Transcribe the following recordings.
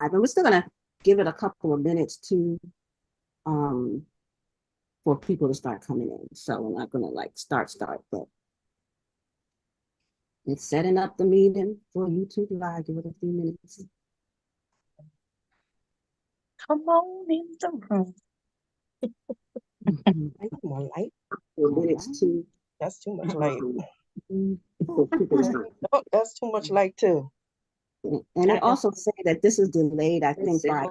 And we're still gonna give it a couple of minutes to for people to start coming in. So we're not gonna like start, but it's setting up the meeting for YouTube Live. Give it a few minutes. Come on in the room. I need more light. Minutes too. That's too much light. Oh, That's too much light too. and it also say that this is delayed, I think, by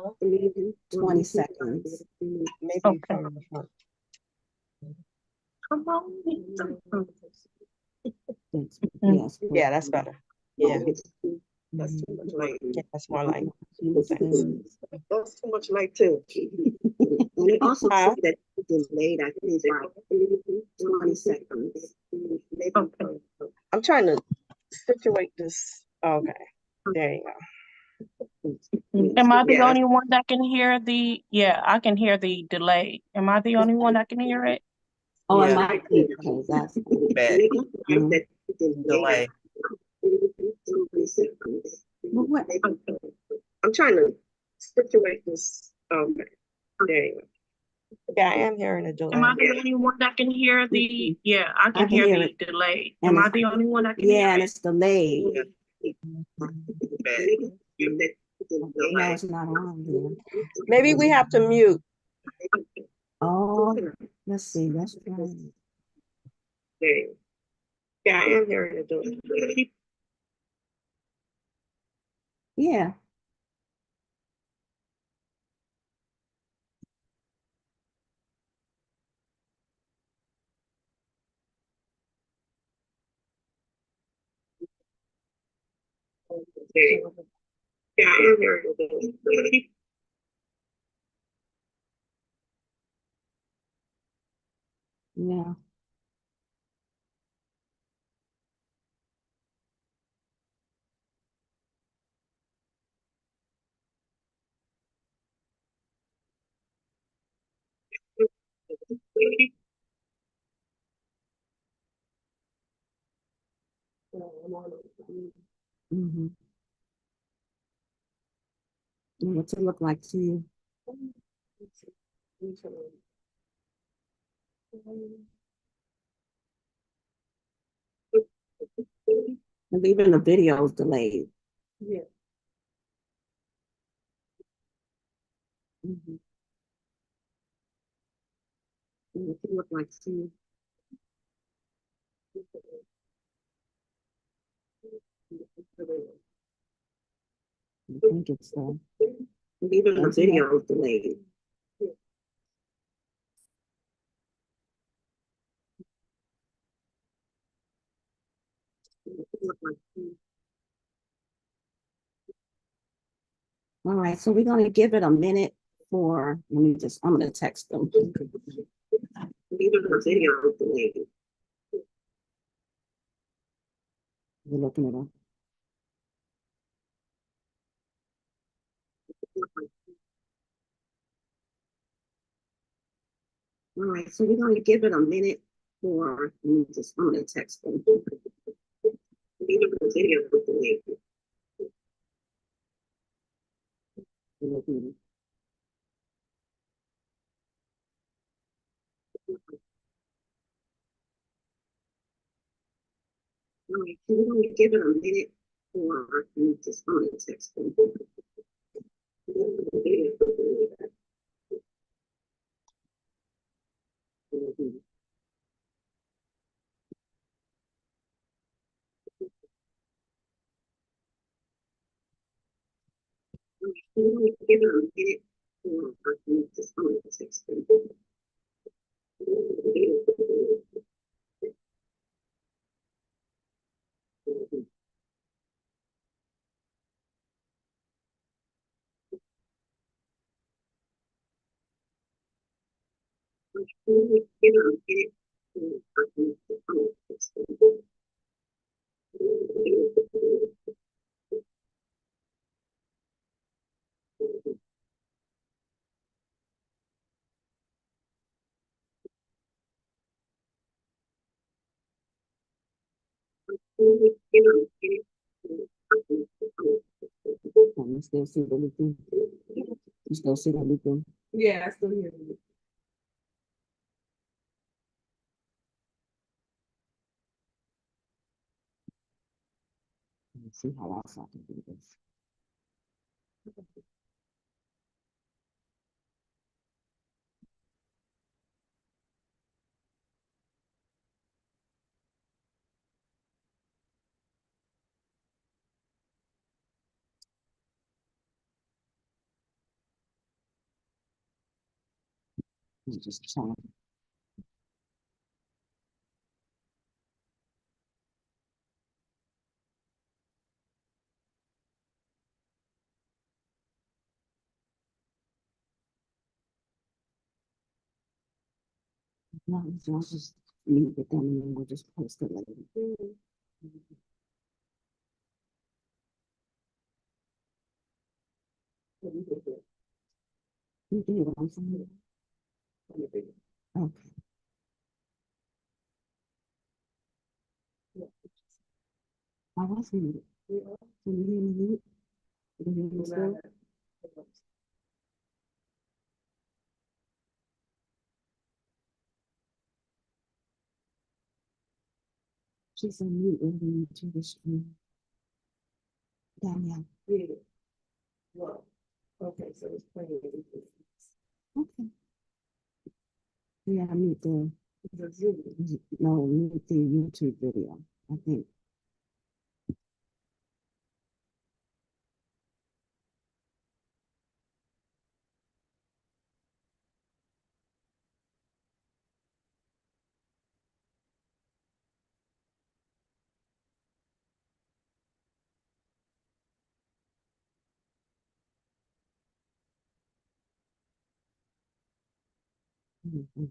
20 seconds. Maybe Okay. from the front. Come on in the room. Yes. Yeah, that's better. Yeah. That's too much light. Yeah, that's more light. That's too much light too. And it also said that it's delayed, I think, by 20 seconds. Okay. I'm trying to situate this. Okay. There you go. Am I the only one that can hear the? Yeah, I can hear the delay. Am I the only one that can hear it? Oh, Yeah. it might be because that's Bad. delay. What? I'm trying to situate this. Okay. There you go. Yeah, I am hearing a delay. Am I the only one that can hear the? Yeah, I can hear the delay. And Am I the only one that can yeah, hear and it? it's delayed. No, it's not on there. Maybe we have to mute. Oh, let's see. Let's try. There you go. Yeah, I am hearing a delay. Yeah. There you go. Yeah, I am hearing a delay. Yeah. Mm-hmm. What's it look like to you? And even the video is delayed. Yeah. Mm-hmm. What's it look like to you? I think it's even the video is delayed. All right, so we're gonna give it a minute for. I'm gonna text them. Even the video is delayed. We're looking at them. All right, so we're going to give it a minute for. I'm gonna text them. Even the video is delayed. We're looking at them. All right, so we're going to give it a minute for. I'm gonna text them. Even the video is delayed. We're looking at them. We're going to give it a minute for. I'm gonna text them. Even the video is delayed. We're looking at them. We're going to give it a minute for. I'm gonna text them. You still see the looping? You still see the looping? Yeah, I still hear you. Let's see how else I can do this. You just try. No, I'll just leave it then and then we'll just post it later. You do what I'm saying. Okay. I was muted. Can you hear me mute? Can you hear me still? She's on mute when to the screen. Danielle. Yeah. Well, okay, so it's playing. Okay. Yeah, mute the The Zoom. no, mute the YouTube video. I think. Mhm.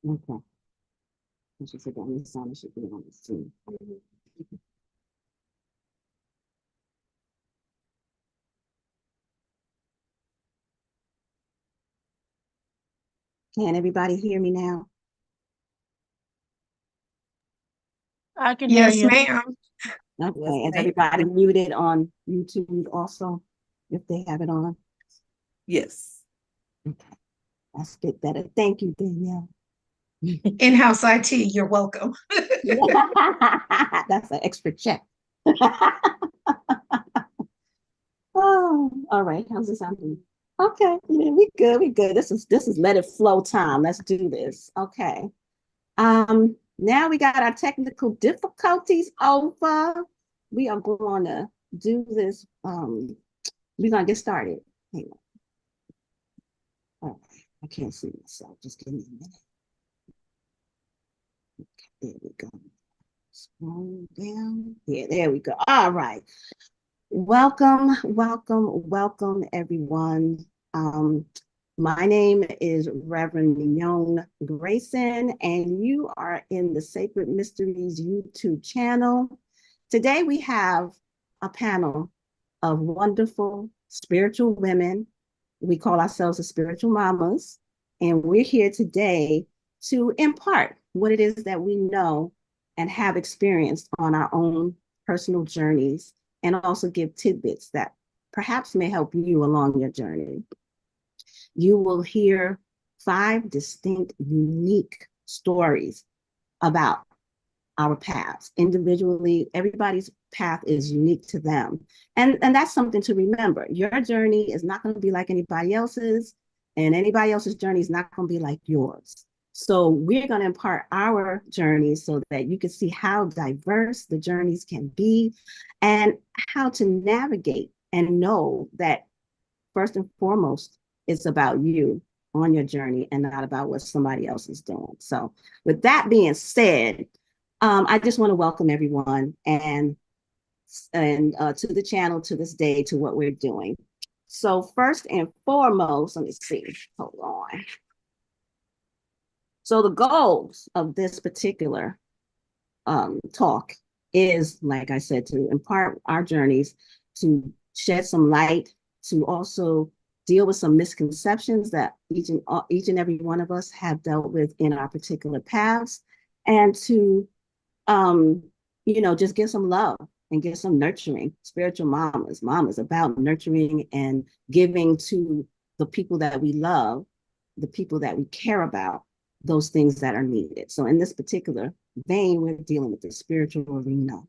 Okay. And she said the only sound should be on the screen. Can everybody hear me now? I can hear Yes, you. ma'am. Okay, Yes, is ma'am. everybody muted on YouTube also, if they have it on? Yes. Okay, that's good, better. Thank you, Danielle. In-house IT, you're welcome. That's an extra check. Oh, all right. How's it sounding? Okay, yeah, we good. We good. This is let it flow time. Let's do this. Okay. Now we got our technical difficulties over. We are going to do this. We're gonna get started. Hang on. Okay, I can't see myself. Just give me a minute. Okay, there we go. Scroll down. Yeah, there we go. All right. Welcome, welcome, welcome, everyone. My name is Reverend Mignon Grayson, and you are in the Sacred Mysteries YouTube channel. Today we have a panel of wonderful spiritual women. We call ourselves the Spiritual Mamas, and we're here today to impart what it is that we know and have experienced on our own personal journeys, and also give tidbits that perhaps may help you along your journey. You will hear 5 distinct, unique stories about our paths. Individually, everybody's path is unique to them. And that's something to remember. Your journey is not going to be like anybody else's, and anybody else's journey is not going to be like yours. So we're going to impart our journeys so that you can see how diverse the journeys can be and how to navigate and know that first and foremost, it's about you on your journey and not about what somebody else is doing. So with that being said, I just want to welcome everyone and to the channel, to this day, to what we're doing. So first and foremost, let me see, hold on. So the goals of this particular talk is, like I said, to impart our journeys, to shed some light, to also deal with some misconceptions that each and every one of us have dealt with in our particular paths, and to just give some love and give some nurturing. Spiritual mamas. Mamas about nurturing and giving to the people that we love, the people that we care about, those things that are needed. So in this particular vein, we're dealing with the spiritual arena.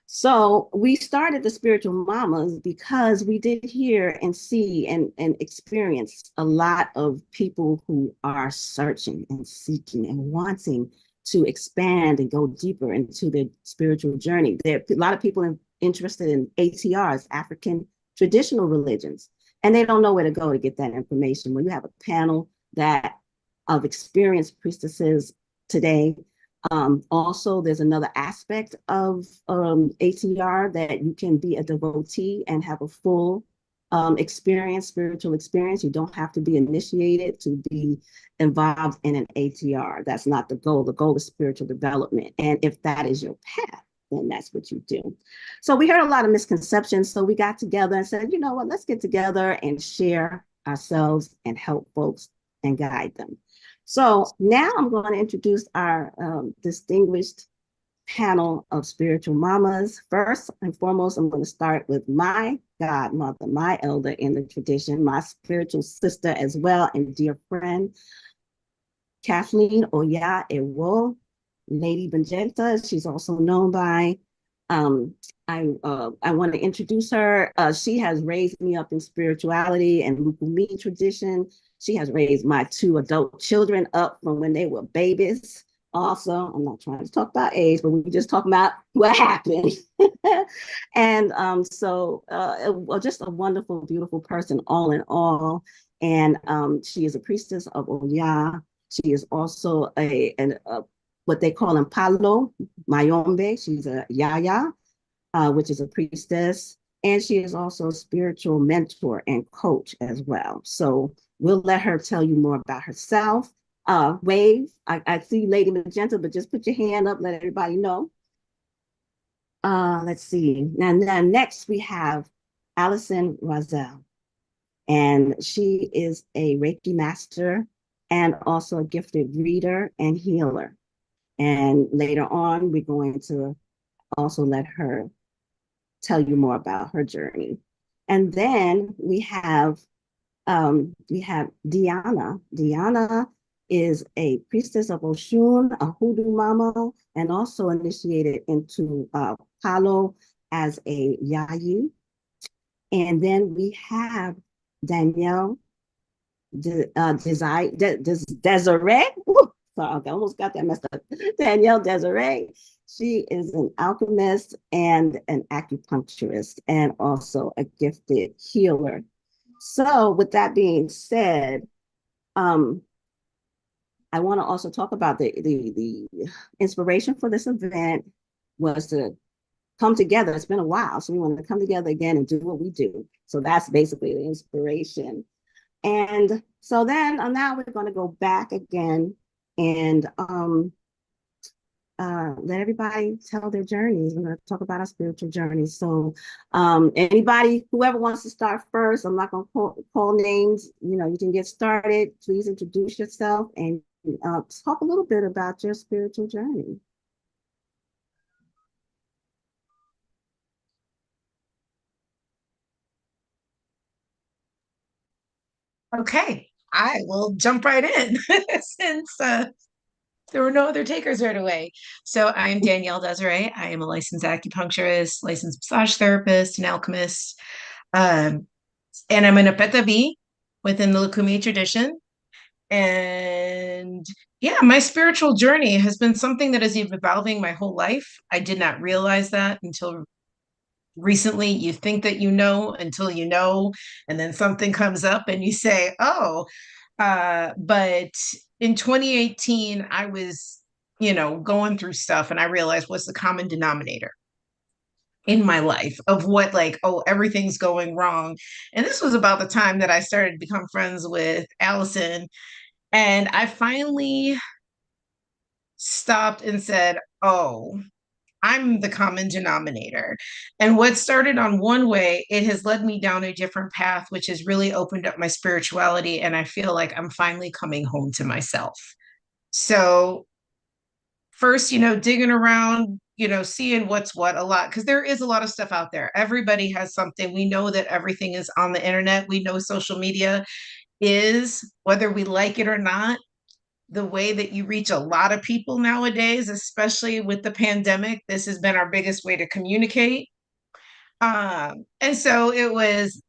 So we started the Spiritual Mamas because we did hear and see and experience a lot of people who are searching and seeking and wanting to expand and go deeper into their spiritual journey. There are a lot of people interested in ATRs, African traditional religions, and they don't know where to go to get that information. When you have a panel of experienced priestesses today. Also, there's another aspect of ATR that you can be a devotee and have a full spiritual experience. You don't have to be initiated to be involved in an ATR. That's not the goal. The goal is spiritual development. And if that is your path, then that's what you do. So we heard a lot of misconceptions. So we got together and said, you know what, let's get together and share ourselves and help folks and guide them. So now I'm going to introduce our distinguished panel of spiritual mamas. First and foremost, I'm going to start with my godmother, my elder in the tradition, my spiritual sister as well, and dear friend, Kathleen Oyaewo, Lady Magenta. She's also known by. I want to introduce her. She has raised me up in spirituality and Lucumi tradition. She has raised my 2 adult children up from when they were babies. Also, I'm not trying to talk about age, but we just talking about what happened. And just a wonderful, beautiful person, all in all. And she is a priestess of Oya. She is also a what they call in Palo, Mayombe. She's a Yaya, which is a priestess. And she is also a spiritual mentor and coach as well. So we'll let her tell you more about herself. Wave, I see Lady Magenta, but just put your hand up, let everybody know. Let's see. Now next we have Allison Roselle. And she is a Reiki master and also a gifted reader and healer. And later on, we're going to also let her tell you more about her journey. And then we have Diana. Diana is a priestess of Oshun, a Hoodoo mama, and also initiated into Palo as a Yayi. And then we have Danielle Desiree. Sorry, I almost got that messed up. Danielle Desiree. She is an alchemist and an acupuncturist and also a gifted healer. So with that being said, I want to also talk about the inspiration for this event was to come together. It's been a while, so we wanted to come together again and do what we do. So that's basically the inspiration. And so then now we're going to go back again and let everybody tell their journeys. We're going to talk about our spiritual journeys. So whoever wants to start first, I'm not going to call names. You can get started. Please introduce yourself and talk a little bit about your spiritual journey. Okay, I will jump right in since there were no other takers right away. So I am Danielle Desiree. I am a licensed acupuncturist, licensed massage therapist, and alchemist. And I'm an Apetavi within the Lucumi tradition. And yeah, my spiritual journey has been something that is evolving my whole life. I did not realize that until recently. You think that you know until you know, and then something comes up and you say, oh, but in 2018, I was, going through stuff and I realized what's the common denominator in my life of what, like, oh, everything's going wrong. And this was about the time that I started to become friends with Allison. And I finally stopped and said, oh, I'm the common denominator. And what started on one way, it has led me down a different path, which has really opened up my spirituality. And I feel like I'm finally coming home to myself. So first, digging around, seeing what's what a lot, because there is a lot of stuff out there. Everybody has something. We know that everything is on the internet. We know social media is, whether we like it or not, the way that you reach a lot of people nowadays, especially with the pandemic. This has been our biggest way to communicate. And so it was,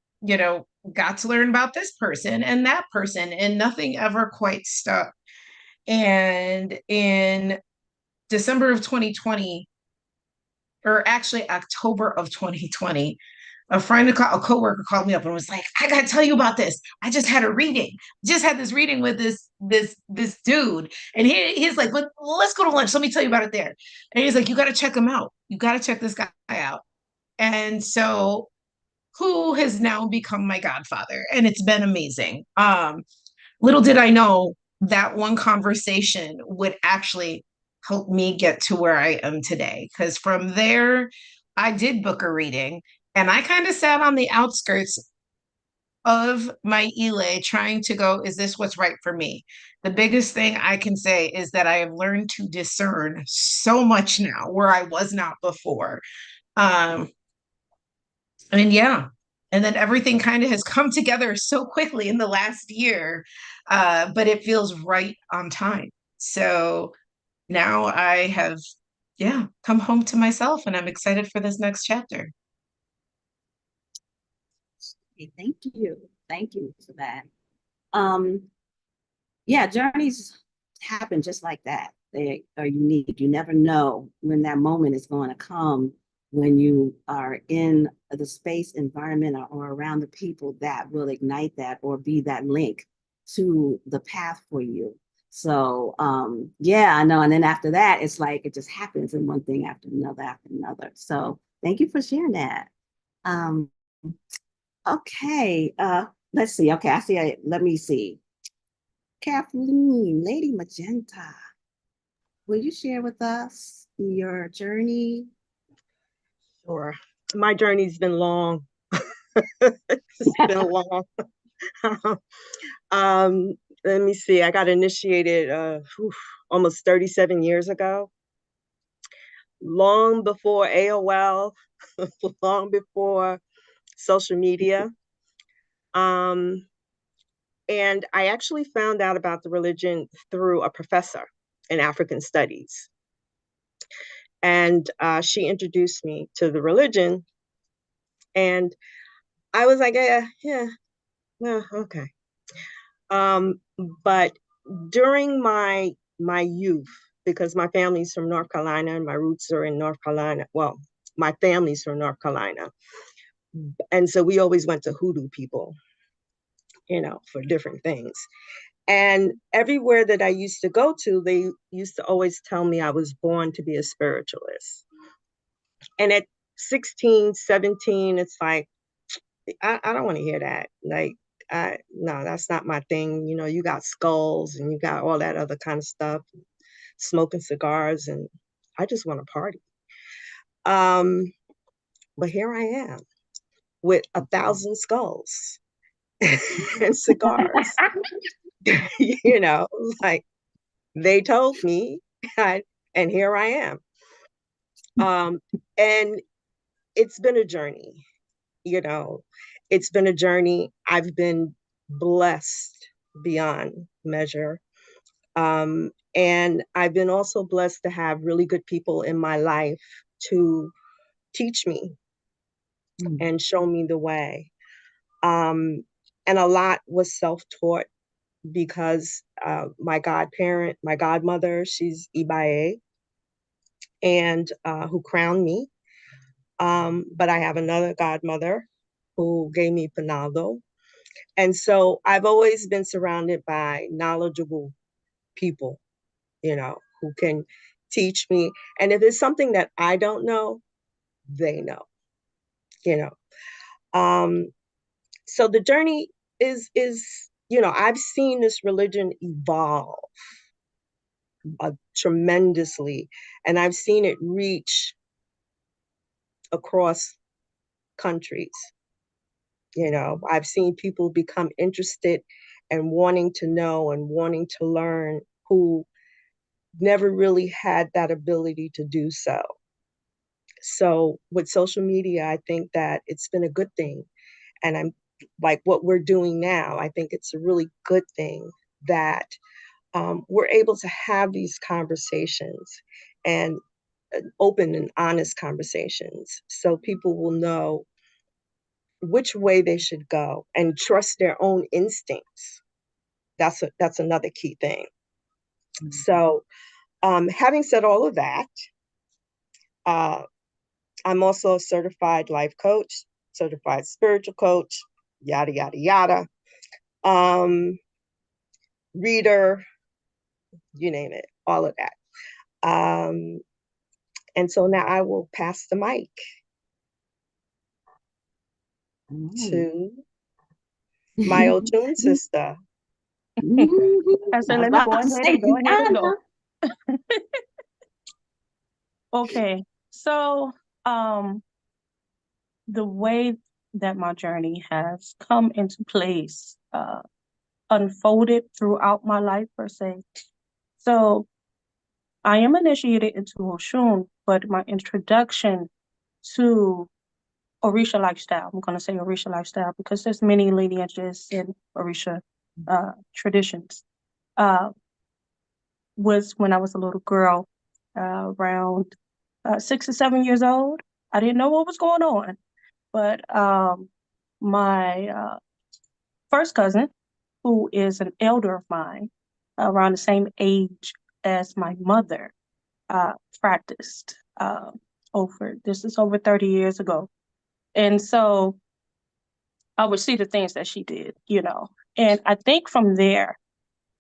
got to learn about this person and that person, and nothing ever quite stuck. And in December of 2020, or actually October of 2020, a coworker called me up and was like, I gotta tell you about this. I just had a reading. Just had this reading with this dude. And he's like, let's go to lunch. Let me tell you about it there. And he's like, you gotta check him out. You gotta check this guy out. And so who has now become my godfather. And it's been amazing. Little did I know that one conversation would actually help me get to where I am today. Because from there, I did book a reading, and I kind of sat on the outskirts of my Ile trying to go, is this what's right for me? The biggest thing I can say is that I have learned to discern so much now where I was not before. And yeah, and then everything kind of has come together so quickly in the last year, but it feels right on time. So now I have, come home to myself, and I'm excited for this next chapter. Okay, thank you. Thank you for that. Yeah, journeys happen just like that. They are unique. You never know when that moment is going to come, when you are in the space environment or around the people that will ignite that or be that link to the path for you. So yeah, I know. And then after that, it's like it just happens, and one thing after another. So thank you for sharing that. Okay, let's see. Okay, I see. Let me see. Kathleen, Lady Magenta, will you share with us your journey? Sure. My journey's been long. It's been long. Let me see. I got initiated almost 37 years ago. Long before AOL, long before social media. And I actually found out about the religion through a professor in African studies. And she introduced me to the religion. And I was like, yeah, well, okay. But during my youth, because my family's from North Carolina and my roots are in North Carolina. Well, my family's from North Carolina. And so we always went to Hoodoo people, for different things. And everywhere that I used to go to, they used to always tell me I was born to be a spiritualist. And at 16, 17, it's like, I don't want to hear that. Like, no, that's not my thing. You got skulls and you got all that other kind of stuff, smoking cigars, and I just want to party. But here I am with 1,000 skulls and cigars. Like they told me, and here I am. And it's been a journey. It's been a journey. I've been blessed beyond measure. And I've been also blessed to have really good people in my life to teach me and show me the way. And a lot was self-taught because my godmother, she's Ibae, and who crowned me. But I have another godmother who gave me Palo. And so I've always been surrounded by knowledgeable people, who can teach me. And if it's something that I don't know, they know, So the journey is I've seen this religion evolve tremendously, and I've seen it reach across countries. I've seen people become interested and wanting to know and wanting to learn who never really had that ability to do so. So with social media, I think that it's been a good thing. And I'm like what we're doing now, I think it's a really good thing that we're able to have these conversations and open and honest conversations so people will know which way they should go and trust their own instincts. That's another key thing. Mm-hmm. So having said all of that, I'm also a certified life coach, certified spiritual coach, yada, yada, yada. Reader, you name it, all of that. And so now I will pass the mic to my Oshun sister. I said, let me go ahead and go. Okay, so the way that my journey has come into place, unfolded throughout my life per se. So I am initiated into Oshun, but my introduction to Orisha lifestyle, I'm going to say Orisha lifestyle because there's many lineages in Orisha traditions, was when I was a little girl, around 6 or 7 years old. I didn't know what was going on, but my first cousin, who is an elder of mine, around the same age as my mother, practiced this is over 30 years ago. And so I would see the things that she did, and I think from there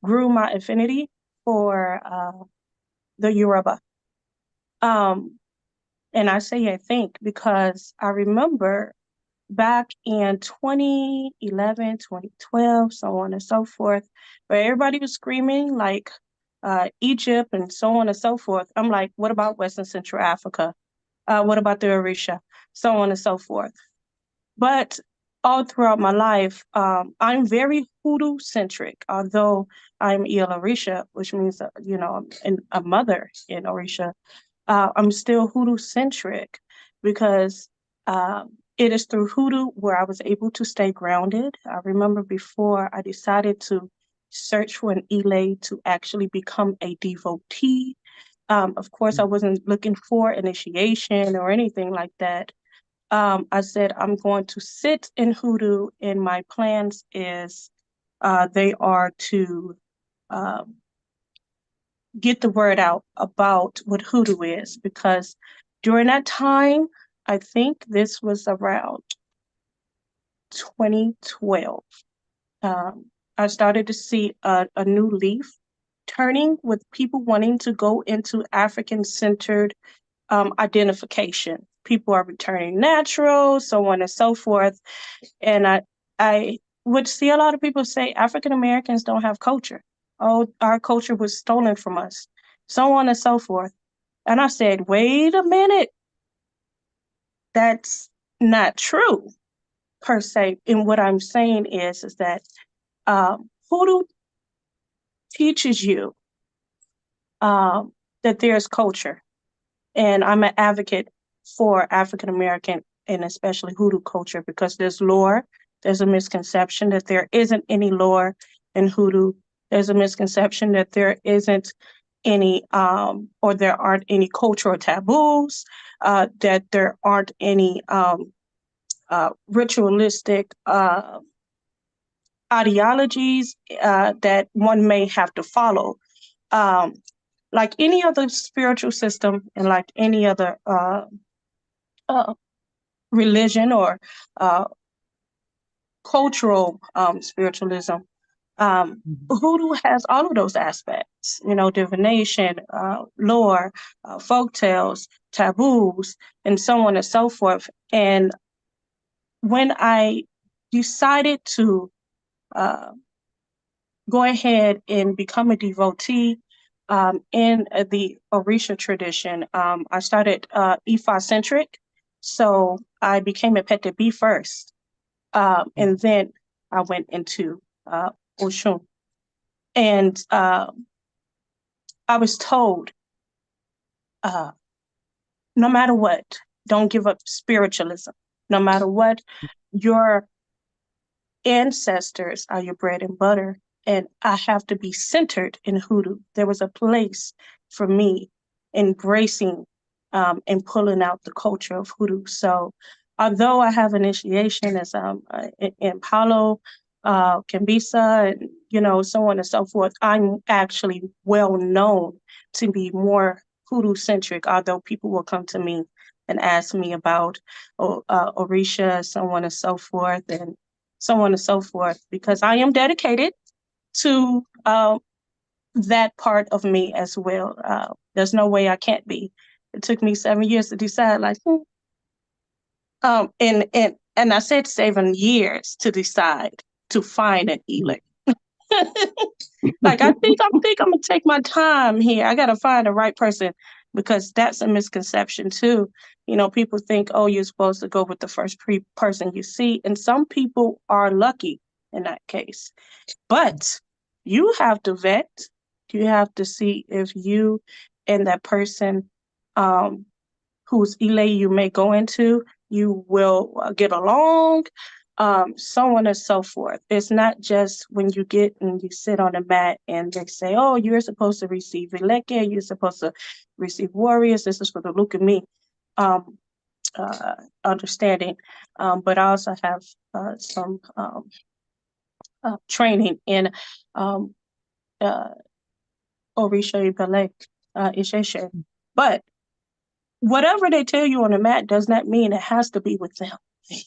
grew my affinity for the Yoruba. And I say I think because I remember back in 2011, 2012, so on and so forth, where everybody was screaming like Egypt and so on and so forth. I'm like, what about West and Central Africa? What about the Orisha? So on and so forth. But all throughout my life, I'm very Hoodoo centric, although I'm Il Orisha, which means, a mother in Orisha. I'm still Hoodoo centric because it is through Hoodoo where I was able to stay grounded. I remember before I decided to search for an Ile to actually become a devotee. Of course, I wasn't looking for initiation or anything like that. I said, I'm going to sit in Hoodoo, and my plans is they are to get the word out about what Hoodoo is, because during that time, I think this was around 2012, I started to see a new leaf turning with people wanting to go into African-centered identification. People are returning natural, so on and so forth. And I would see a lot of people say African Americans don't have culture. Oh, our culture was stolen from us, so on and so forth. And I said, wait a minute. That's not true per se. And what I'm saying is that Hoodoo teaches you that there's culture. And I'm an advocate for African American and especially Hoodoo culture because there's lore. There's a misconception that there isn't any lore in Hoodoo. There's a misconception that there isn't any, or there aren't any cultural taboos, that there aren't any ritualistic ideologies that one may have to follow. Like any other spiritual system and like any other religion or cultural spiritualism, Hoodoo has all of those aspects, divination, lore, folk tales, taboos, and so on and so forth. And when I decided to go ahead and become a devotee in the Orisha tradition. I started Ifa-centric, so I became a Pete first, and then I went into Oshun. And I was told, no matter what, don't give up spiritualism. No matter what, your ancestors are your bread and butter, and I have to be centered in Hoodoo. There was a place for me embracing and pulling out the culture of Hoodoo. So although I have initiation as in Palo, Kambisa, and so on and so forth, I'm actually well known to be more Hoodoo centric, although people will come to me and ask me about Orisha, so on and so forth, and so on and so forth, because I am dedicated to that part of me as well. There's no way I can't be. It took me 7 years to decide, like, and I said 7 years to decide to find an healer. Like, I think I'm gonna take my time here. I gotta find the right person, because that's a misconception too. People think, oh, you're supposed to go with the first person you see, and some people are lucky in that case. But you have to vet. You have to see if you and that person whose Ile you may go into, you will get along, so on and so forth. It's not just when you get and you sit on the mat and they say, oh, you're supposed to receive Ileke, you're supposed to receive warriors. This is for the Lucumi understanding. But I also have some training in Orisha Ibele, Isese. But whatever they tell you on the mat does not mean it has to be with them.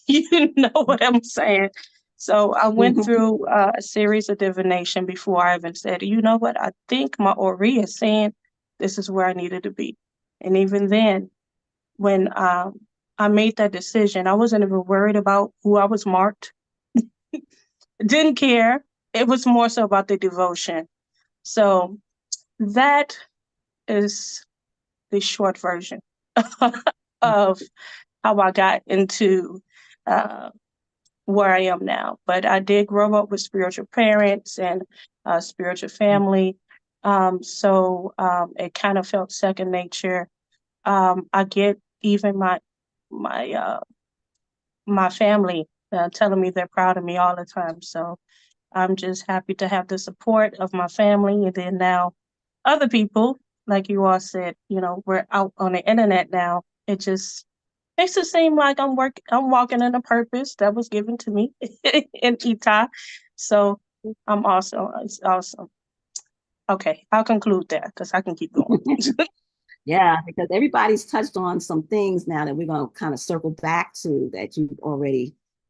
You know what I'm saying? So I went through a series of divination before I even said, you know what? I think my Ori is saying this is where I needed to be. And even then, when I made that decision, I wasn't even worried about who I was marked. Didn't care. It was more so about the devotion. So that is the short version of how I got into where I am now. But I did grow up with spiritual parents and spiritual family. So it kind of felt second nature. I get even my family telling me they're proud of me all the time. So I'm just happy to have the support of my family. And then now other people, like you all said, we're out on the internet now. It just makes it seem like I'm walking in a purpose that was given to me in Ita. So I'm also, it's awesome. Okay, I'll conclude there because I can keep going. Yeah, because everybody's touched on some things now that we're going to kind of circle back to that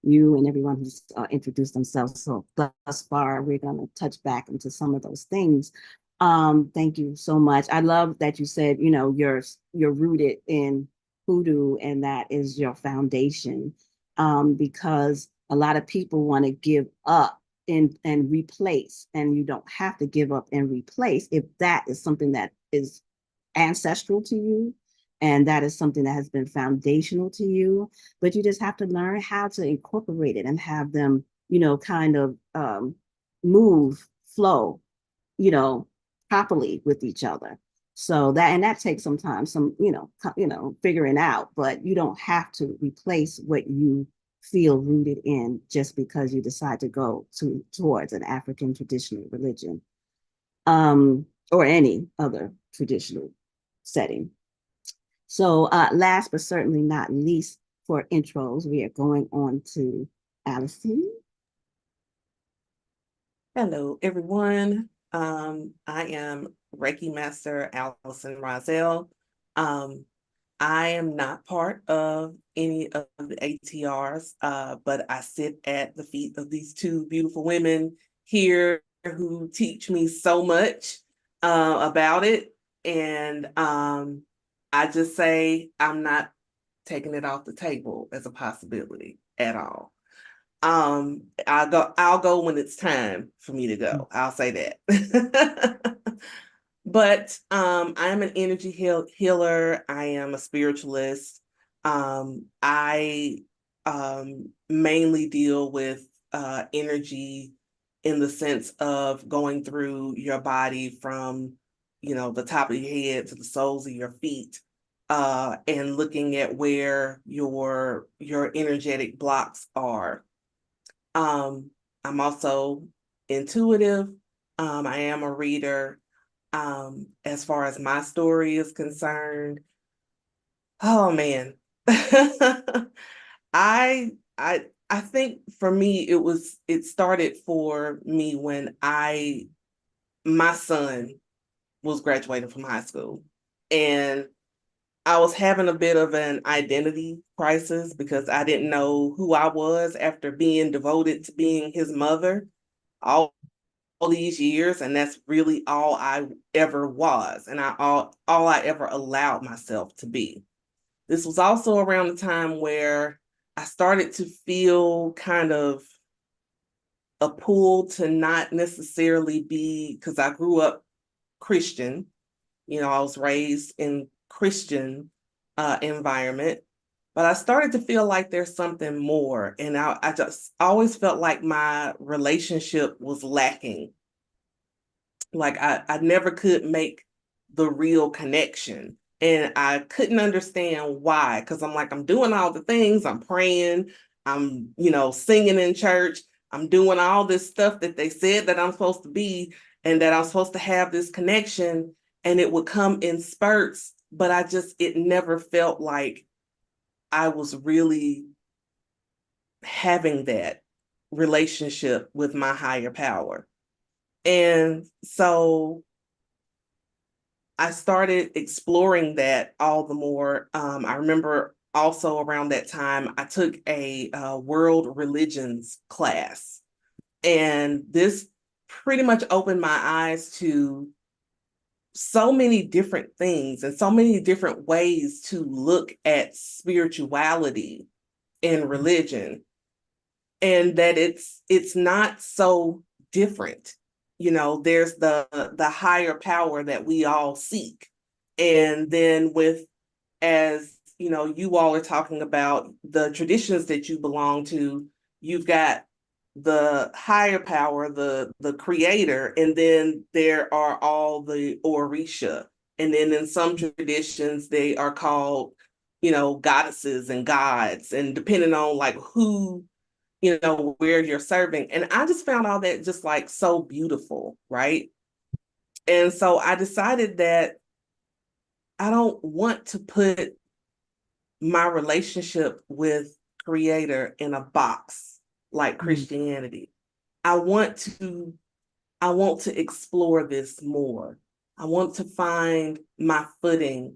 you and everyone who's introduced themselves so thus far, we're going to touch back into some of those things. Thank you so much. I love that you said, you're rooted in Hoodoo and that is your foundation, because a lot of people want to give up and replace, and you don't have to give up and replace if that is something that is ancestral to you and that is something that has been foundational to you, but you just have to learn how to incorporate it and have them kind of move, flow, properly with each other. So that takes some time, some figuring out, but you don't have to replace what you feel rooted in just because you decide to go towards an African traditional religion, or any other traditional setting. So last but certainly not least for intros, we are going on to Allison. Hello, everyone. I am Reiki Master Allison Rozelle. I am not part of any of the ATRs, but I sit at the feet of these two beautiful women here who teach me so much about it. And I just say I'm not taking it off the table as a possibility at all. I'll go when it's time for me to go. I'll say that. But I am an energy healer. I am a spiritualist. I mainly deal with energy in the sense of going through your body from, the top of your head to the soles of your feet, and looking at where your energetic blocks are. I'm also intuitive. I am a reader. As far as my story is concerned, oh man. I I think for me it started for me when my son was graduating from high school, and I was having a bit of an identity crisis because I didn't know who I was after being devoted to being his mother all these years, and that's really all I ever was, and all I ever allowed myself to be. This was also around the time where I started to feel kind of a pull to not necessarily be, because I grew up Christian, I was raised in Christian environment, but I started to feel like there's something more, and I just always felt like my relationship was lacking. Like I never could make the real connection. And I couldn't understand why, because I'm like, I'm doing all the things, I'm praying, I'm, singing in church, I'm doing all this stuff that they said that I'm supposed to be, and that I'm supposed to have this connection, and it would come in spurts, but it never felt like I was really having that relationship with my higher power. And so I started exploring that all the more. I remember also around that time, I took a world religions class, and this pretty much opened my eyes to so many different things and so many different ways to look at spirituality and religion, and that it's not so different. There's the higher power that we all seek. And then as you all are talking about the traditions that you belong to, you've got the higher power, the creator, and then there are all the Orisha. And then in some traditions, they are called, goddesses and gods, and depending on like who, where you're serving. And I just found all that just like so beautiful, right? And so I decided that I don't want to put my relationship with creator in a box like Christianity. I want to explore this more. I want to find my footing.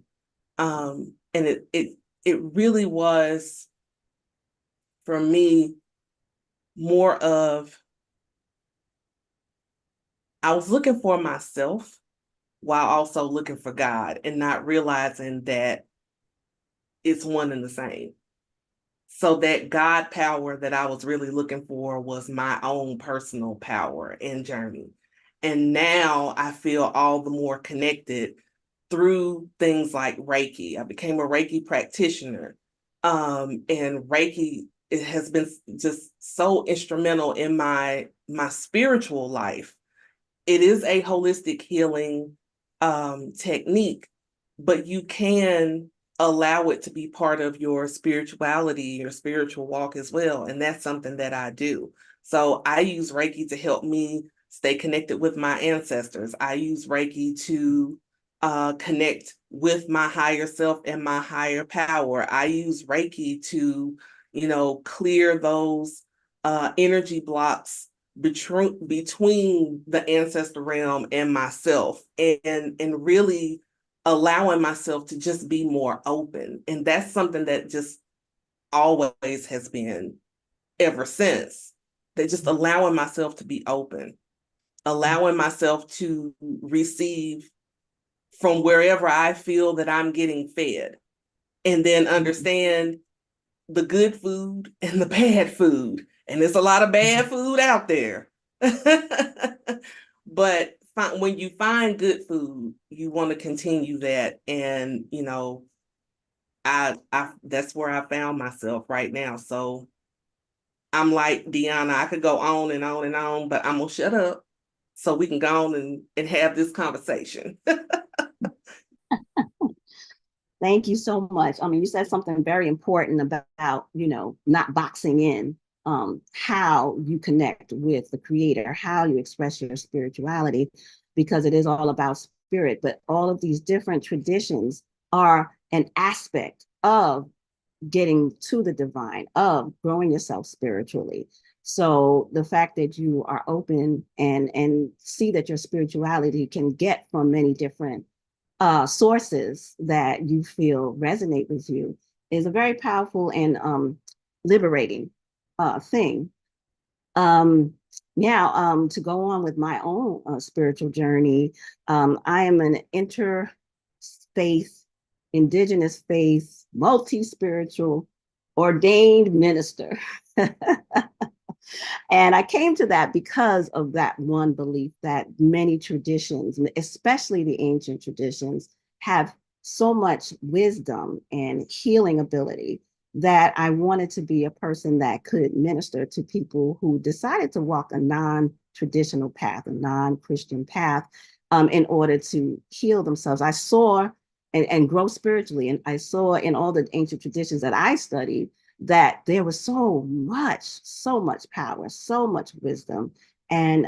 And it really was for me more of, I was looking for myself while also looking for God, and not realizing that it's one and the same. So that God power that I was really looking for was my own personal power and journey. And now I feel all the more connected through things like Reiki. I became a Reiki practitioner. And Reiki, it has been just so instrumental in my spiritual life. It is a holistic healing technique, but you can allow it to be part of your spirituality, your spiritual walk as well. And that's something that I do. So I use Reiki to help me stay connected with my ancestors. I use Reiki to connect with my higher self and my higher power. I use Reiki to, clear those energy blocks between the ancestor realm and myself, and really allowing myself to just be more open. And that's something that just always has been ever since, that just allowing myself to be open, allowing myself to receive from wherever I feel that I'm getting fed, and then understand the good food and the bad food, And there's a lot of bad food out there. But when you find good food, you want to continue that. And, you know, I that's where I found myself right now. So I'm like, Deanna, I could go on and on and on, but I'm gonna shut up so we can go on and have this conversation. Thank you so much. I mean, you said something very important about, you know, not boxing in how you connect with the creator, how you express your spirituality, because it is all about spirit. But all of these different traditions are an aspect of getting to the divine, of growing yourself spiritually. So the fact that you are open and see that your spirituality can get from many different sources that you feel resonate with you is a very powerful and liberating thing. To go on with my own spiritual journey, I am an interfaith, indigenous faith, multi-spiritual, ordained minister. And I came to that because of that one belief that many traditions, especially the ancient traditions, have so much wisdom and healing ability that I wanted to be a person that could minister to people who decided to walk a non-traditional path, a non-Christian path, in order to heal themselves. I saw and grow spiritually, and I saw in all the ancient traditions that I studied that there was so much power, so much wisdom. And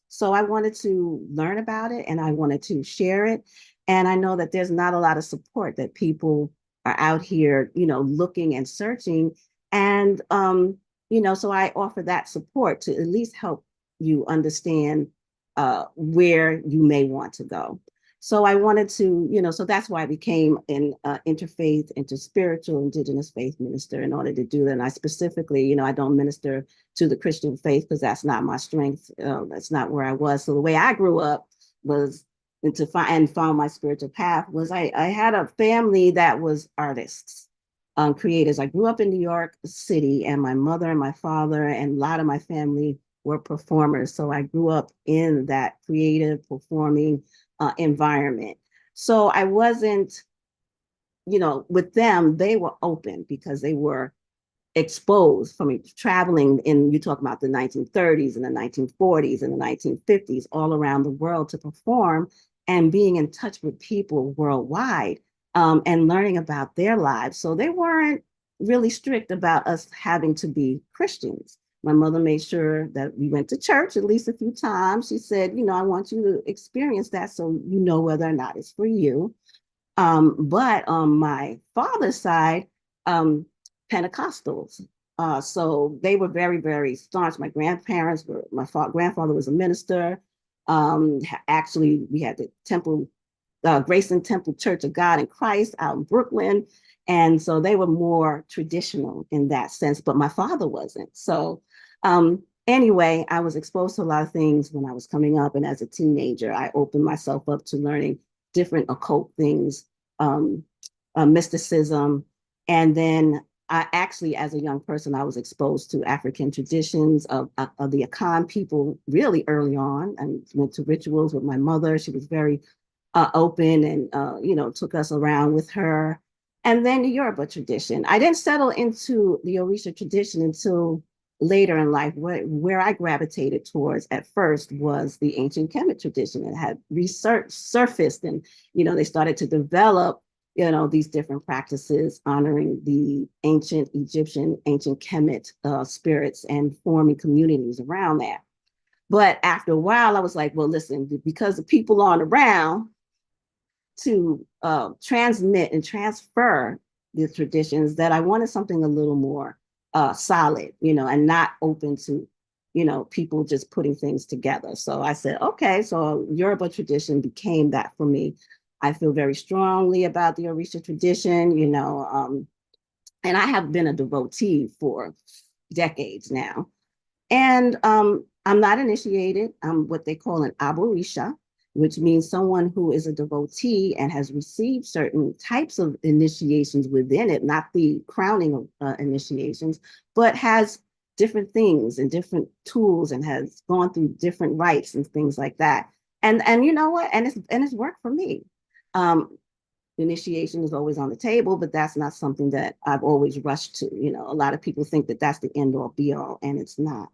so I wanted to learn about it and I wanted to share it. And I know that there's not a lot of support, that people are out here, you know, looking and searching. And, so I offer that support to at least help you understand where you may want to go. So I wanted to, so that's why I became an interfaith, interspiritual, indigenous faith minister in order to do that. And I specifically, I don't minister to the Christian faith because that's not my strength. That's not where I was. So the way I grew up was found my spiritual path was I had a family that was artists, creators. I grew up in New York City, and my mother and my father and a lot of my family were performers. So I grew up in that creative performing environment. So I wasn't, with them, they were open because they were exposed from traveling in, you talk about the 1930s and the 1940s and the 1950s, all around the world to perform and being in touch with people worldwide and learning about their lives. So they weren't really strict about us having to be Christians. My mother made sure that we went to church at least a few times. She said, I want you to experience that so you know whether or not it's for you. But on my father's side, Pentecostals. So they were very, very staunch. My grandparents were, grandfather was a minister. Actually, we had the temple, Grayson Temple Church of God in Christ out in Brooklyn. And so they were more traditional in that sense, but my father wasn't. So anyway, I was exposed to a lot of things when I was coming up. And as a teenager, I opened myself up to learning different occult things, mysticism. And then I actually, as a young person, I was exposed to African traditions of the Akan people really early on. I went to rituals with my mother. She was very open and, took us around with her. And then the Yoruba tradition. I didn't settle into the Orisha tradition until later in life. Where I gravitated towards at first was the ancient Kemet tradition. It had surfaced and, they started to develop, these different practices honoring the ancient Egyptian, ancient Kemet spirits and forming communities around that. But after a while, I was like, well, listen, because the people aren't around to transmit and transfer the traditions, that I wanted something a little more solid, and not open to, people just putting things together. So I said, okay, so Yoruba tradition became that for me. I feel very strongly about the Orisha tradition, and I have been a devotee for decades now. And I'm not initiated. I'm what they call an Aborisha, which means someone who is a devotee and has received certain types of initiations within it, not the crowning of initiations, but has different things and different tools and has gone through different rites and things like that. And you know what? And it's worked for me. Initiation is always on the table, but that's not something that I've always rushed to. You know, a lot of people think that that's the end all be all, and it's not.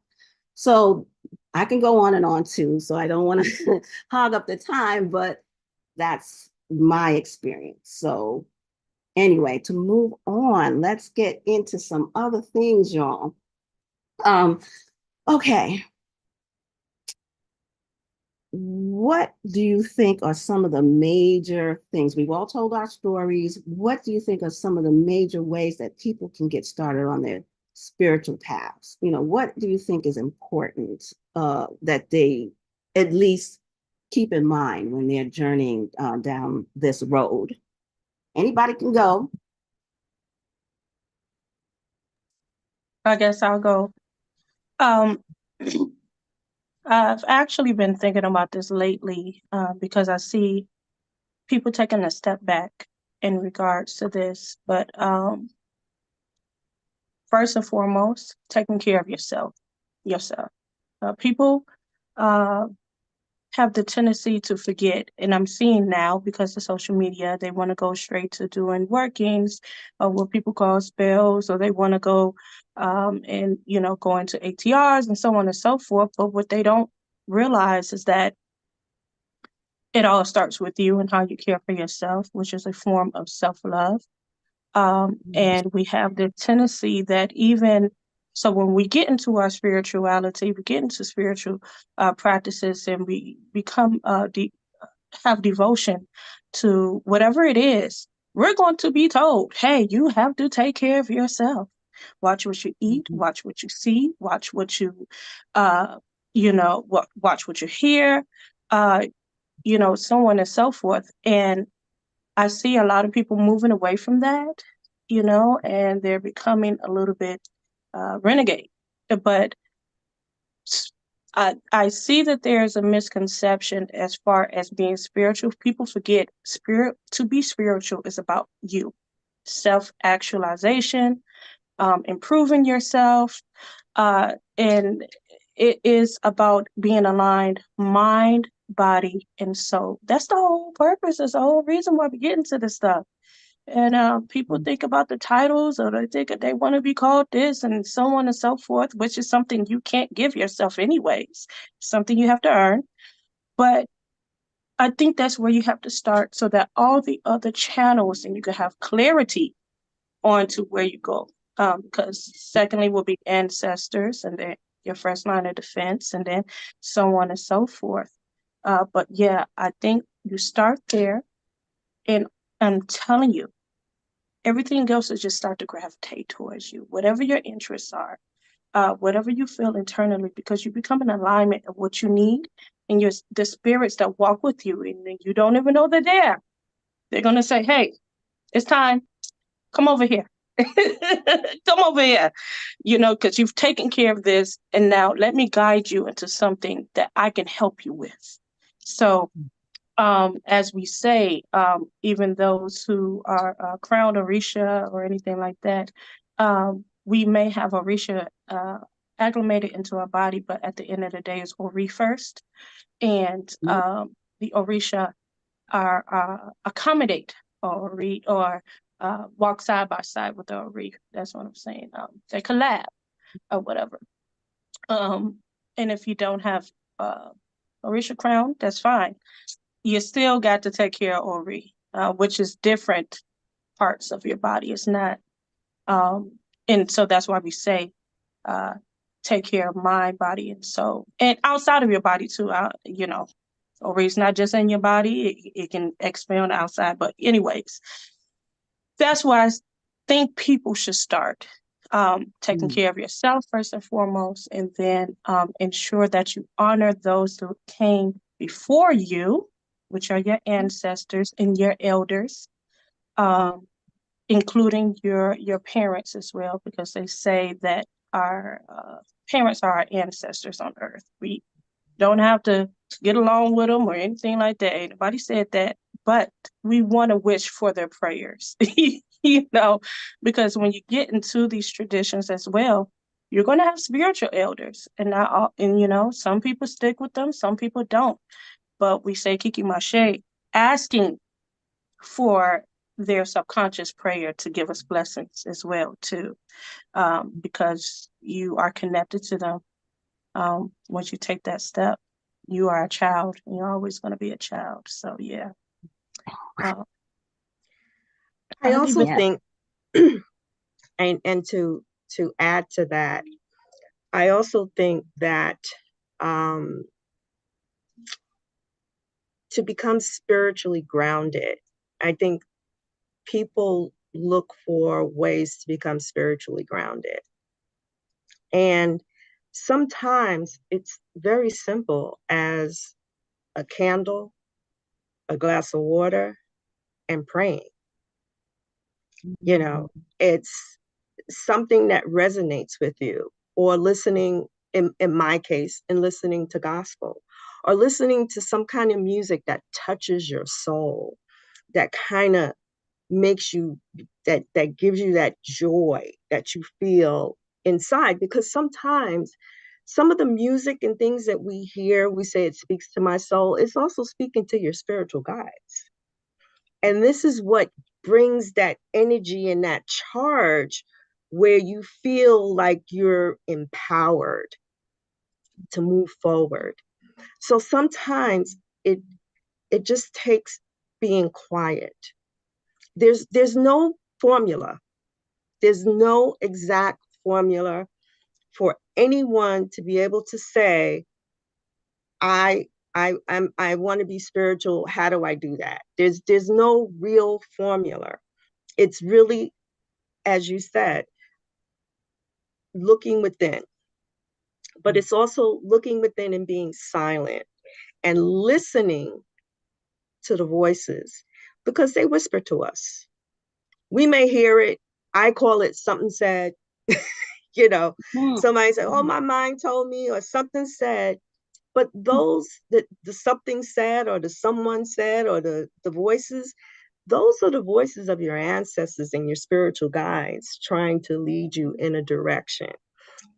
So I can go on and on too. So I don't want to hog up the time, but that's my experience. So anyway, to move on, let's get into some other things, y'all. Okay. What do you think are some of the major things? We've all told our stories. What do you think are some of the major ways that people can get started on their spiritual paths? You know, what do you think is important that they at least keep in mind when they're journeying down this road? Anybody can go. I guess I'll go. I've actually been thinking about this lately because I see people taking a step back in regards to this. But first and foremost, taking care of yourself. People have the tendency to forget, and I'm seeing now because of social media, they want to go straight to doing workings or what people call spells, or they want to go and, you know, go into ATRs and so on and so forth. But what they don't realize is that it all starts with you and how you care for yourself, which is a form of self-love. And we have the tendency that so when we get into our spirituality, we get into spiritual practices and we become have devotion to whatever it is, we're going to be told, hey, you have to take care of yourself. Watch what you eat, watch what you see, watch what you, watch what you hear, so on and so forth. And I see a lot of people moving away from that, and they're becoming a little bit renegade. But I see that there's a misconception as far as being spiritual. People forget to be spiritual is about you, self-actualization, improving yourself, and it is about being aligned mind, body, and soul. That's the whole purpose. That's the whole reason why we get into this stuff. And people think about the titles, or they think that they want to be called this and so on and so forth, which is something you can't give yourself anyways, something you have to earn. But I think that's where you have to start, so that all the other channels, and you can have clarity onto where you go. Because secondly will be ancestors, and then your first line of defense, and then so on and so forth. But yeah, I think you start there, and I'm telling you, everything else will just start to gravitate towards you, whatever your interests are, whatever you feel internally, because you become an alignment of what you need, and the spirits that walk with you, and you don't even know they're there. They're going to say, hey, it's time. Come over here. Come over here, because you've taken care of this, and now let me guide you into something that I can help you with. So as we say, even those who are crowned Orisha or anything like that, we may have Orisha acclimated into our body, but at the end of the day, it's Ori first. And the Orisha are accommodate Ori, or walk side by side with the Ori. That's what I'm saying. They collab or whatever. And if you don't have Orisha crown, that's fine. You still got to take care of Ori, which is different parts of your body. It's not, and so that's why we say, take care of mind, body, and soul, and outside of your body too. Ori is not just in your body; it can expand outside. But anyways, that's why I think people should start taking care of yourself first and foremost, and then ensure that you honor those who came before you, which are your ancestors and your elders, including your parents as well, because they say that our parents are our ancestors on earth. We don't have to get along with them or anything like that. Anybody said that, but we want to wish for their prayers, because when you get into these traditions as well, you're going to have spiritual elders, and not all, and you know, some people stick with them, some people don't. But we say Kiki Mache, asking for their subconscious prayer to give us blessings as well too, because you are connected to them. Once you take that step, you are a child, and you're always going to be a child. So yeah. I also Yeah. think, and to add to that, I also think that to become spiritually grounded, I think people look for ways to become spiritually grounded. And sometimes it's very simple as a candle, a glass of water, and praying. You know, it's something that resonates with you, or listening, in my case, in listening to gospel, or listening to some kind of music that touches your soul, that kind of makes you, that gives you that joy that you feel inside. Because sometimes some of the music and things that we hear, we say it speaks to my soul, it's also speaking to your spiritual guides. And this is what brings that energy and that charge where you feel like you're empowered to move forward. So sometimes it just takes being quiet. There's no formula. There's no exact formula for anyone to be able to say, I want to be spiritual. How do I do that? There's no real formula. It's really, as you said, looking within. But it's also looking within and being silent and listening to the voices, because they whisper to us. We may hear it. I call it something said. You know, somebody said, oh, my mind told me, or something said. But those, the something said, or the someone said, or the voices, those are the voices of your ancestors and your spiritual guides trying to lead you in a direction.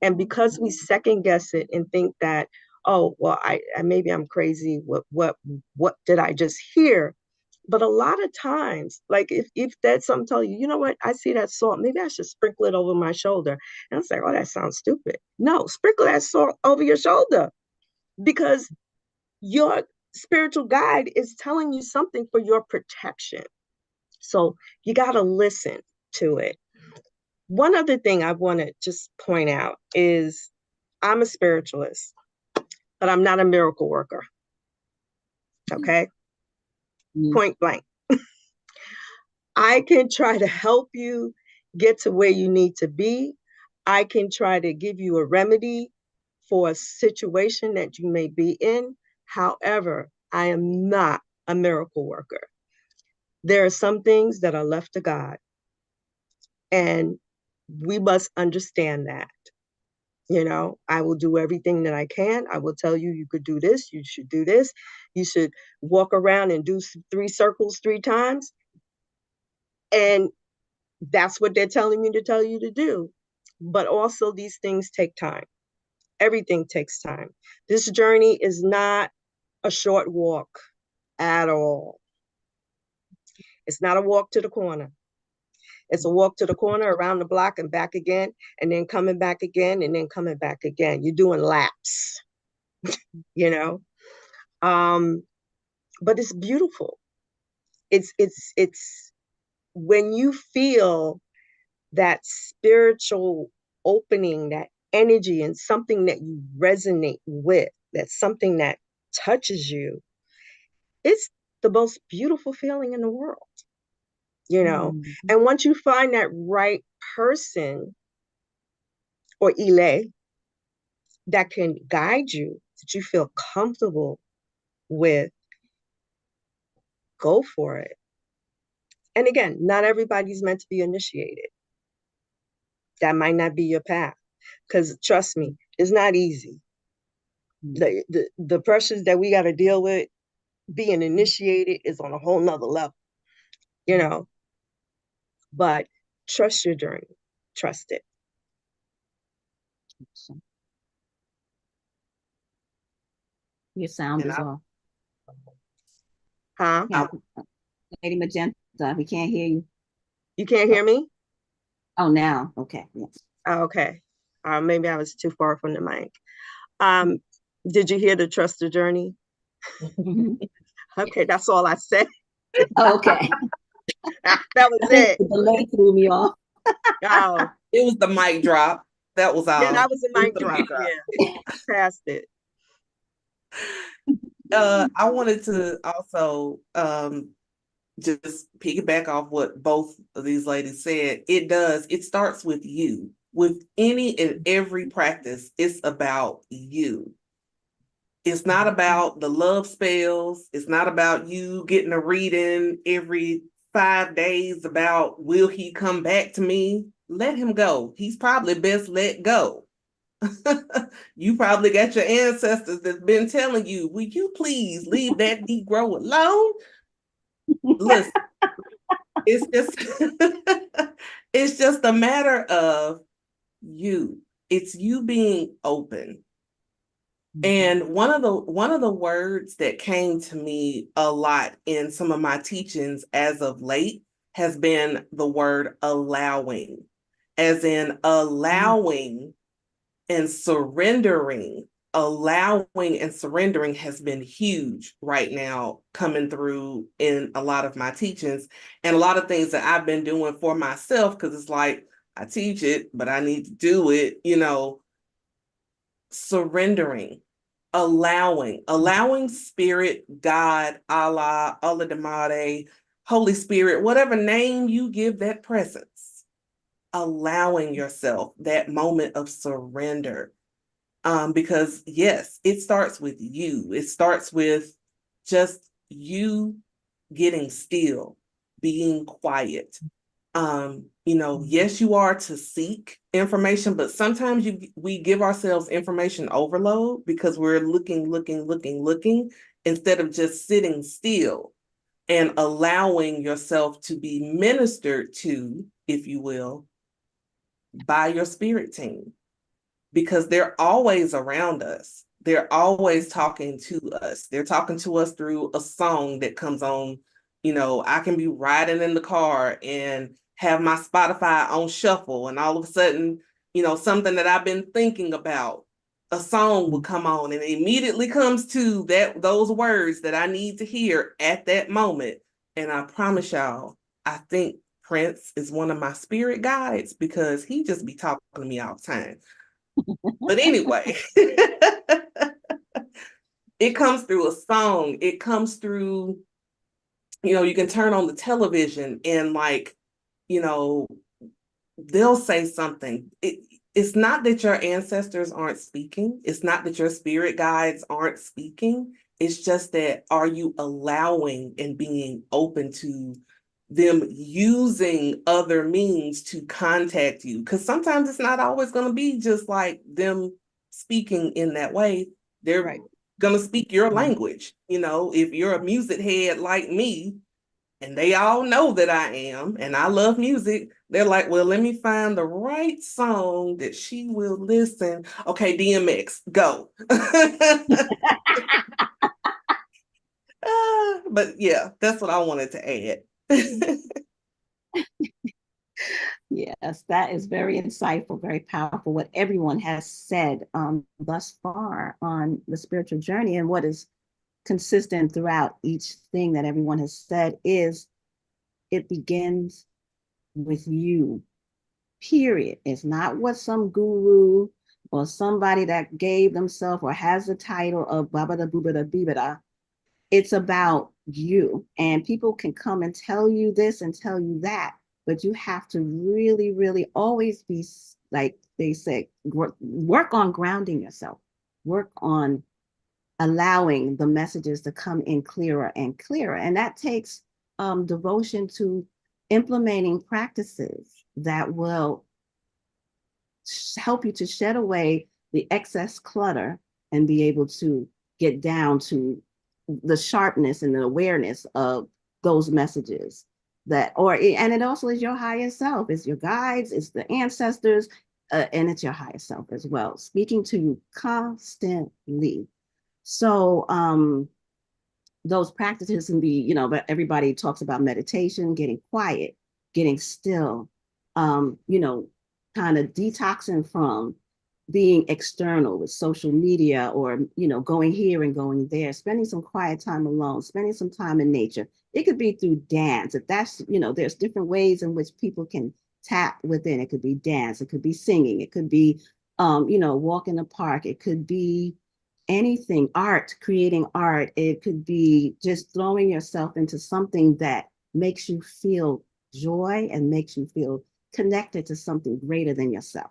And because we second guess it and think that, oh, well, I maybe I'm crazy. What did I just hear? But a lot of times, like if that's something tell you, you know what, I see that salt, maybe I should sprinkle it over my shoulder. And I was like, oh, that sounds stupid. No, sprinkle that salt over your shoulder, because your spiritual guide is telling you something for your protection. So you got to listen to it. One other thing I want to just point out is I'm a spiritualist, but I'm not a miracle worker. Okay? Point blank. I can try to help you get to where you need to be. I can try to give you a remedy for a situation that you may be in. However, I am not a miracle worker. There are some things that are left to God, and we must understand that. You know, I will do everything that I can. I will tell you, you could do this, you should do this, you should walk around and do 3 circles 3 times. And that's what they're telling me to tell you to do. But also, these things take time. Everything takes time. This journey is not a short walk at all. It's not a walk to the corner. It's a walk to the corner, around the block, and back again, and then coming back again, and then coming back again. You're doing laps, you know. But it's beautiful. It's when you feel that spiritual opening, that energy, and something that you resonate with, that's something that touches you, it's the most beautiful feeling in the world, you know. And once you find that right person or ile that can guide you, that you feel comfortable with, go for it. And again, not everybody's meant to be initiated. That might not be your path, because trust me, it's not easy. The pressures that we got to deal with being initiated is on a whole nother level, you know. But trust your journey. Trust it. Your sound And is off. Huh? Yeah, Lady Magenta, we can't hear you. You can't hear me? Oh, now. Okay. Yes. Oh, okay. Maybe I was too far from the mic. Did you hear the Trust the Journey? Mhm. Okay, that's all I said. Okay. That I was think it. the delay threw me off. Oh, it was the mic drop. That was yeah, that all. was a It was mic the drop. Yeah, past it. I wanted to also just piggyback off what both of these ladies said. It starts with you. With any and every practice, it's about you. It's not about the love spells. It's not about you getting a reading every 5 days about will he come back to me? Let him go. He's probably best let go. You probably got your ancestors that's been telling you, will you please leave that Negro alone? Listen, it's just it's just a matter of you. It's you being open. And one of the words that came to me a lot in some of my teachings as of late has been the word allowing, as in allowing and surrendering. Allowing and surrendering has been huge right now, coming through in a lot of my teachings and a lot of things that I've been doing for myself, because it's like I teach it, but I need to do it, surrendering, allowing spirit, God, Allah, Allah Damade, Holy Spirit, whatever name you give that presence, allowing yourself that moment of surrender. Because yes, it starts with you. It starts with just you getting still, being quiet. Yes, you are to seek information, but sometimes we give ourselves information overload because we're looking, instead of just sitting still and allowing yourself to be ministered to, if you will, by your spirit team, because they're always around us. They're always talking to us. They're talking to us through a song that comes on. I can be riding in the car and have my Spotify on shuffle, and all of a sudden, something that I've been thinking about, a song will come on, and it immediately comes to those words that I need to hear at that moment. And I promise y'all, I think Prince is one of my spirit guides because he just be talking to me all the time. But anyway, it comes through a song. It comes through, you can turn on the television and they'll say something. It's not that your ancestors aren't speaking. It's not that your spirit guides aren't speaking. It's just that, are you allowing and being open to them using other means to contact you? Because sometimes it's not always going to be just like them speaking in that way. They're Right. going to speak your language. If you're a music head like me, and they all know that I am, and I love music, they're like, well, let me find the right song that she will listen. Okay, DMX, go. But yeah, that's what I wanted to add. Yes, that is very insightful, very powerful, what everyone has said thus far on the spiritual journey. And what is consistent throughout each thing that everyone has said is it begins with you, period. It's not what some guru or somebody that gave themselves or has the title of babada boobada bibada. It's about you. And people can come and tell you this and tell you that, but you have to really, really always be, like they say, work on grounding yourself, work on allowing the messages to come in clearer and clearer. And that takes devotion to implementing practices that will help you to shed away the excess clutter and be able to get down to the sharpness and the awareness of those messages and it also is your higher self. It's your guides, it's the ancestors, and it's your higher self as well, speaking to you constantly. So those practices can be, you know, but everybody talks about meditation, getting quiet, getting still, you know, kind of detoxing from being external with social media, or, you know, going here and going there, spending some quiet time alone, spending some time in nature. It could be through dance. If that's, you know, there's different ways in which people can tap within. It could be dance, it could be singing, it could be, you know, walk in the park, it could be anything, art, creating art. It could be just throwing yourself into something that makes you feel joy and makes you feel connected to something greater than yourself.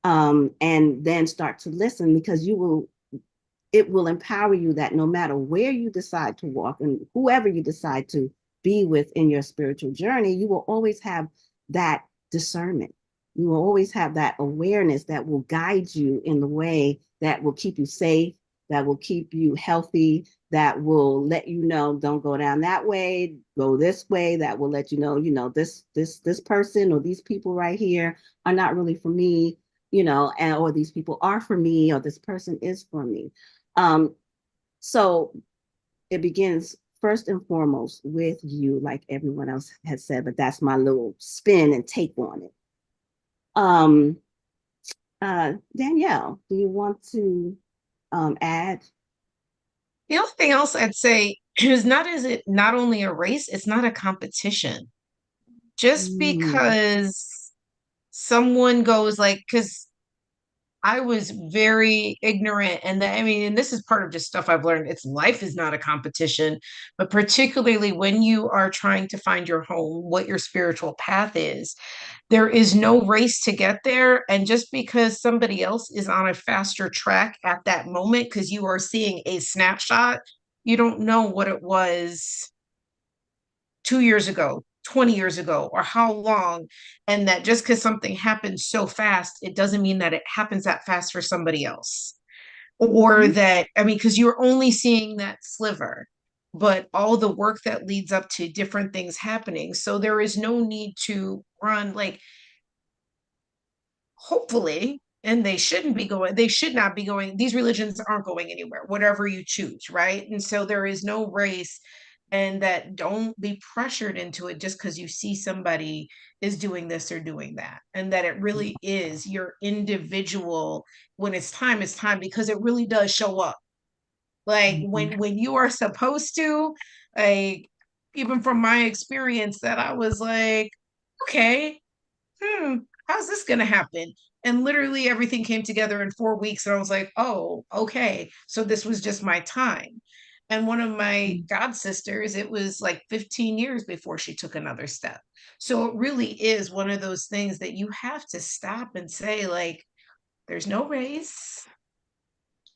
And then start to listen, because it will empower you that no matter where you decide to walk and whoever you decide to be with in your spiritual journey, you will always have that discernment. You will always have that awareness that will guide you in the way that will keep you safe, that will keep you healthy, that will let you know, don't go down that way, go this way, that will let you know, this person or these people right here are not really for me, you know, and or these people are for me, or this person is for me. So it begins first and foremost with you, like everyone else has said, but that's my little spin and take on it. Danielle, do you want to add? The only thing else I'd say is not only a race, it's not a competition. Just because someone goes like, because I was very ignorant, and that, I mean, and this is part of just stuff I've learned. It's life is not a competition, but particularly when you are trying to find your home, what your spiritual path is, there is no race to get there. And just because somebody else is on a faster track at that moment, because you are seeing a snapshot, you don't know what it was 2 years ago, 20 years ago, or how long. And that just because something happens so fast, it doesn't mean that it happens that fast for somebody else. Or that, I mean, because you're only seeing that sliver, but all the work that leads up to different things happening. So there is no need to run like, hopefully, and they should not be going, these religions aren't going anywhere, whatever you choose, right? And so there is no race, and that don't be pressured into it just because you see somebody is doing this or doing that. And that it really is your individual, when it's time, because it really does show up. Like when you are supposed to, like, even from my experience, that I was like, okay, how's this going to happen? And literally everything came together in 4 weeks. And I was like, oh, okay. So this was just my time. And one of my god sisters, it was like 15 years before she took another step. So it really is one of those things that you have to stop and say, like, there's no race.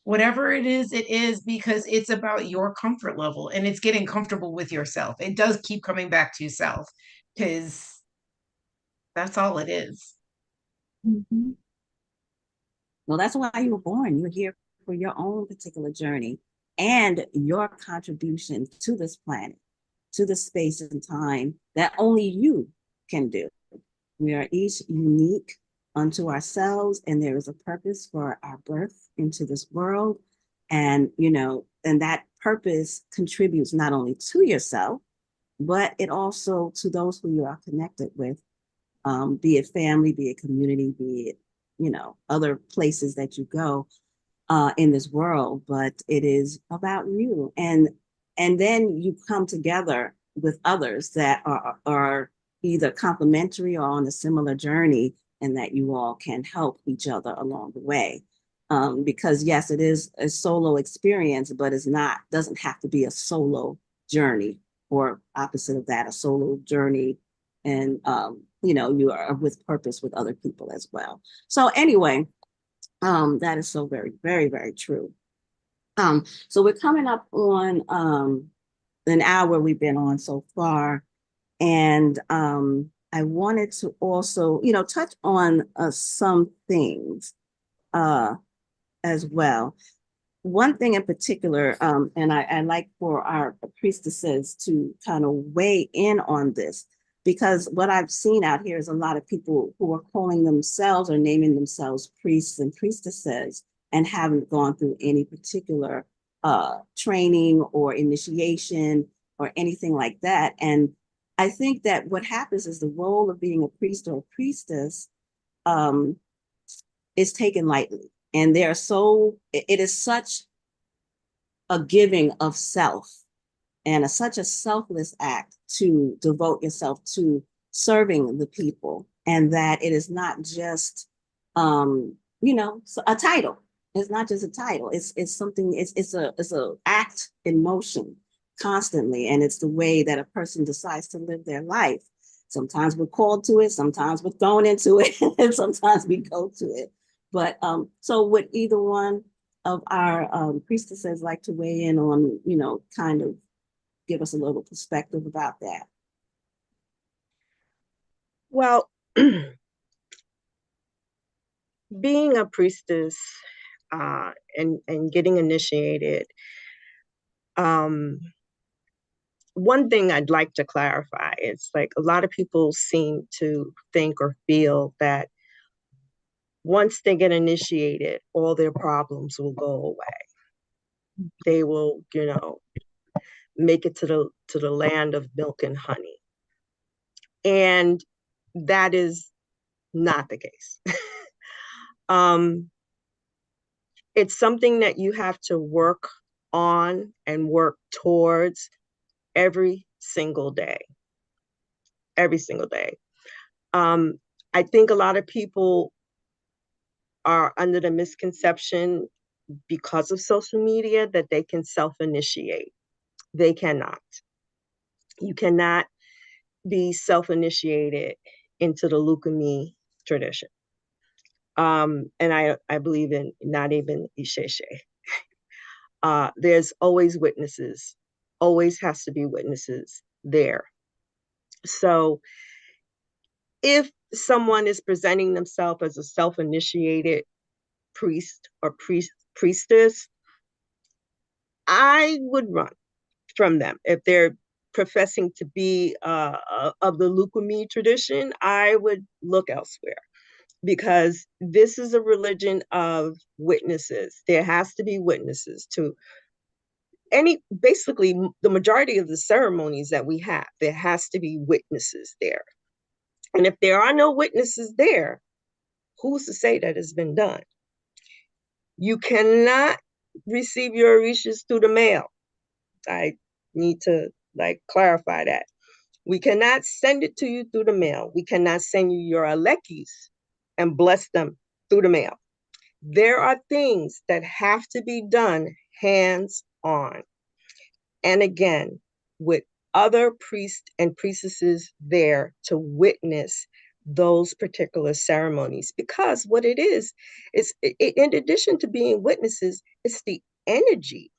Whatever it is, because it's about your comfort level and it's getting comfortable with yourself. It does keep coming back to yourself, because that's all it is. Well, that's why you were born. You're here for your own particular journey and your contribution to this planet, to the space and time that only you can do. We are each unique unto ourselves, and there is a purpose for our birth into this world. And, you know, and that purpose contributes not only to yourself, but it also to those who you are connected with, be it family, be it community, be it, you know, other places that you go in this world. But it is about you. And then you come together with others that are either complementary or on a similar journey, and that you all can help each other along the way. Because yes, it is a solo experience, but doesn't have to be a solo journey, or opposite of that, a solo journey. And, you know, you are with purpose with other people as well. So anyway, that is so very, very, very true. So we're coming up on an hour we've been on so far. And I wanted to also, you know, touch on some things as well. One thing in particular, and I like for our priestesses to kind of weigh in on this. because what I've seen out here is a lot of people who are calling themselves or naming themselves priests and priestesses and haven't gone through any particular training or initiation or anything like that. And I think that what happens is the role of being a priest or a priestess is taken lightly. And it is such a giving of self and such a selfless act to devote yourself to serving the people, and that it is not just a title. It's not just a title. It's something. It's a act in motion constantly, and it's the way that a person decides to live their life. Sometimes we're called to it. Sometimes we're thrown into it, and sometimes we go to it. But so would either one of our priestesses like to weigh in on, kind of give us a little perspective about that? Well, being a priestess and getting initiated, one thing I'd like to clarify is, like, a lot of people seem to think or feel that once they get initiated, all their problems will go away. They will, make it to the land of milk and honey. And that is not the case. It's something that you have to work on and work towards every single day. Every single day. I think a lot of people are under the misconception, because of social media, that they can self-initiate. They cannot. You cannot be self-initiated into the Lucumi tradition. And I believe in not even Isese. There's always witnesses, always has to be witnesses there. So if someone is presenting themselves as a self-initiated priest or priestess, I would run from them. If they're professing to be of the Lucumi tradition, I would look elsewhere, because this is a religion of witnesses. There has to be witnesses to basically the majority of the ceremonies that we have. There has to be witnesses there. And if there are no witnesses there, who's to say that it's been done? You cannot receive your orishas through the mail. I need to clarify that. We cannot send it to you through the mail. We cannot send you your alekis and bless them through the mail. There are things that have to be done hands-on. And again, with other priests and priestesses there to witness those particular ceremonies. Because what it is in addition to being witnesses, it's the energy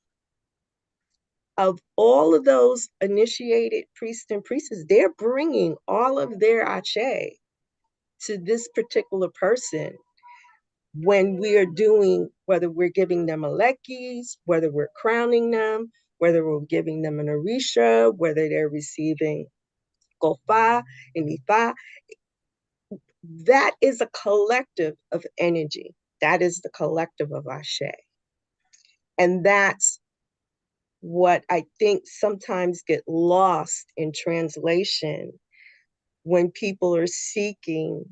of all of those initiated priests and priestesses. They're bringing all of their ashe to this particular person when we are doing, whether we're giving them alekis, whether we're crowning them, whether we're giving them an orisha, whether they're receiving gofa and ifa. That is a collective of energy. That is the collective of ashe. And that's what I think sometimes get lost in translation when people are seeking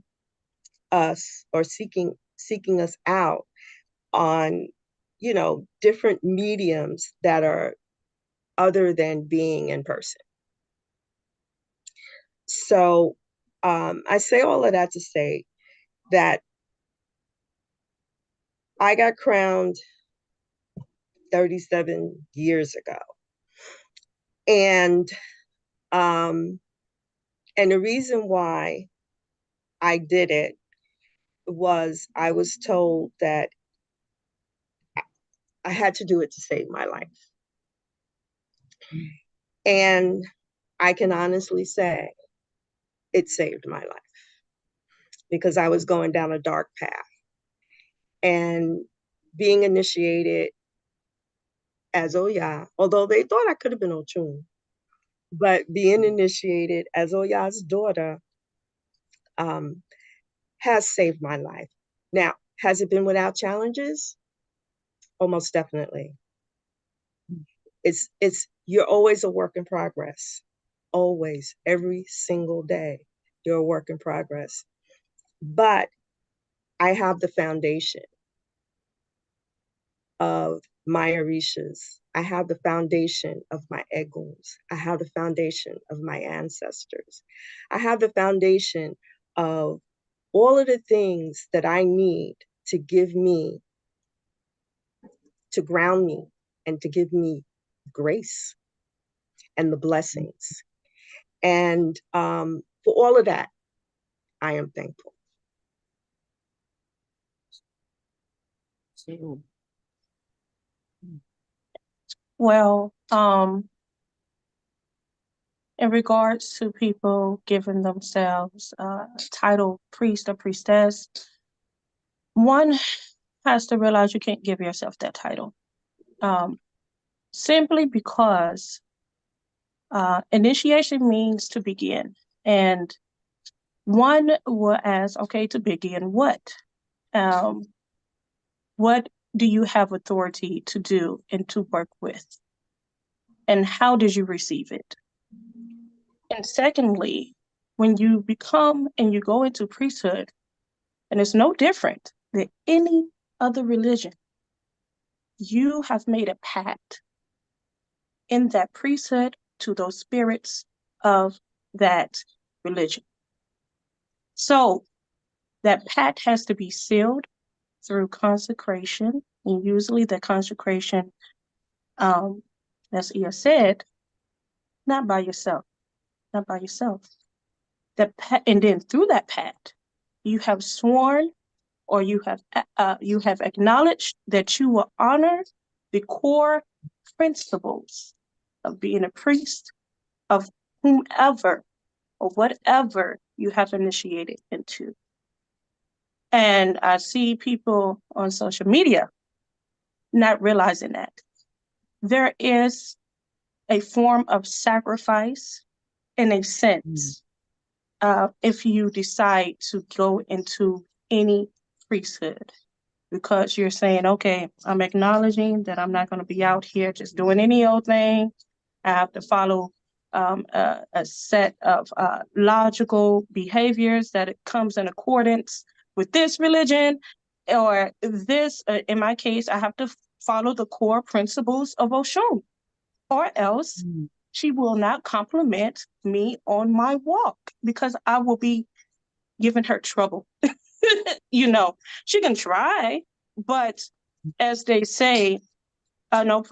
us or seeking us out on, different mediums that are other than being in person. So I say all of that to say that I got crowned 37 years ago. And the reason why I did it was I was told that I had to do it to save my life. And I can honestly say it saved my life, because I was going down a dark path. And being initiated as Oya, although they thought I could have been Ochun, But being initiated as Oya's daughter has saved my life. Now, has it been without challenges? Almost definitely. You're always a work in progress. Always, every single day, you're a work in progress. But I have the foundation of my Orishas. I have the foundation of my Egos. I have the foundation of my ancestors. I have the foundation of all of the things that I need to give me, to ground me, and to give me grace and the blessings. And for all of that, I am thankful. Well, in regards to people giving themselves title priest or priestess, one has to realize you can't give yourself that title. Simply because initiation means to begin. And one will ask, okay, to begin what? What do you have authority to do and to work with? And how did you receive it? And secondly, when you become and you go into priesthood, and it's no different than any other religion, you have made a pact in that priesthood to those spirits of that religion. So that pact has to be sealed through consecration, and usually the consecration, as Ia said, not by yourself. And then through that pact, you have sworn, or you have acknowledged that you will honor the core principles of being a priest of whomever or whatever you have initiated into. And I see people on social media not realizing that there is a form of sacrifice in a sense if you decide to go into any priesthood, because you're saying, okay, I'm acknowledging that I'm not going to be out here just doing any old thing. I have to follow a set of logical behaviors that it comes in accordance with this religion, or this, in my case, I have to follow the core principles of Oshun, or else she will not compliment me on my walk because I will be giving her trouble. You know, she can try, but as they say, no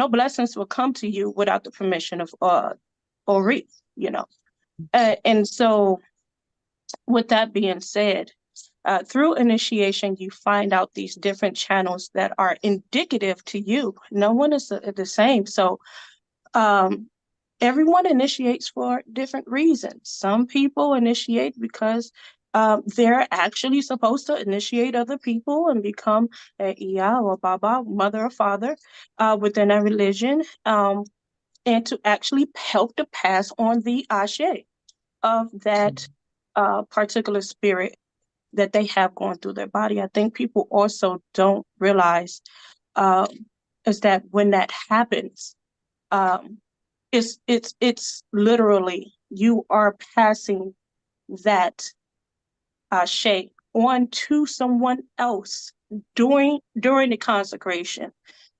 blessings will come to you without the permission of Ori, you know. And so with that being said, through initiation, you find out these different channels that are indicative to you. No one is the same. So everyone initiates for different reasons. Some people initiate because they're actually supposed to initiate other people and become a Iya or Baba, mother or father within a religion, and to actually help to pass on the Ashe of that particular spirit that they have going through their body. I think people also don't realize is that when that happens, it's literally you are passing that shape on to someone else during the consecration,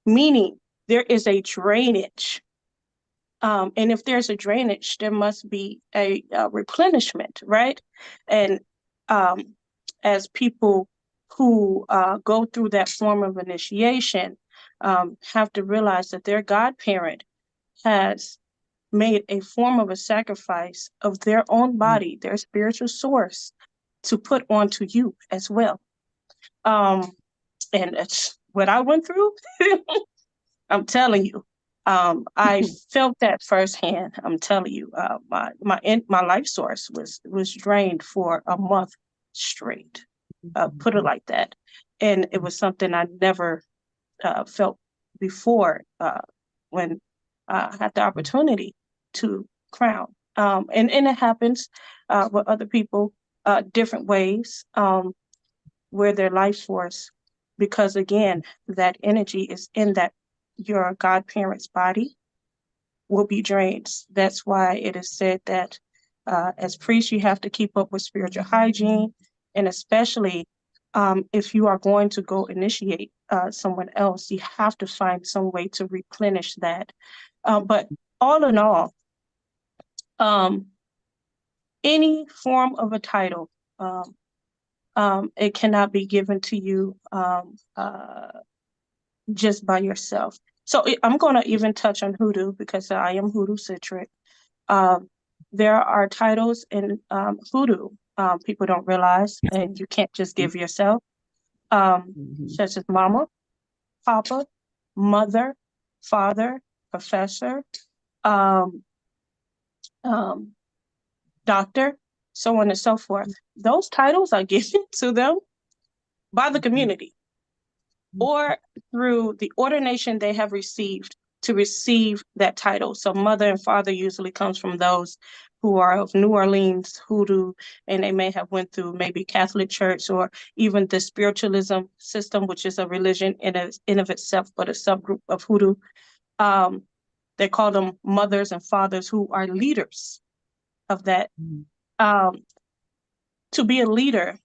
meaning there is a drainage. And if there's a drainage, there must be a replenishment, right? And as people who go through that form of initiation have to realize that their godparent has made a form of a sacrifice of their own body, their spiritual source, to put onto you as well. And it's what I went through. I'm telling you, I felt that firsthand. I'm telling you, my life source was drained for a month straight. Put it like that, and it was something I never felt before when had the opportunity to crown. And it happens with other people different ways where their life force, because again, that energy is in that your godparent's body will be drained. That's why it is said that as priests, you have to keep up with spiritual hygiene, and especially if you are going to go initiate someone else, you have to find some way to replenish that. But all in all, any form of a title, it cannot be given to you just by yourself. So I'm going to even touch on Hoodoo because I am Hoodoo centric. There are titles in Hoodoo people don't realize, and you can't just give yourself, such as mama, papa, mother, father, professor, doctor, so on and so forth. Those titles are given to them by the community or through the ordination they have received to receive that title. So mother and father usually comes from those who are of New Orleans, Hoodoo, and they may have went through maybe Catholic Church or even the spiritualism system, which is a religion in of itself, but a subgroup of Hoodoo. They call them mothers and fathers who are leaders of that. To be a leader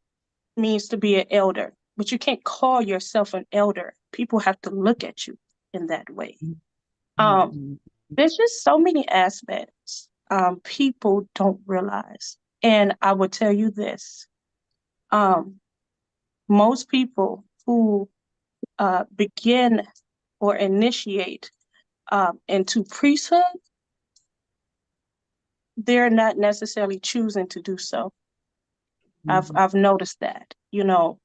means to be an elder, but you can't call yourself an elder. People have to look at you in that way. There's just so many aspects people don't realize. And I will tell you this, most people who begin or initiate into priesthood, they're not necessarily choosing to do so. I've noticed that, you know,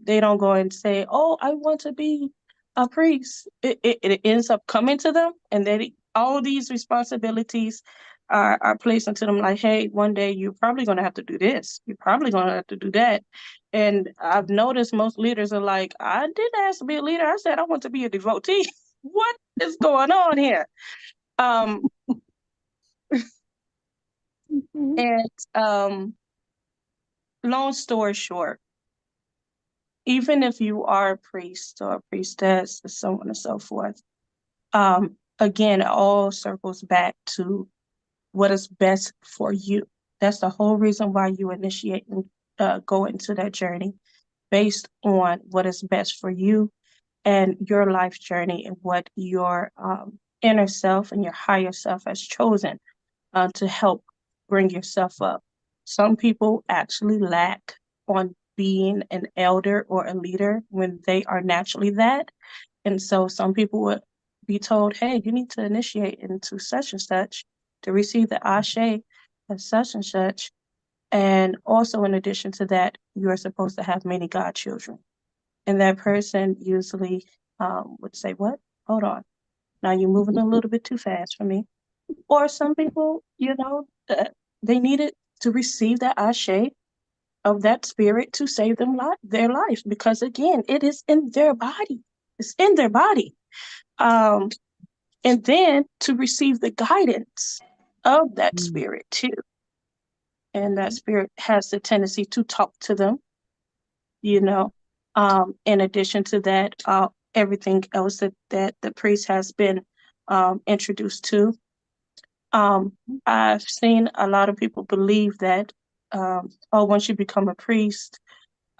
they don't go and say, oh, I want to be a priest. It ends up coming to them, and then all these responsibilities are placed into them like, hey, one day you're probably going to have to do this. You're probably going to have to do that. And I've noticed most leaders are like, I didn't ask to be a leader. I said I want to be a devotee. What is going on here? And long story short, even if you are a priest or a priestess or so on and so forth, again, it all circles back to what is best for you. That's the whole reason why you initiate and go into that journey, based on what is best for you and your life journey and what your inner self and your higher self has chosen to help bring yourself up. Some people actually lack on being an elder or a leader when they are naturally that. And so some people would be told, hey, you need to initiate into such and such to receive the ashe of such and such. And also, in addition to that, you are supposed to have many godchildren. And that person usually would say, what? Hold on. Now you're moving a little bit too fast for me. Or some people, you know, they needed to receive that ashe of that spirit to save them their life, because again, it is in their body. It's in their body. And then to receive the guidance of that spirit too. And that spirit has the tendency to talk to them, you know. In addition to that, everything else that the priest has been introduced to. I've seen a lot of people believe that, once you become a priest,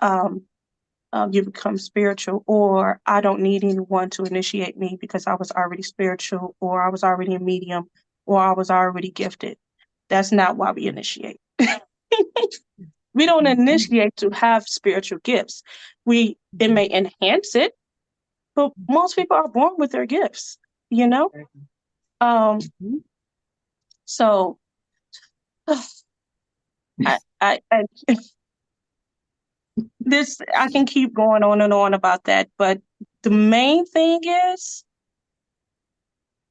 you become spiritual, or I don't need anyone to initiate me because I was already spiritual, or I was already a medium, or I was already gifted. That's not why we initiate. We don't initiate to have spiritual gifts. It may enhance it, but most people are born with their gifts, you know? So I can keep going on and on about that, but the main thing is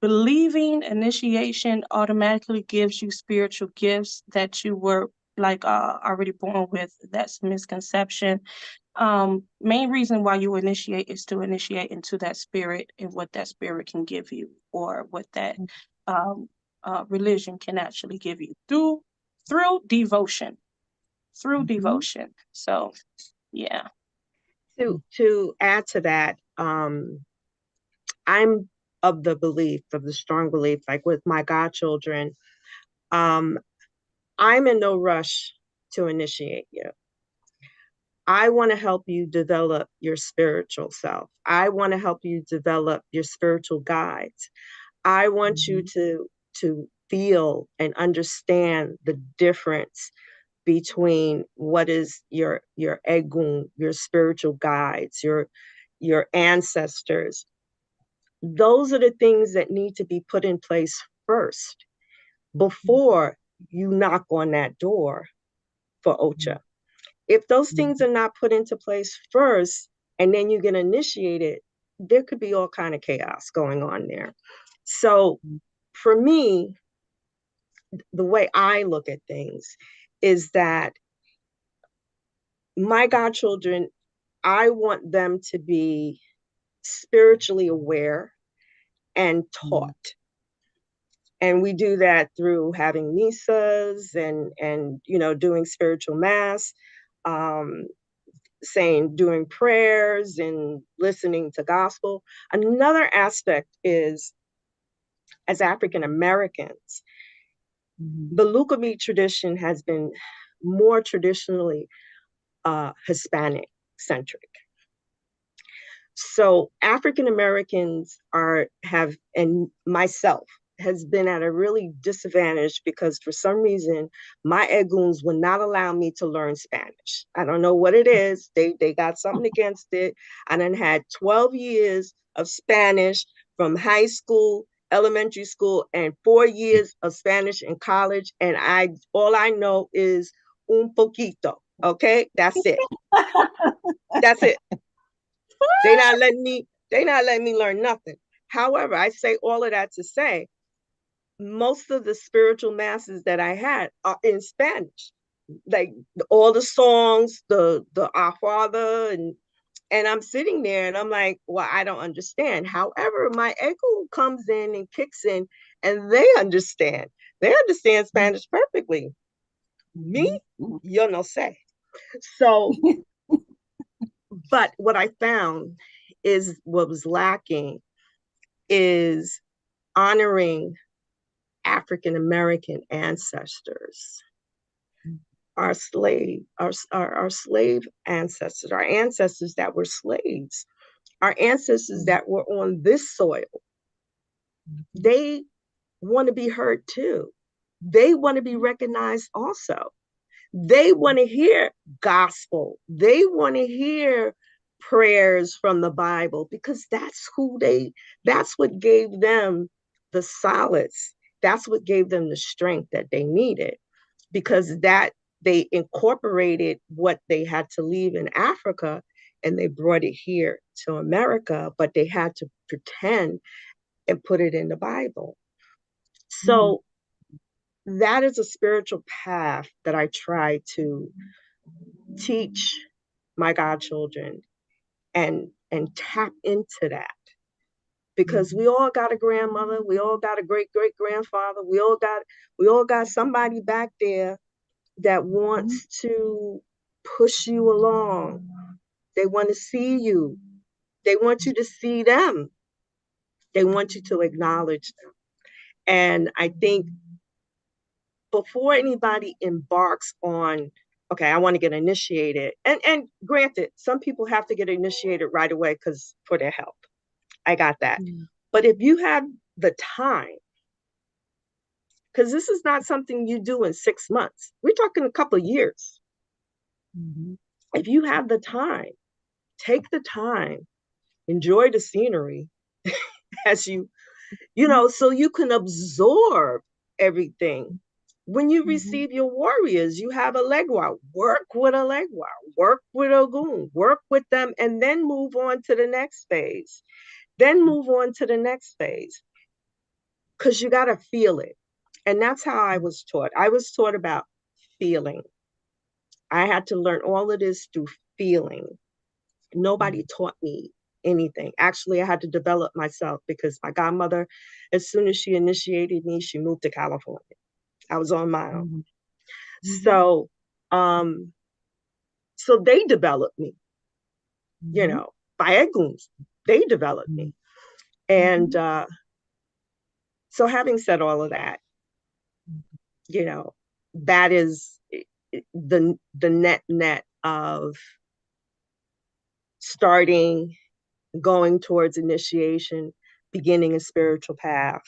believing initiation automatically gives you spiritual gifts that you were like already born with. That's a misconception. Main reason why you initiate is to initiate into that spirit and what that spirit can give you, or what that religion can actually give you through devotion. Devotion. So yeah. To add to that, I'm of the strong belief, like with my godchildren, I'm in no rush to initiate you. I want to help you develop your spiritual self. I want to help you develop your spiritual guides. I want you to feel and understand the difference between what is your egun, your spiritual guides, your ancestors. Those are the things that need to be put in place first before you knock on that door for Ocha. If those things are not put into place first, and then you get initiated, there could be all kind of chaos going on there. So for me, the way I look at things is that my godchildren, I want them to be spiritually aware and taught. And we do that through having misas and doing spiritual mass, doing prayers and listening to gospel. Another aspect is, as African Americans, the Lucumi tradition has been more traditionally Hispanic centric. So African Americans and myself, has been at a really disadvantage because for some reason my eguns would not allow me to learn Spanish. I don't know what it is. They got something against it. I done had 12 years of Spanish from high school, elementary school, and 4 years of Spanish in college. And all I know is un poquito. Okay, that's it. That's it. They not letting me learn nothing. However, I say all of that to say, most of the spiritual masses that I had are in Spanish, like all the songs, the Our Father, and I'm sitting there and I'm like, well, I don't understand. However, my echo comes in and kicks in, and they understand. They understand Spanish perfectly. Me, yo no sé. So, but what I found is what was lacking is honoring African American ancestors, our slave ancestors, our ancestors that were slaves, our ancestors that were on this soil. They want to be heard too. They want to be recognized also. They want to hear gospel. They want to hear prayers from the Bible, because that's what gave them the solace. That's what gave them the strength that they needed, because that they incorporated what they had to leave in Africa and they brought it here to America, but they had to pretend and put it in the Bible. So that is a spiritual path that I try to teach my godchildren and tap into that, because we all got a grandmother, we all got a great grandfather, we all got somebody back there that wants to push you along. They want to see you. They want you to see them. They want you to acknowledge them. And I think before anybody embarks on, okay, I want to get initiated, and granted, some people have to get initiated right away because for their health. I got that. But if you have the time, because this is not something you do in 6 months, we're talking a couple of years. If you have the time, take the time, enjoy the scenery as you so you can absorb everything. When you receive your warriors, you have a legua, work with a legua, work with a goon, work with them, and then move on to the next phase. Because you got to feel it. And that's how I was taught. I was taught about feeling. I had to learn all of this through feeling. Nobody taught me anything. Actually, I had to develop myself because my godmother, as soon as she initiated me, she moved to California. I was on my own. So, so they developed me, you know, by Eglons, they developed me. And so having said all of that, you know, that is the net of starting, going towards initiation, beginning a spiritual path,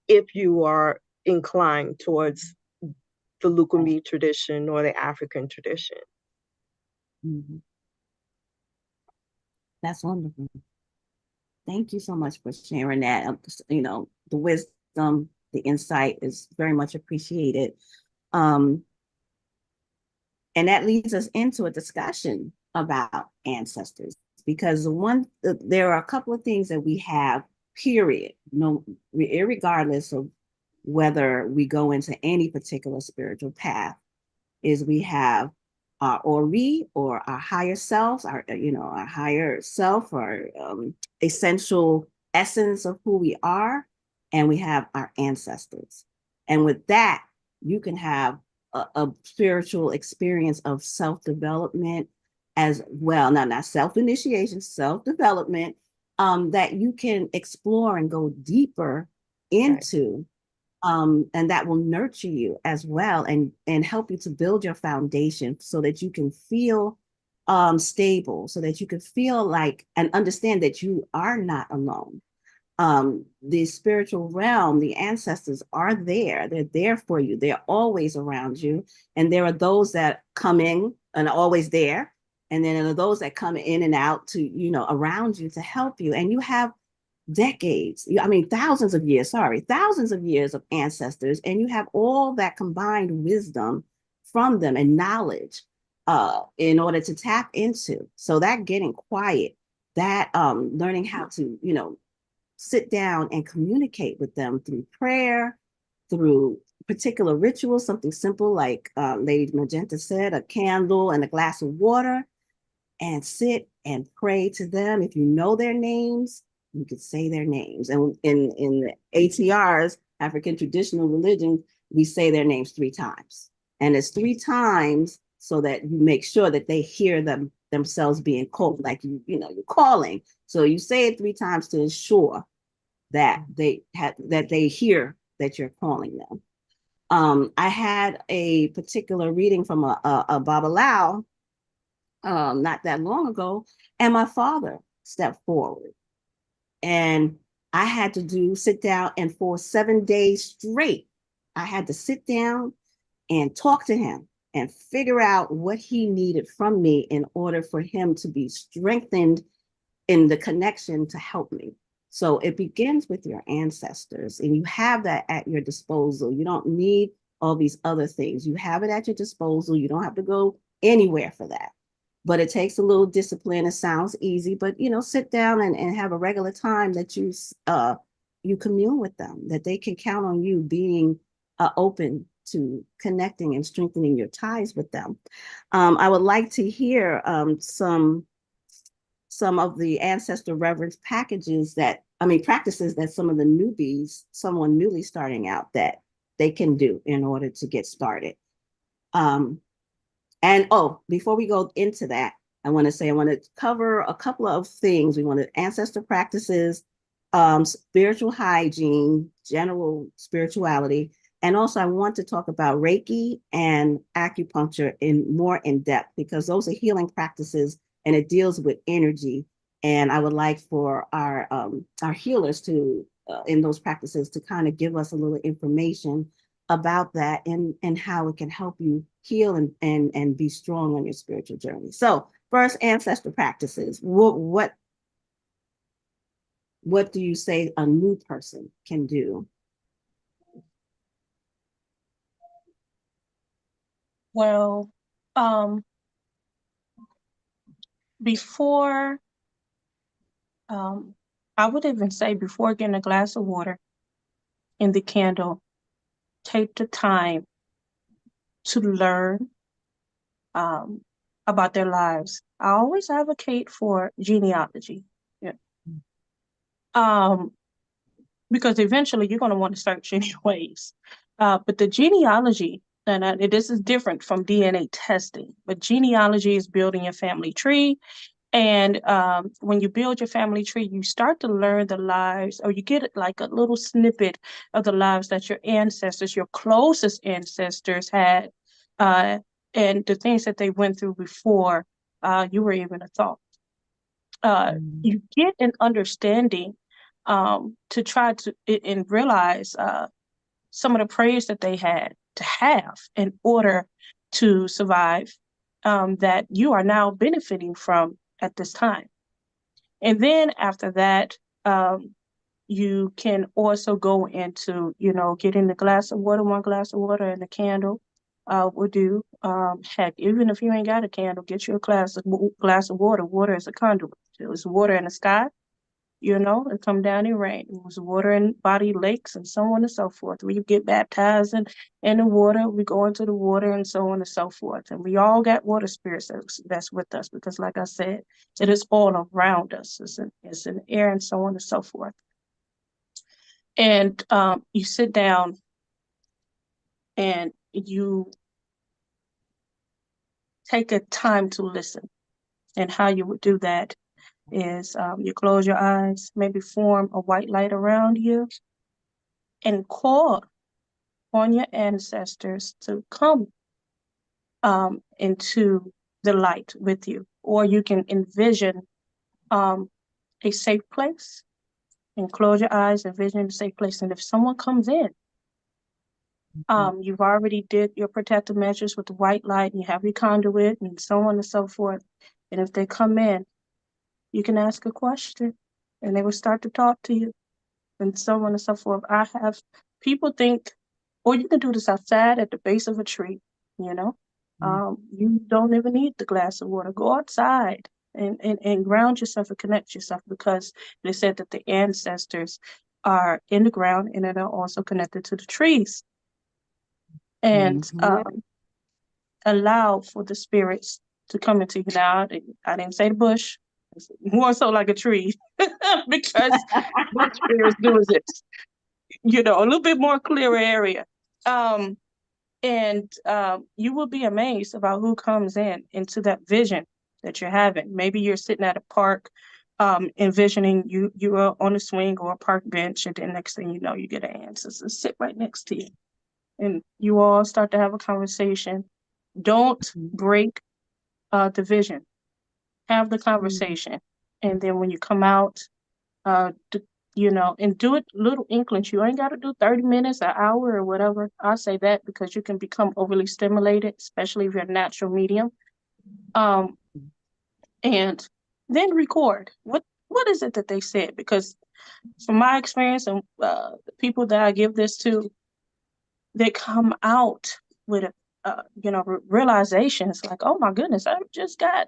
if you are inclined towards the Lucumi tradition or the African tradition. That's wonderful. Thank you so much for sharing that. You know, the wisdom, the insight is very much appreciated. And that leads us into a discussion about ancestors, because there are a couple of things that we have, period, no, regardless of whether we go into any particular spiritual path, is we have our Ori, or our higher selves, our higher self, or essential essence of who we are, and we have our ancestors. And with that, you can have a spiritual experience of self-development as well. Now, not self-initiation, self-development, that you can explore and go deeper into. And that will nurture you as well, and help you to build your foundation so that you can feel stable, so that you can feel like and understand that you are not alone. The spiritual realm, the ancestors are there. They're there for you. They're always around you. And there are those that come in and are always there. And then there are those that come in and out to, you know, around you to help you. And you have decades, thousands of years of ancestors, and you have all that combined wisdom from them and knowledge in order to tap into. So that getting quiet, that learning how to, you know, sit down and communicate with them through prayer, through particular rituals, something simple like Lady Magenta said, a candle and a glass of water, and sit and pray to them. If you know their names, you could say their names. And in the ATRs, African traditional religion, we say their names 3 times. And it's 3 times so that you make sure that they hear themselves being called, like you're calling. So you say it 3 times to ensure that they hear that you're calling them. I had a particular reading from a Babalao not that long ago, and my father stepped forward. And I had to sit down, and for 7 days straight, I had to sit down and talk to him and figure out what he needed from me in order for him to be strengthened in the connection to help me. So it begins with your ancestors, and you have that at your disposal. You don't need all these other things. You have it at your disposal. You don't have to go anywhere for that. But it takes a little discipline. It sounds easy, but sit down and have a regular time that you commune with them, that they can count on you being open to connecting and strengthening your ties with them. I would like to hear some of the ancestor reverence practices that some of the newbies, someone newly starting out, that they can do in order to get started. And before we go into that, I want to cover a couple of things. We want to ancestor practices, spiritual hygiene, general spirituality, and also I want to talk about Reiki and acupuncture more in depth, because those are healing practices and it deals with energy. And I would like for our healers to in those practices to kind of give us a little information about that and how it can help you heal and be strong on your spiritual journey. So first, ancestor practices. What do you say a new person can do? Well, before, I would even say before getting a glass of water and the candle, take the time to learn about their lives, I always advocate for genealogy. Yeah. Because eventually you're going to want to search anyways. But the genealogy, and this is different from DNA testing, but genealogy is building your family tree. And when you build your family tree, you start to learn the lives, or you get like a little snippet of the lives that your ancestors, your closest ancestors had, and the things that they went through before you were even a thought. You get an understanding to try to and realize some of the prayers that they had to have in order to survive, that you are now benefiting from at this time. And then after that, you can also go into, getting a glass of water, one glass of water and a candle will do. Heck, even if you ain't got a candle, get you a glass of water. Water is a conduit. It was water in the sky, it come down in rain. It was water in body lakes and so on and so forth. We get baptized in the water, we go into the water and so on and so forth. And we all got water spirits that's with us because, like I said, it is all around us. It's in the air and so on and so forth. And you sit down and you take a time to listen. And how you would do that is you close your eyes, maybe form a white light around you, and call on your ancestors to come into the light with you. Or you can envision a safe place and close your eyes, envision a safe place. And if someone comes in, you've already did your protective measures with the white light, and you have your conduit and so on and so forth. And if they come in, you can ask a question and they will start to talk to you and so on and so forth. I have people think, or you can do this outside at the base of a tree, you don't even need the glass of water. Go outside and ground yourself and connect yourself, because they said that the ancestors are in the ground and they're also connected to the trees. And allow for the spirits to come into you. Now, I didn't say the bush, it's more so like a tree, because the spirits do exist, a little bit more clear area. And you will be amazed about who comes into that vision that you're having. Maybe you're sitting at a park, envisioning you are on a swing or a park bench, and then next thing you know, you get an ancestor sit right next to you. And you all start to have a conversation. Don't break the vision. Have the conversation. And then when you come out, and do it little inklings. You ain't got to do 30 minutes, an hour, or whatever. I say that because you can become overly stimulated, especially if you're a natural medium. And then record. What is it that they said? Because from my experience and the people that I give this to, they come out with realizations like, oh my goodness, I just got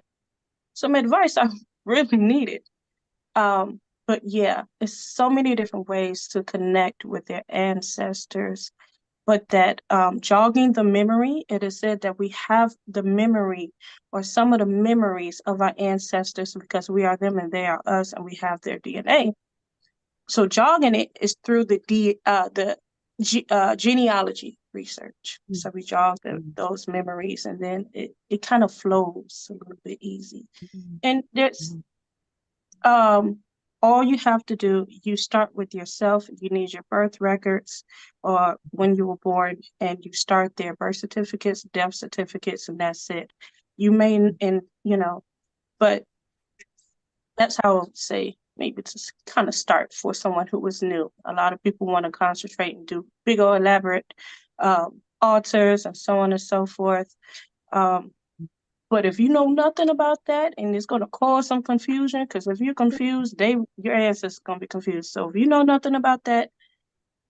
some advice I really needed. But yeah, it's so many different ways to connect with their ancestors. But that jogging the memory, it is said that we have the memory or some of the memories of our ancestors because we are them and they are us, and we have their DNA. So jogging it is through the genealogy research. So we jog those memories, and then it kind of flows a little bit easy. And there's all you have to do, you start with yourself. You need your birth records or when you were born, and you start there, birth certificates, death certificates, and that's it. You may, but that's how I would say maybe to kind of start for someone who was new. A lot of people want to concentrate and do big old elaborate altars and so on and so forth. But if you know nothing about that, and it's going to cause some confusion, because if you're confused, your ancestors are going to be confused. So if you know nothing about that,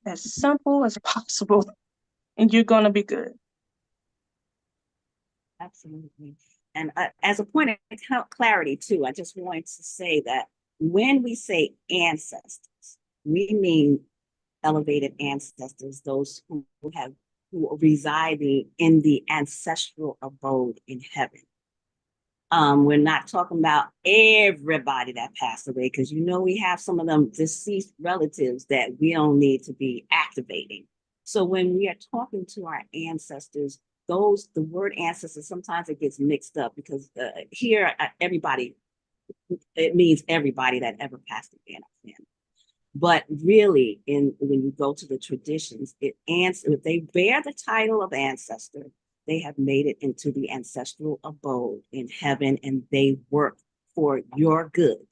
as simple as possible, and you're going to be good. Absolutely. And as a point of clarity too, I just wanted to say that when we say ancestors, we mean elevated ancestors, those who are residing in the ancestral abode in heaven. We're not talking about everybody that passed away, because we have some of them deceased relatives that we don't need to be activating. So when we are talking to our ancestors, the word ancestors, sometimes it gets mixed up, because here everybody, it means everybody that ever passed away in our family. But really, when you go to the traditions, if they bear the title of ancestor, they have made it into the ancestral abode in heaven, and they work for your good,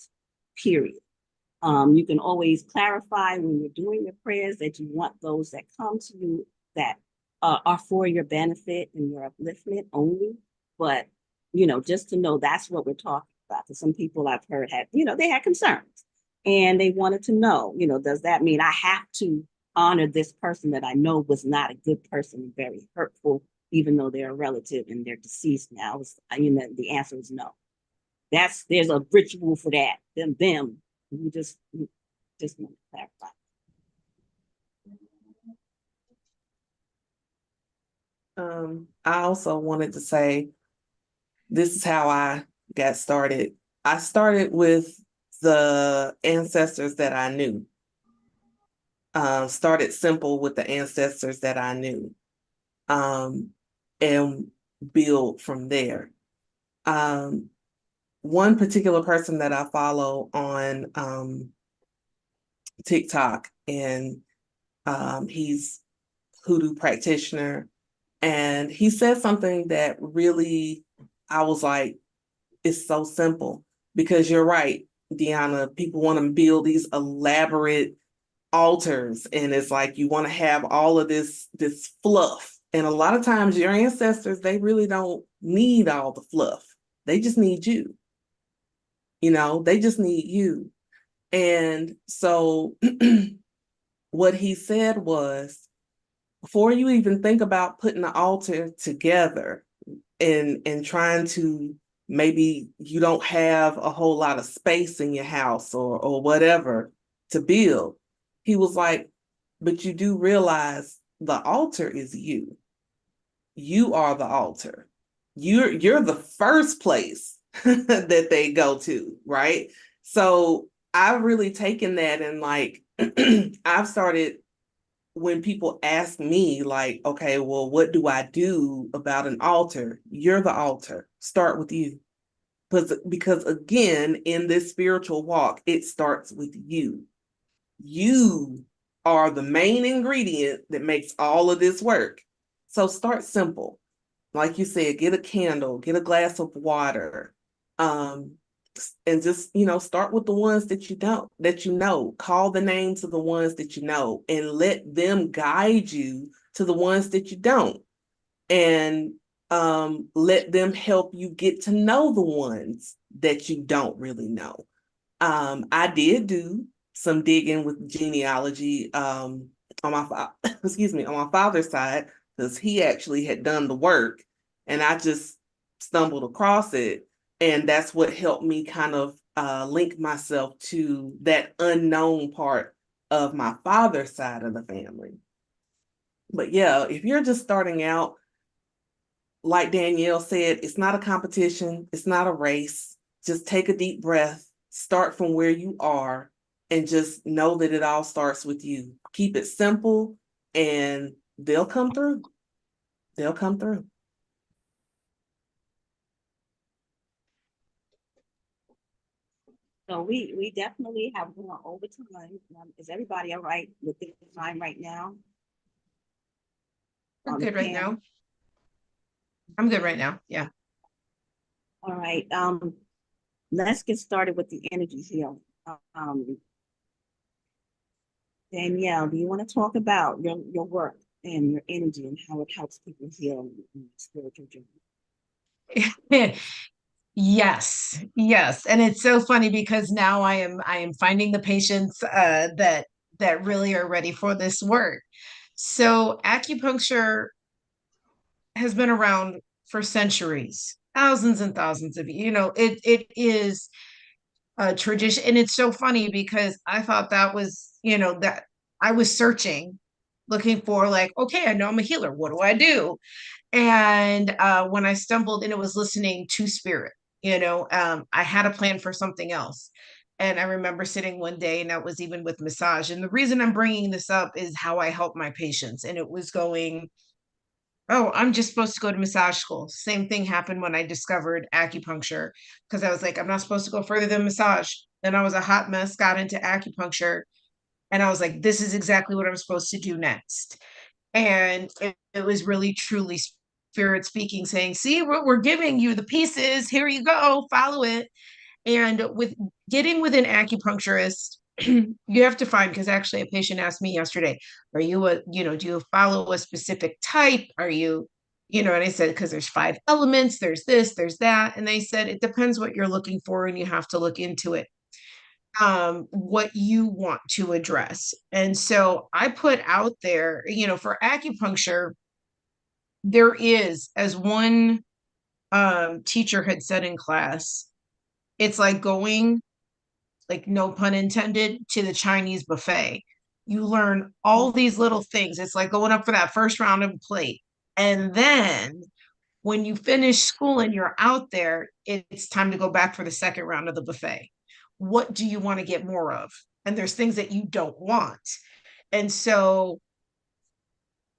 period. You can always clarify when you're doing your prayers that you want those that come to you that are for your benefit and your upliftment only. But, just to know that's what we're talking about. Because some people I've heard they had concerns, and they wanted to know, does that mean I have to honor this person that I know was not a good person, very hurtful, even though they're a relative and they're deceased now? The answer is no. There's a ritual for that. Them. We just want to clarify. I also wanted to say, this is how I got started. I started with the ancestors that I knew. Started simple with the ancestors that I knew, and build from there. One particular person that I follow on TikTok, and he's Hoodoo practitioner, and he said something that really, I was like, it's so simple. Because you're right, Deanna, people want to build these elaborate altars, and it's like you want to have all of this fluff. And a lot of times your ancestors, they really don't need all the fluff. They just need you. They just need you. And so what he said was, before you even think about putting the altar together and trying to, maybe you don't have a whole lot of space in your house or whatever to build, he was like, but you do realize the altar is you. You are the altar. You're the first place that they go to, right? So I've really taken that, and like I've started, when people ask me like, okay, well, what do I do about an altar? You're the altar. Start with you. Because again, in this spiritual walk, it starts with you. You are the main ingredient that makes all of this work. So start simple. Like you said, get a candle, get a glass of water, and just, start with the ones that you know, call the names of the ones that you know, and let them guide you to the ones that you don't. And let them help you get to know the ones that you don't really know. I did do some digging with genealogy on my on my father's side, because he actually had done the work, and I just stumbled across it, and that's what helped me kind of link myself to that unknown part of my father's side of the family. But yeah, if you're just starting out, like Danielle said, it's not a competition, it's not a race. Just take a deep breath, start from where you are, and just know that it all starts with you. Keep it simple, and they'll come through. They'll come through. So we definitely have gone over time. Is everybody all right with the time right now? I'm good right now. I'm good right now. Yeah. All right. Let's get started with the energy healing. Danielle, do you want to talk about your work and your energy and how it helps people heal in spiritual journey? Yes. And it's so funny because now I am finding the patients that really are ready for this work. So acupuncture has been around for centuries, thousands and thousands of, it is a tradition. And it's so funny because I thought that was, that I was searching, looking for like, okay, I know I'm a healer. What do I do? And when I stumbled, and it was listening to spirit. I had a plan for something else. And I remember sitting one day, and that was even with massage. And the reason I'm bringing this up is how I help my patients. And it was going, oh, I'm just supposed to go to massage school. Same thing happened when I discovered acupuncture, because I was like, I'm not supposed to go further than massage. Then I was a hot mess, got into acupuncture, and I was like, this is exactly what I'm supposed to do next. And it was really, truly spirit speaking, saying, see, we're giving you the pieces. Here you go, follow it. And with getting with an acupuncturist, you have to find, because actually a patient asked me yesterday, are you do you follow a specific type? Are you, and I said, because there's 5 elements, there's this, there's that. And they said, it depends what you're looking for, and you have to look into it, what you want to address. And so I put out there, for acupuncture, there is, as one teacher had said in class, it's like going, like no pun intended, to the Chinese buffet. You learn all these little things. It's like going up for that first round of plate. And then when you finish school and you're out there, it's time to go back for the second round of the buffet. What do you want to get more of? And there's things that you don't want. And so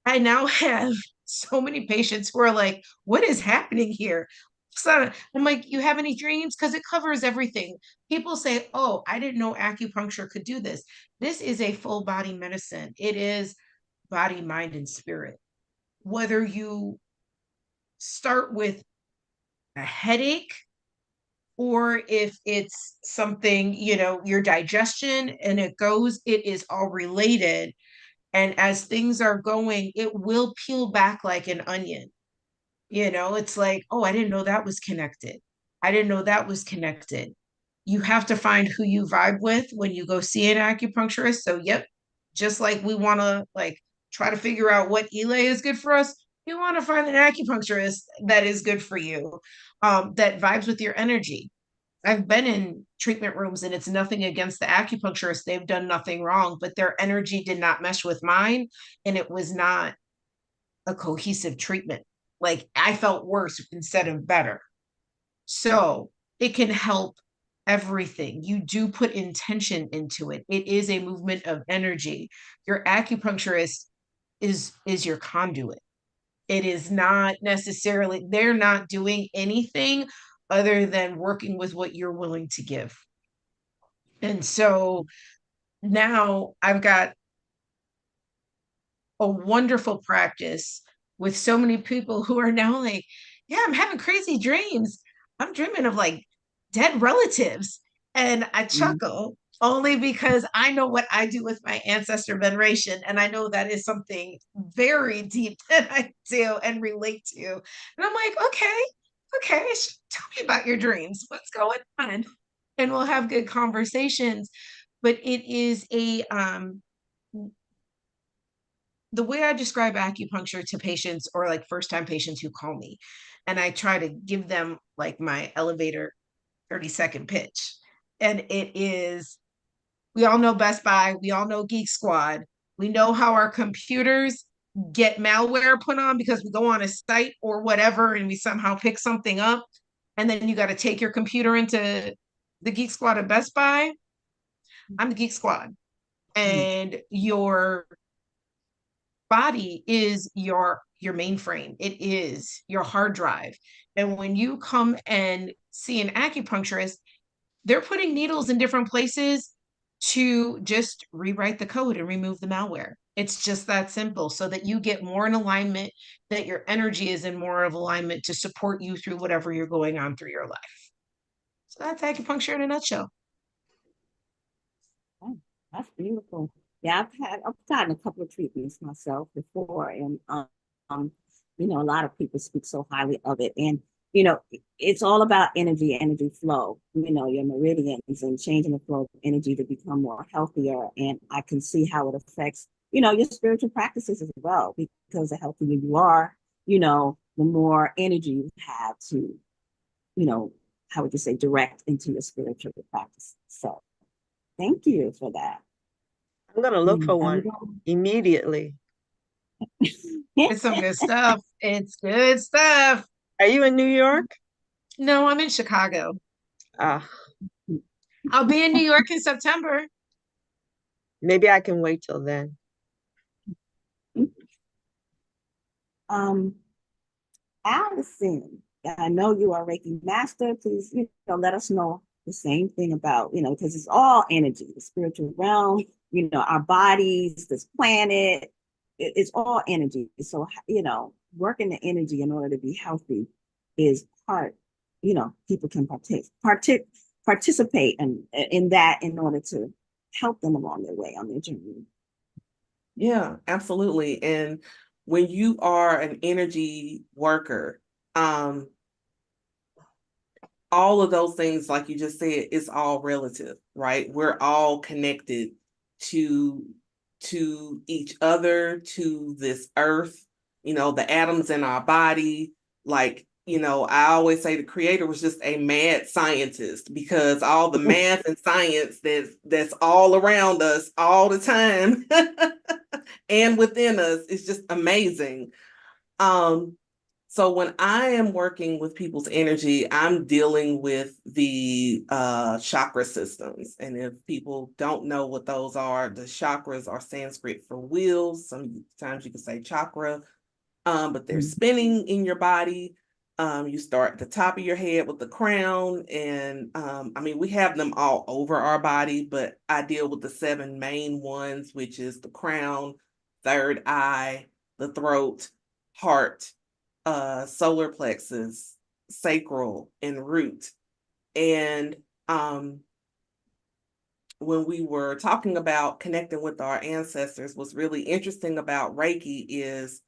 I now have so many patients who are like, what is happening here? So I'm like, you have any dreams? Because it covers everything. People say, oh, I didn't know acupuncture could do this. This is a full body medicine. It is body, mind, and spirit. Whether you start with a headache, or if it's something, your digestion, and it is all related. And as things are going, it will peel back like an onion. It's like, oh, I didn't know that was connected. I didn't know that was connected. You have to find who you vibe with when you go see an acupuncturist. So, yep, just like we want to like try to figure out what Ile is good for us, you want to find an acupuncturist that is good for you, that vibes with your energy. I've been in treatment rooms, and it's nothing against the acupuncturists. They've done nothing wrong, but their energy did not mesh with mine, and it was not a cohesive treatment. Like, I felt worse instead of better. So it can help everything. You do put intention into it. It is a movement of energy. Your acupuncturist is your conduit. It is not necessarily, they're not doing anything other than working with what you're willing to give. And so now I've got a wonderful practice with so many people who are now like, yeah, I'm having crazy dreams. I'm dreaming of like dead relatives. And I chuckle only because I know what I do with my ancestor veneration. And I know that is something very deep that I do and relate to. And I'm like, okay, tell me about your dreams. What's going on? And we'll have good conversations. But it is the way I describe acupuncture to patients, or like first time patients who call me, and I try to give them like my elevator 30-second pitch. And it is, we all know Best Buy, we all know Geek Squad, we know how our computers get malware put on because we go on a site or whatever and we somehow pick something up. And then you got to take your computer into the Geek Squad at Best Buy. I'm the Geek Squad. And your body is your mainframe. It is your hard drive. And when you come and see an acupuncturist, they're putting needles in different places to just rewrite the code and remove the malware. It's just that simple, so that you get more in alignment, that your energy is in more of alignment to support you through whatever you're going on through your life. So that's acupuncture in a nutshell. Oh, that's beautiful. Yeah, I've gotten a couple of treatments myself before, and a lot of people speak so highly of it, and it's all about energy flow. Your meridians and changing the flow of energy to become more healthier, and I can see how it affects your spiritual practices as well, because the healthier you are, the more energy you have to, how would you say, direct into your spiritual practice. So, thank you for that. I'm going to look for one immediately. It's some good stuff. It's good stuff. Are you in New York? No, I'm in Chicago. Ah, I'll be in New York in September. maybe I can wait till then. Um, Allison, I know you are Reiki master. Please, let us know the same thing about, because it's all energy, the spiritual realm, our bodies, this planet, it's all energy. So, working the energy in order to be healthy is part, people can participate in that in order to help them along their way on their journey. Yeah, absolutely. And when you are an energy worker, all of those things, like you just said, it's all relative, right? We're all connected to each other, to this earth, the atoms in our body. Like, I always say the creator was just a mad scientist, because all the math and science that's all around us all the time and within us is just amazing. So when I am working with people's energy, I'm dealing with the chakra systems. And if people don't know what those are, the chakras are Sanskrit for wheels. Sometimes you can say chakra, but they're spinning in your body. You start at the top of your head with the crown. And we have them all over our body, but I deal with the 7 main ones, which is the crown, third eye, the throat, heart, solar plexus, sacral, and root. And when we were talking about connecting with our ancestors, what's really interesting about Reiki is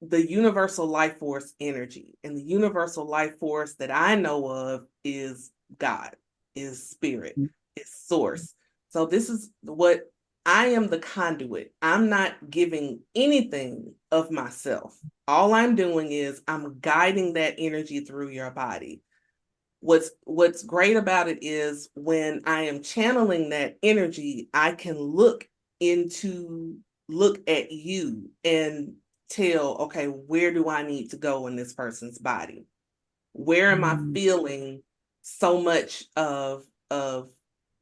the universal life force energy. And the universal life force that I know of is God, is spirit, is source. So this is what I am, the conduit. I'm not giving anything of myself. All I'm doing is I'm guiding that energy through your body. What's great about it is when I am channeling that energy, I can look at you and tell, okay, where do I need to go in this person's body? Where am I feeling so much of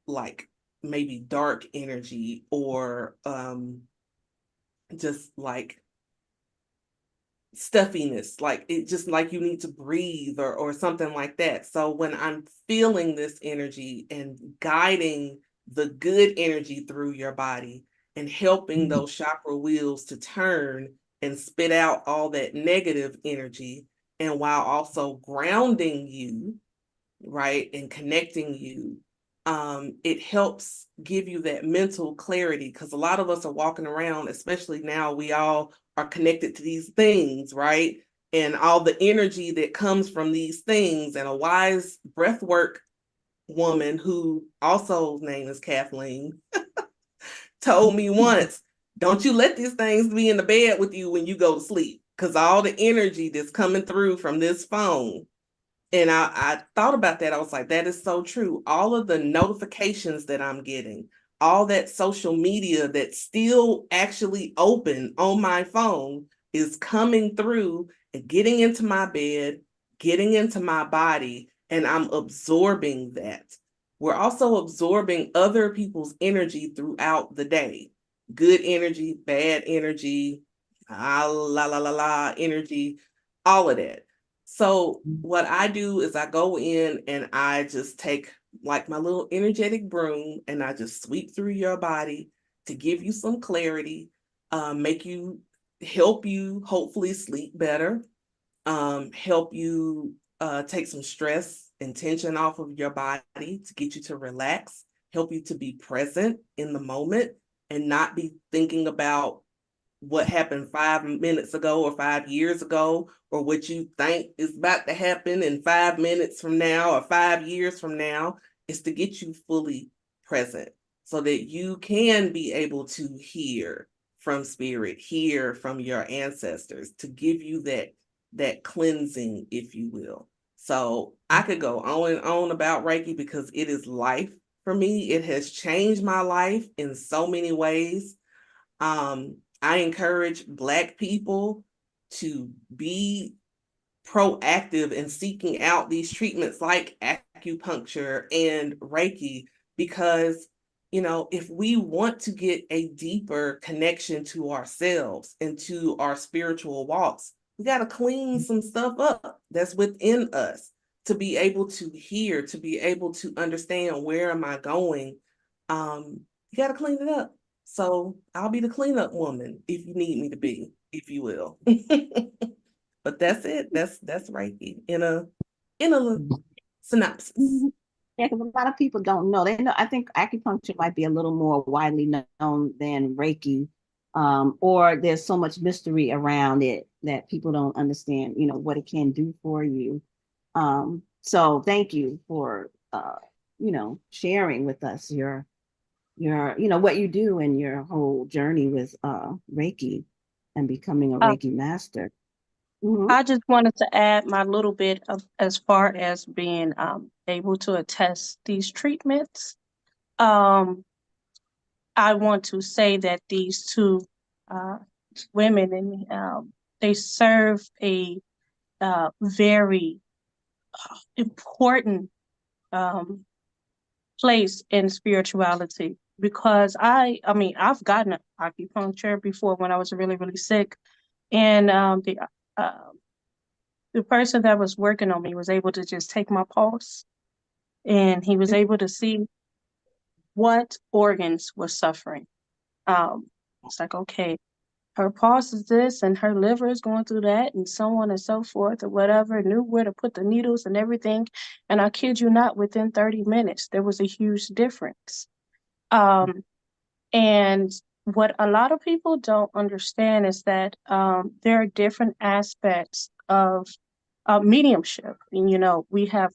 like maybe dark energy, or just like stuffiness, like it just like you need to breathe, or something like that. So when I'm feeling this energy and guiding the good energy through your body and helping those chakra wheels to turn and spit out all that negative energy, and while also grounding you, right, and connecting you, it helps give you that mental clarity, because a lot of us are walking around, especially now, we all are connected to these things, right? And all the energy that comes from these things. And a wise breathwork woman, who also name is Kathleen, told me once, don't you let these things be in the bed with you when you go to sleep, because all the energy that's coming through from this phone. And I thought about that. I was like, that is so true. All of the notifications that I'm getting, all that social media that's still actually open on my phone is coming through and getting into my bed, getting into my body, and I'm absorbing that. We're also absorbing other people's energy throughout the day. Good energy, bad energy, energy, all of that. So what I do is I go in and I just take like my little energetic broom and I just sweep through your body to give you some clarity, help you hopefully sleep better, help you take some stress and tension off of your body to get you to relax, help you to be present in the moment and not be thinking about what happened 5 minutes ago or 5 years ago, or what you think is about to happen in 5 minutes from now or 5 years from now. Is to get you fully present so that you can be able to hear from spirit, hear from your ancestors, to give you that cleansing, if you will. So I could go on and on about Reiki because it is life for me. It has changed my life in so many ways. I encourage Black people to be proactive in seeking out these treatments like acupuncture and Reiki, because, you know, if we want to get a deeper connection to ourselves and to our spiritual walks, we got to clean some stuff up that's within us to be able to hear, to be able to understand, where am I going? You got to clean it up. So I'll be the cleanup woman if you need me to be, if you will. But that's it. That's Reiki in a synopsis. Yeah, because a lot of people don't know. They know. I think acupuncture might be a little more widely known than Reiki, or there's so much mystery around it that people don't understand, you know, what it can do for you. So thank you for, you know, sharing with us your, you know, what you do and your whole journey with Reiki and becoming a Uh, Reiki master. Mhm. I just wanted to add my little bit of as far as being able to attest these treatments. Um, I want to say that these two women, and they serve a very important place in spirituality, because I mean, I've gotten acupuncture before when I was really, really sick, and the person that was working on me was able to just take my pulse, and he was able to see what organs were suffering. It's like, okay, her pulse is this, and her liver is going through that, and so on and so forth, or whatever, knew where to put the needles and everything. And I kid you not, within 30 minutes, there was a huge difference. And what a lot of people don't understand is that there are different aspects of mediumship. And, you know, we have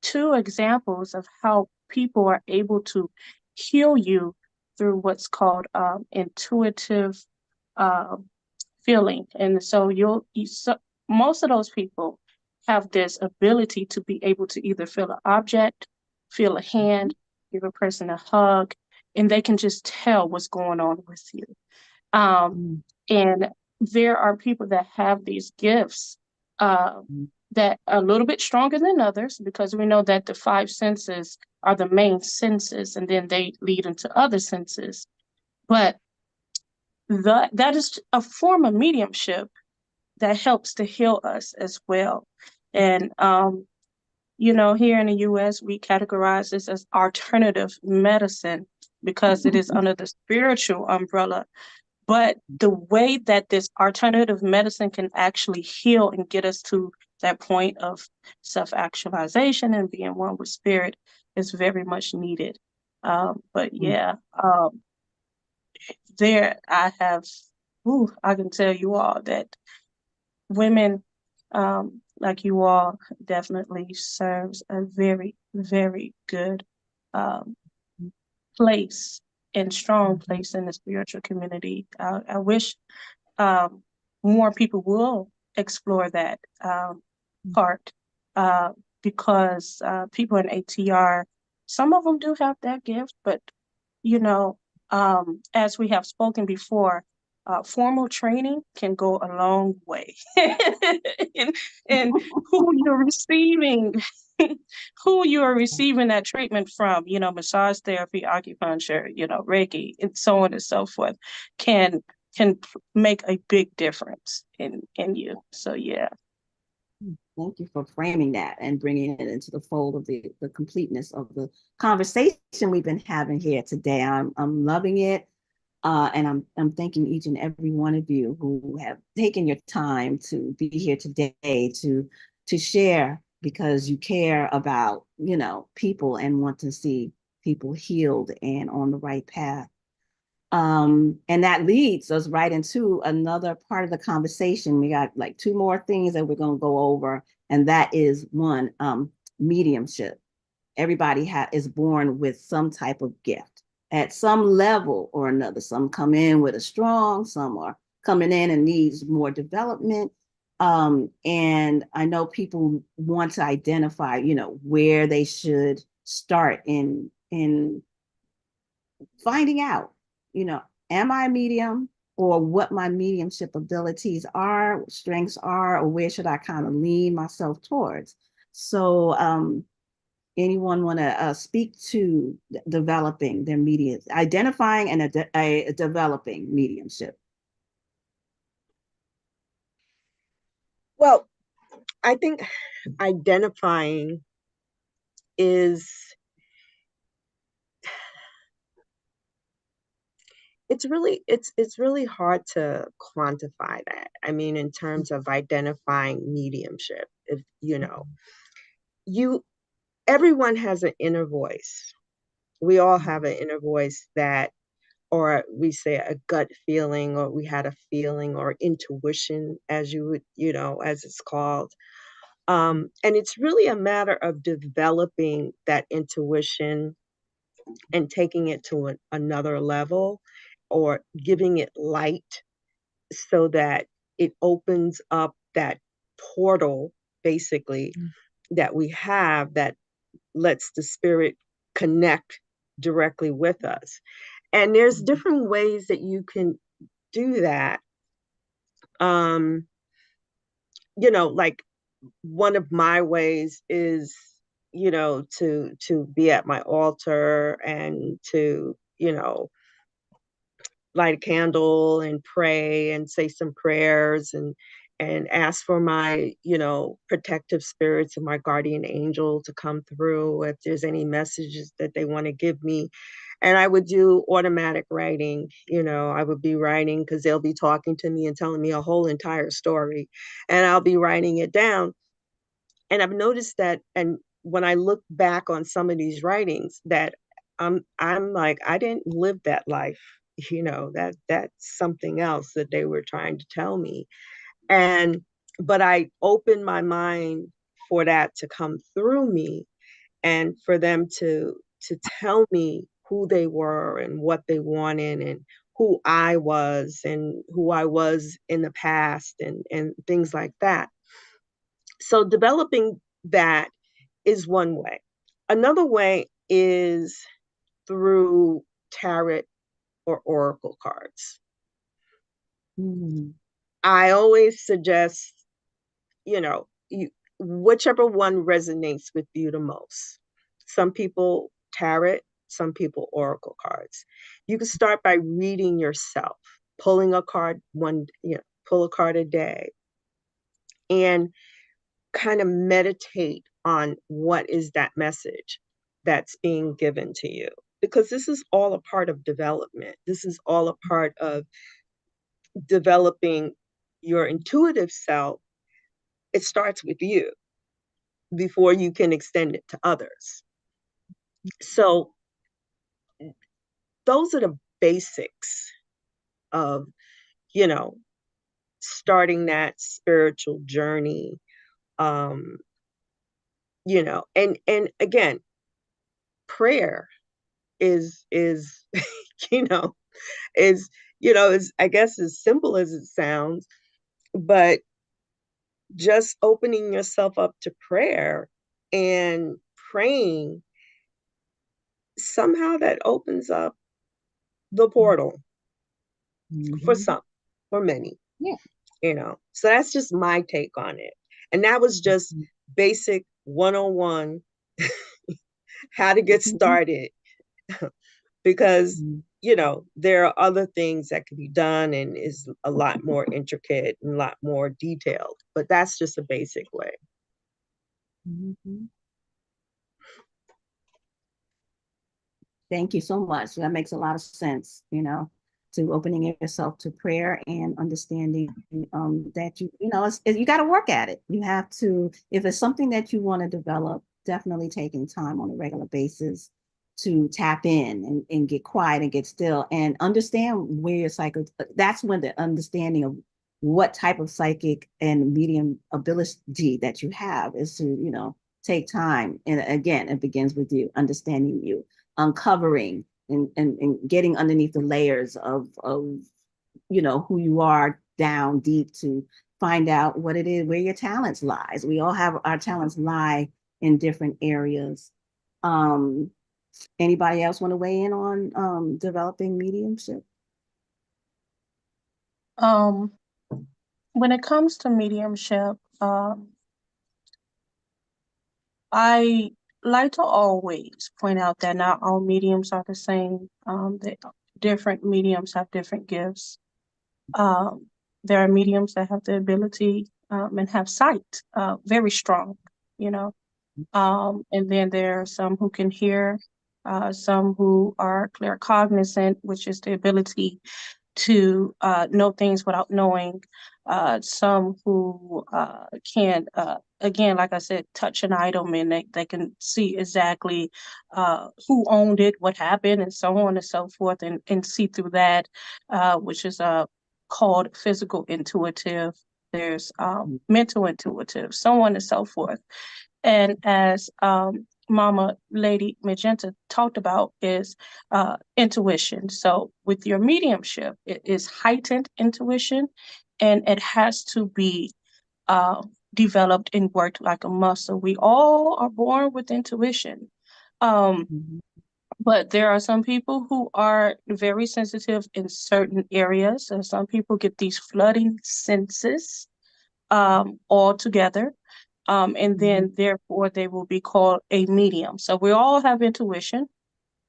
two examples of how people are able to heal you through what's called intuitive uh, feeling. And so most of those people have this ability to be able to either feel an object, feel a hand, give a person a hug, and they can just tell what's going on with you. And there are people that have these gifts that are a little bit stronger than others, because we know that the five senses are the main senses, and then they lead into other senses. But that is a form of mediumship that helps to heal us as well. And you know, here in the US, we categorize this as alternative medicine because it is under the spiritual umbrella. But the way that this alternative medicine can actually heal and get us to that point of self-actualization and being one with spirit is very much needed. But yeah, there I have, I can tell you all that women like you all definitely serves a very, very good place and strong place in the spiritual community. I wish more people will explore that part because people in ATR, some of them do have that gift, but you know, as we have spoken before, formal training can go a long way. and who you're receiving, who you are receiving that treatment from, you know, massage therapy, acupuncture, you know, Reiki, and so on and so forth, can make a big difference in you. So yeah. Thank you for framing that and bringing it into the fold of the completeness of the conversation we've been having here today. I'm loving it. And I'm thanking each and every one of you who have taken your time to be here today to share, because you care about, you know, people and want to see people healed and on the right path. And that leads us right into another part of the conversation. We got like two more things that we're going to go over, and that is one, mediumship. Everybody is born with some type of gift at some level or another. Some come in with a strong, some are coming in and needs more development. And I know people want to identify, you know, where they should start in finding out, you know, am I a medium? or what my mediumship abilities are, strengths are, or where should I kind of lean myself towards. So anyone want to speak to developing their medium, identifying and developing mediumship? Well, I think identifying is, it's really hard to quantify that. I mean, in terms of identifying mediumship, if everyone has an inner voice. We all have an inner voice that, or we say a gut feeling, or we had a feeling, or intuition, as you would, as it's called. And it's really a matter of developing that intuition and taking it to another level, or giving it light so that it opens up that portal, basically, that we have, that lets the spirit connect directly with us. And there's different ways that you can do that. Like, one of my ways is, to be at my altar and to, light a candle and pray and say some prayers, and ask for my, protective spirits and my guardian angel to come through if there's any messages that they want to give me. And I would do automatic writing. I would be writing because they'll be talking to me and telling me a whole entire story, and I'll be writing it down. And I've noticed that, and when I look back on some of these writings, that I'm like, I didn't live that life. That's something else that they were trying to tell me. But I opened my mind for that to come through me, and for them to tell me who they were and what they wanted, and who I was and who I was in the past, and things like that. So developing that is one way. Another way is through tarot or oracle cards. I always suggest, whichever one resonates with you the most. Some people tarot, some people oracle cards. You can start by reading yourself, pulling a card pull a card a day, and kind of meditate on what is that message that's being given to you. Because this is all a part of development. This is all a part of developing your intuitive self. It starts with you before you can extend it to others. So those are the basics of, starting that spiritual journey. And again, prayer is is I guess as simple as it sounds, but just opening yourself up to prayer and praying, somehow that opens up the portal for some, for many. So that's just my take on it. And that was just basic 101 how to get started. Because there are other things that can be done and is a lot more intricate and a lot more detailed, but that's just a basic way. Thank you so much. That makes a lot of sense, to opening yourself to prayer and understanding that you got to work at it. You have to, if it's something that you want to develop, definitely taking time on a regular basis to tap in and get quiet and get still and understand where your psychic, that's when the understanding of what type of psychic and medium ability that you have is to, take time. And again, it begins with you, understanding you, uncovering and getting underneath the layers of who you are down deep to find out what it is, where your talents lies. We all have our talents lie in different areas. Anybody else want to weigh in on developing mediumship? When it comes to mediumship, I like to always point out that not all mediums are the same. That different mediums have different gifts. There are mediums that have the ability and have sight very strong, you know. And then there are some who can hear, some who are claircognizant, which is the ability to know things without knowing. Some who can, again, like I said, touch an item and they can see exactly who owned it, what happened, and so on and so forth, and see through that, which is called physical intuitive. There's mental intuitive, so on and so forth. And as Mama Lady Magenta talked about is intuition. So with your mediumship, it is heightened intuition, and it has to be developed and worked like a muscle. We all are born with intuition. But there are some people who are very sensitive in certain areas. So some people get these flooding senses altogether. And then therefore they will be called a medium. So we all have intuition,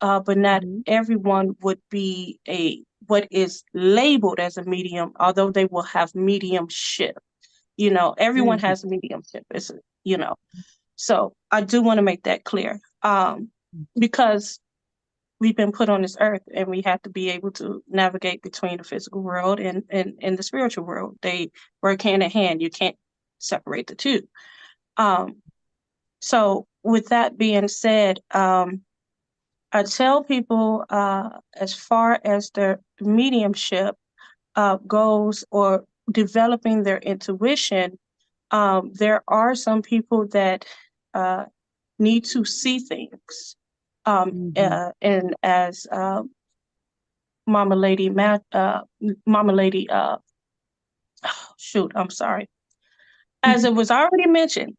but not everyone would be what is labeled as a medium, although they will have mediumship. You know, everyone has mediumship, you know. So I do want to make that clear, because we've been put on this earth and we have to be able to navigate between the physical world and the spiritual world. They work hand in hand. You can't separate the two. So with that being said, I tell people as far as their mediumship goes or developing their intuition, there are some people that need to see things. And as Mama Lady, shoot, I'm sorry. As it was already mentioned,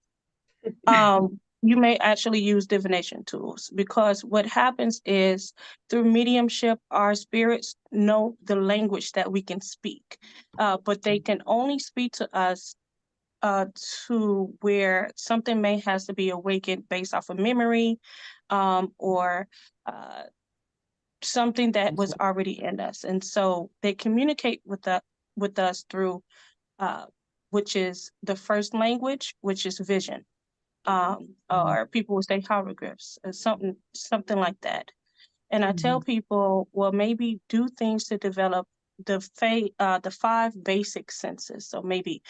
you may actually use divination tools, because what happens is through mediumship, our spirits know the language that we can speak, but they can only speak to us to where something may has to be awakened based off of memory, or something that was already in us. And so they communicate with us through which is the first language, which is vision. Or people would say hieroglyphs, or something like that. And I tell people, well, maybe do things to develop the 5 basic senses. So maybe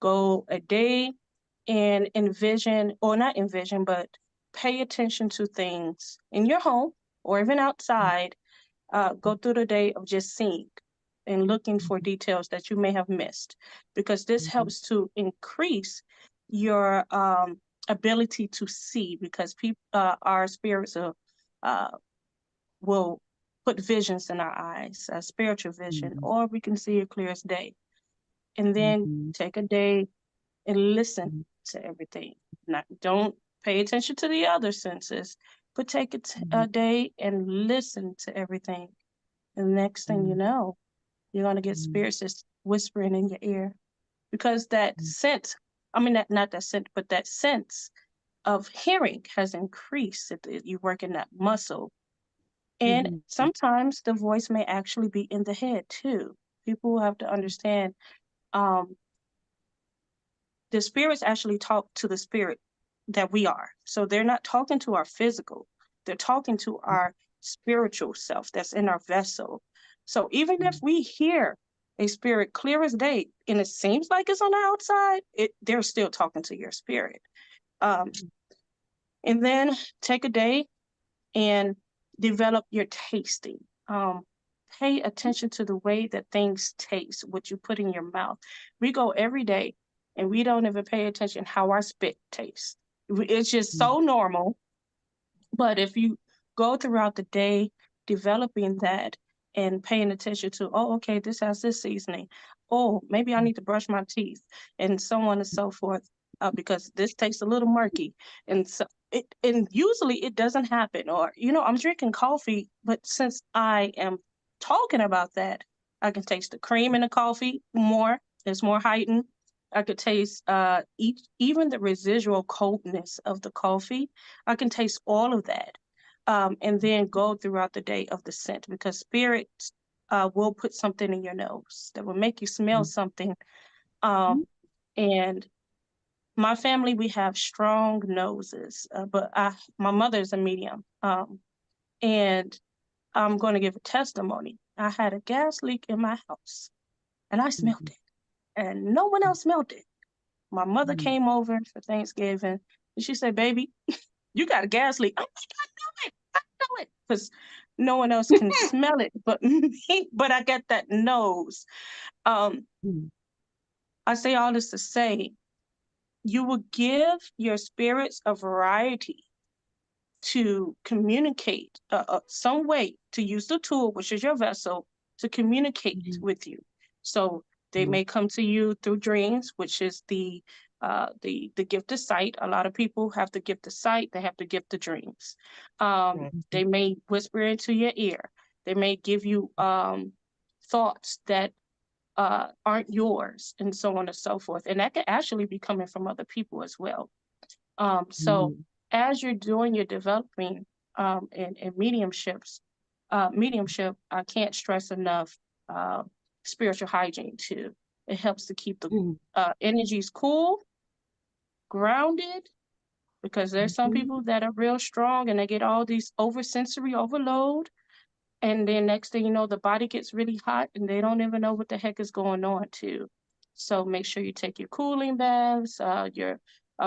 go a day and envision, or not envision, but pay attention to things in your home or even outside. Go through the day of just seeing and looking for details that you may have missed, because this helps to increase your ability to see, because our spirits will put visions in our eyes, a spiritual vision, or we can see it clear as day. And then take a day and listen to everything. Don't pay attention to the other senses, but take a day and listen to everything. And the next thing you know, you're going to get spirits just whispering in your ear, because that scent, I mean, not that scent, but that sense of hearing has increased. You work in that muscle. And sometimes the voice may actually be in the head too. People have to understand the spirits actually talk to the spirit that we are. So they're not talking to our physical, they're talking to our spiritual self that's in our vessel. So even if we hear a spirit clear as day and it seems like it's on the outside, they're still talking to your spirit. And then take a day and develop your tasting. Pay attention to the way that things taste, what you put in your mouth. We go every day and we don't even pay attention how our spit tastes. It's just so normal. But if you go throughout the day developing that and paying attention to, oh, okay, this has this seasoning. Oh, maybe I need to brush my teeth, and so on and so forth, because this tastes a little murky. And so and usually it doesn't happen. Or, I'm drinking coffee, but since I am talking about that, I can taste the cream in the coffee more. It's more heightened. I could taste even the residual coldness of the coffee. I can taste all of that. And then go throughout the day of the scent, because spirit will put something in your nose that will make you smell something. And my family, we have strong noses, but my mother's a medium. And I'm going to give a testimony. I had a gas leak in my house and I smelled it, and no one else smelled it. My mother came over for Thanksgiving and she said, "Baby, you got a gas leak." I'm like, I know it. Because no one else can smell it but me, but I get that nose. I say all this to say, you will give your spirits a variety to communicate, some way to use the tool, which is your vessel, to communicate with you. So they may come to you through dreams, which is the gift of sight. A lot of people have the gift of sight. They have the gift of dreams. They may whisper into your ear. They may give you thoughts that aren't yours, and so on and so forth. And that could actually be coming from other people as well. So as you're doing your developing in mediumship, I can't stress enough spiritual hygiene too. It helps to keep the energies cool, grounded, because there's some people that are real strong and they get all these sensory overload. And then next thing you know, the body gets really hot and they don't even know what the heck is going on too. So make sure you take your cooling baths.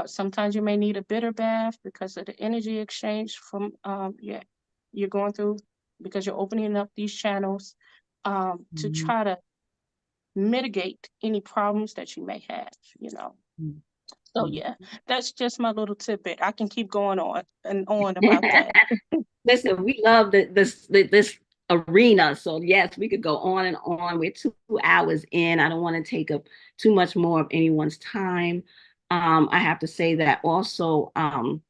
Sometimes you may need a bitter bath because of the energy exchange from you're going through, because you're opening up these channels to try to mitigate any problems that you may have, you know. So yeah, that's just my little tidbit. I can keep going on and on about that. Listen, we love this arena. So yes, we could go on and on. We're 2 hours in. I don't want to take up too much more of anyone's time. I have to say that also, learn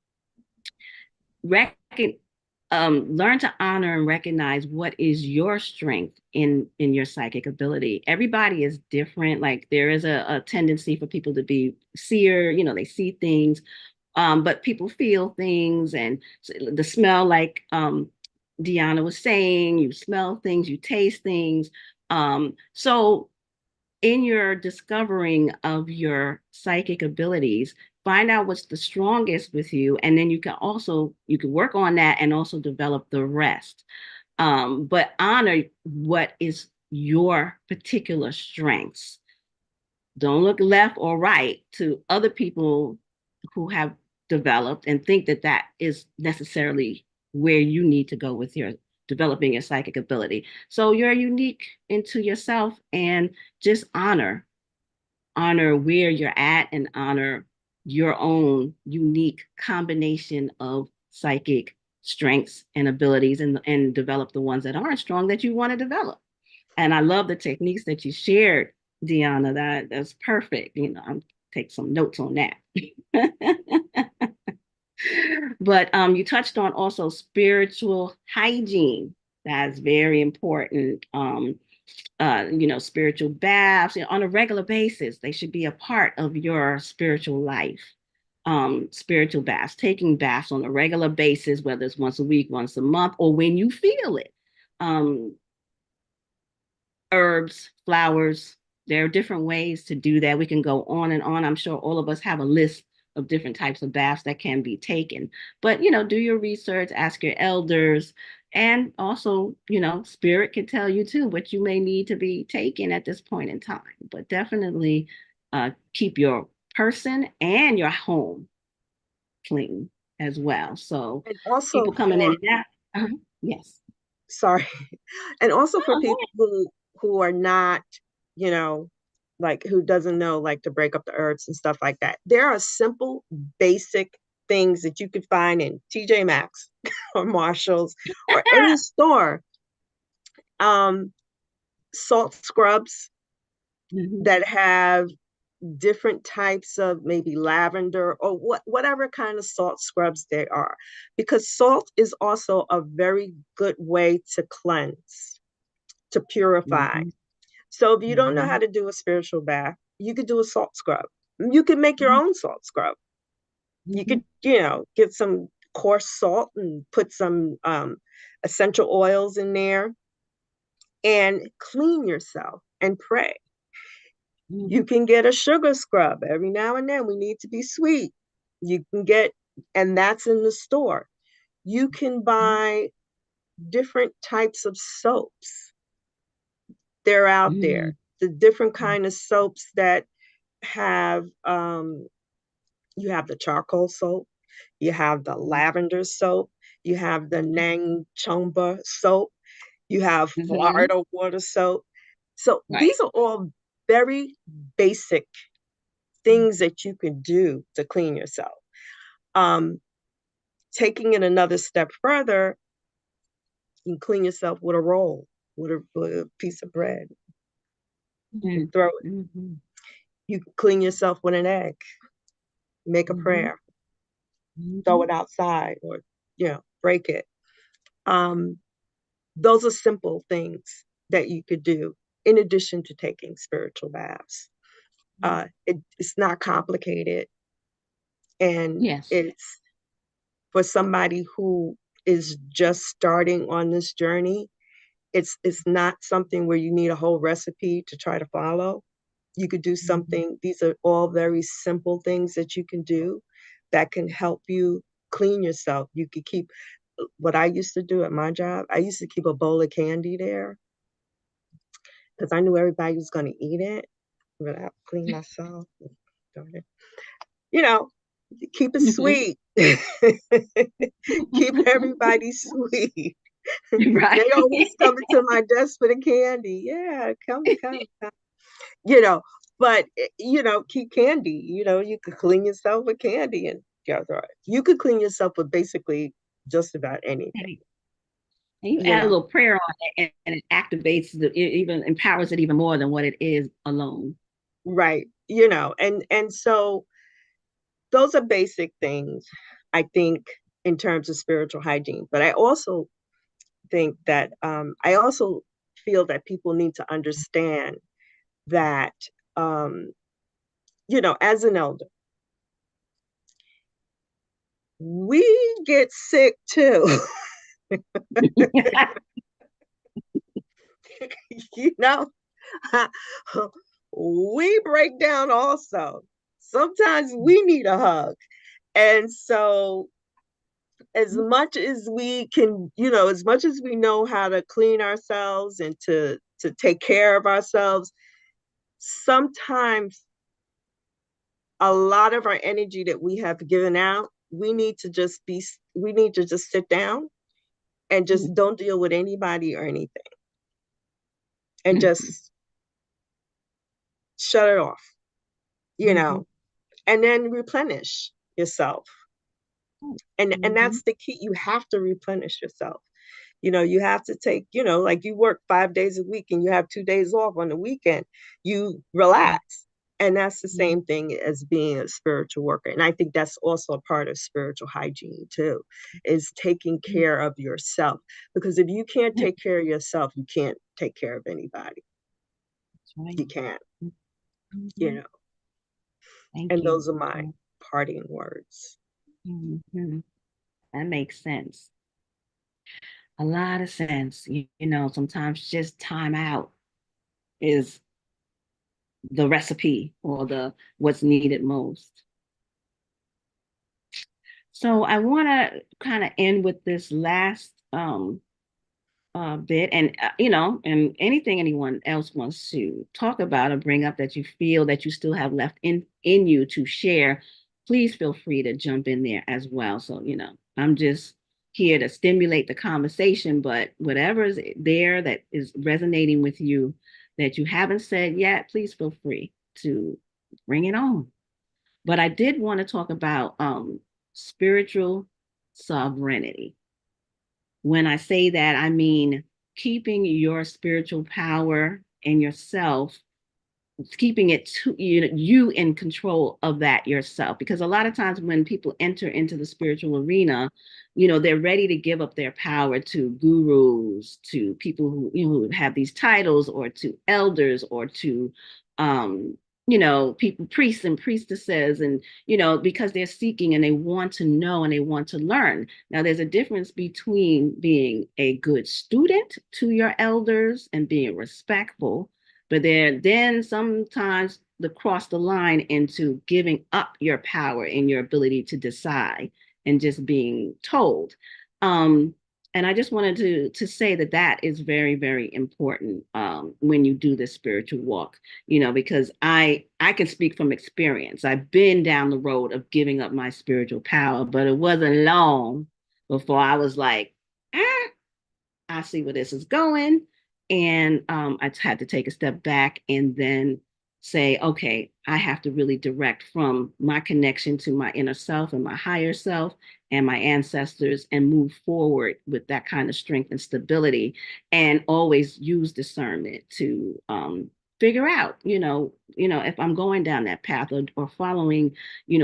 to honor and recognize what is your strength in your psychic ability. Everybody is different. Like there is a tendency for people to be seer, you know, they see things, but people feel things, and the smell, like Deanna was saying, you smell things, you taste things. So in your discovering of your psychic abilities, find out what's the strongest with you, and then you can work on that and also develop the rest. But honor what is your particular strengths. Don't look left or right to other people who have developed and think that that is necessarily where you need to go with your developing your psychic ability. So you're unique into yourself, and just honor where you're at and honor your own unique combination of psychic strengths and abilities, and develop the ones that aren't strong that you want to develop. And I love the techniques that you shared, Deanna. That's perfect. You know, I'll take some notes on that. But you touched on also spiritual hygiene. That's very important. You know, spiritual baths, you know, on a regular basis. They should be a part of your spiritual life. Spiritual baths, taking baths on a regular basis, whether it's once a week, once a month, or when you feel it. Herbs, flowers, there are different ways to do that. We can go on and on. I'm sure all of us have a list of different types of baths that can be taken. But, you know, do your research, ask your elders, and also, you know, spirit can tell you too what you may need to be taken at this point in time. But definitely keep your person and your home clean as well. So And also people coming in and out. Yes. Sorry. And also for people who are not, you know, like who doesn't know, like to break up the herbs and stuff like that. There are simple, basic things that you could find in TJ Maxx or Marshall's or any store. Salt scrubs that have different types of maybe lavender or whatever kind of salt scrubs they are, because salt is also a very good way to cleanse, to purify. So if you don't know how to do a spiritual bath, you could do a salt scrub. You can make your own salt scrub. You could, get some coarse salt and put some essential oils in there and clean yourself and pray. You can get a sugar scrub. Every now and then we need to be sweet. You can get, and that's in the store. You can buy different types of soaps. They're out there. The different kind of soaps that have, you have the charcoal soap, you have the lavender soap, you have the Nang Chomba soap, you have Florida water soap. So these are all very basic things that you can do to clean yourself. Taking it another step further, you can clean yourself with a roll, with a piece of bread. You throw it. You can clean yourself with an egg, make a prayer, throw it outside, or break it. Those are simple things that you could do in addition to taking spiritual baths. It's not complicated, and it's for somebody who is just starting on this journey. It's not something where you need a whole recipe to try to follow. You could do something. These are all very simple things that you can do that can help you clean yourself. You could keep, what I used to do at my job, I used to keep a bowl of candy there because I knew everybody was going to eat it. I'm going to have to clean myself. Keep it sweet. Keep everybody sweet. Right. They always come to my desk for the candy. Yeah, come. But keep candy. You could clean yourself with candy, and you could clean yourself with basically just about anything. And you add a little prayer on it, and it activates it even empowers it even more than what it is alone. Right. And so those are basic things, I think, in terms of spiritual hygiene. But I also think that I also feel that people need to understand that, as an elder, we get sick too. We break down also. Sometimes we need a hug. And so as much as we can, as much as we know how to clean ourselves and to take care of ourselves, sometimes a lot of our energy that we have given out, we need to just sit down and just don't deal with anybody or anything. And just shut it off, and then replenish yourself. And that's the key. You have to replenish yourself. You have to take, like you work 5 days a week and you have 2 days off on the weekend, you relax. And that's the same thing as being a spiritual worker. And I think that's also a part of spiritual hygiene too, is taking care of yourself. Because if you can't take care of yourself, you can't take care of anybody. You can't, and those are my parting words. That makes sense. A lot of sense. Sometimes just time out is the recipe or what's needed most. So I want to kind of end with this last bit, and and anything anyone else wants to talk about or bring up that you feel that you still have left in you to share, please feel free to jump in there as well. So I'm just here to stimulate the conversation, but whatever's there that is resonating with you that you haven't said yet, please feel free to bring it on. But I did want to talk about spiritual sovereignty. When I say that, I mean keeping your spiritual power and yourself keeping it to you in control of that yourself, because a lot of times when people enter into the spiritual arena, they're ready to give up their power to gurus, to people who have these titles, or to elders, or to people, priests and priestesses, and because they're seeking and they want to know and they want to learn. Now there's a difference between being a good student to your elders and being respectful, but then sometimes the cross the line into giving up your power and your ability to decide and just being told. And I just wanted to say that is very, very important when you do this spiritual walk, because I can speak from experience. I've been down the road of giving up my spiritual power, but it wasn't long before I was like, I see where this is going. And I had to take a step back and then say, okay, I have to really direct from my connection to my inner self and my higher self and my ancestors, and move forward with that kind of strength and stability, and always use discernment to figure out, if I'm going down that path, or following,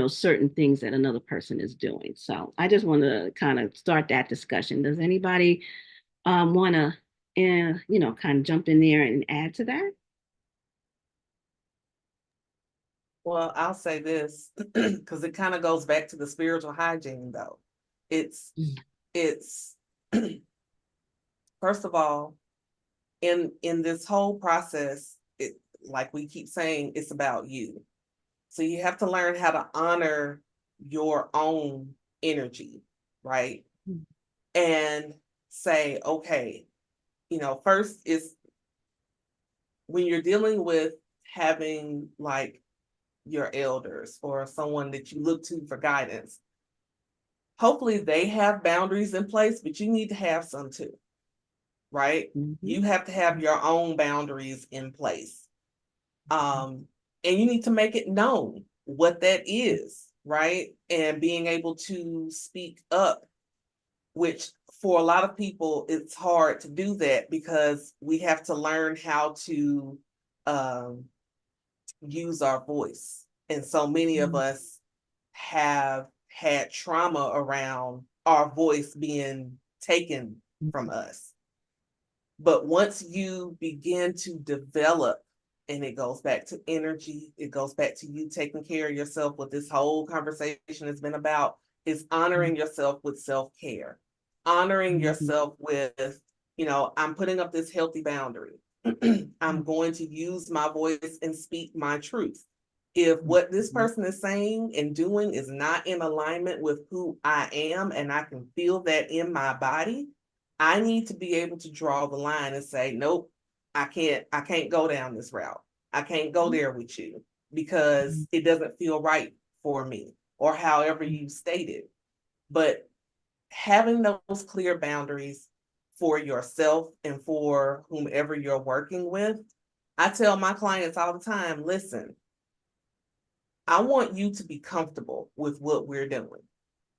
certain things that another person is doing. So I just want to kind of start that discussion. Does anybody want to, kind of jump in there and add to that? Well, I'll say this because it kind of goes back to the spiritual hygiene, though. It's first of all, in this whole process, like we keep saying, it's about you. So you have to learn how to honor your own energy, right? And say, okay, first is when you're dealing with having like your elders or someone that you look to for guidance, hopefully they have boundaries in place, but you need to have some too, right? You have to have your own boundaries in place. And you need to make it known what that is, right? And being able to speak up, which for a lot of people, it's hard to do that because we have to learn how to use our voice. And so many of us have had trauma around our voice being taken from us. But once you begin to develop, and it goes back to energy, it goes back to you taking care of yourself. What this whole conversation has been about is honoring yourself with self-care, honoring yourself with, I'm putting up this healthy boundary. I'm going to use my voice and speak my truth. If what this person is saying and doing is not in alignment with who I am, and I can feel that in my body, I need to be able to draw the line and say, nope, I can't go down this route. I can't go there with you because it doesn't feel right for me, or however you stated. But having those clear boundaries for yourself and for whomever you're working with, I tell my clients all the time, listen, I want you to be comfortable with what we're doing.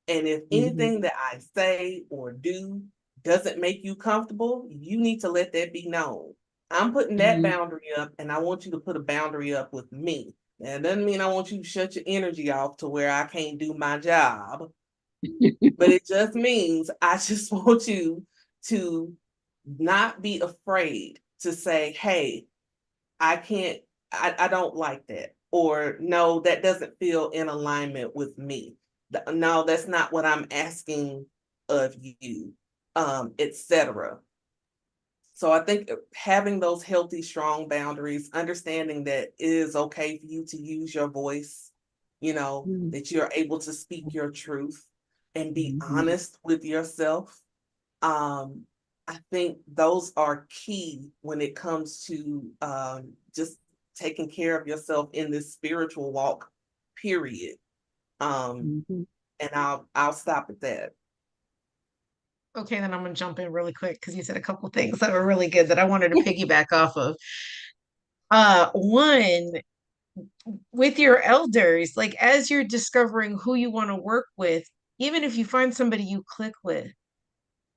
And if anything that I say or do doesn't make you comfortable, you need to let that be known. I'm putting that boundary up, and I want you to put a boundary up with me. And it doesn't mean I want you to shut your energy off to where I can't do my job. But it just means I just want you to not be afraid to say, hey, I don't like that. Or no, that doesn't feel in alignment with me. No, that's not what I'm asking of you, etc. So I think having those healthy, strong boundaries, understanding that it is okay for you to use your voice, that you're able to speak your truth and be honest with yourself. I think those are key when it comes to just taking care of yourself in this spiritual walk, period. And I'll stop at that. Okay, then I'm gonna jump in really quick because you said a couple things that were really good that I wanted to piggyback off of. One, with your elders, like as you're discovering who you want to work with, even if you find somebody you click with,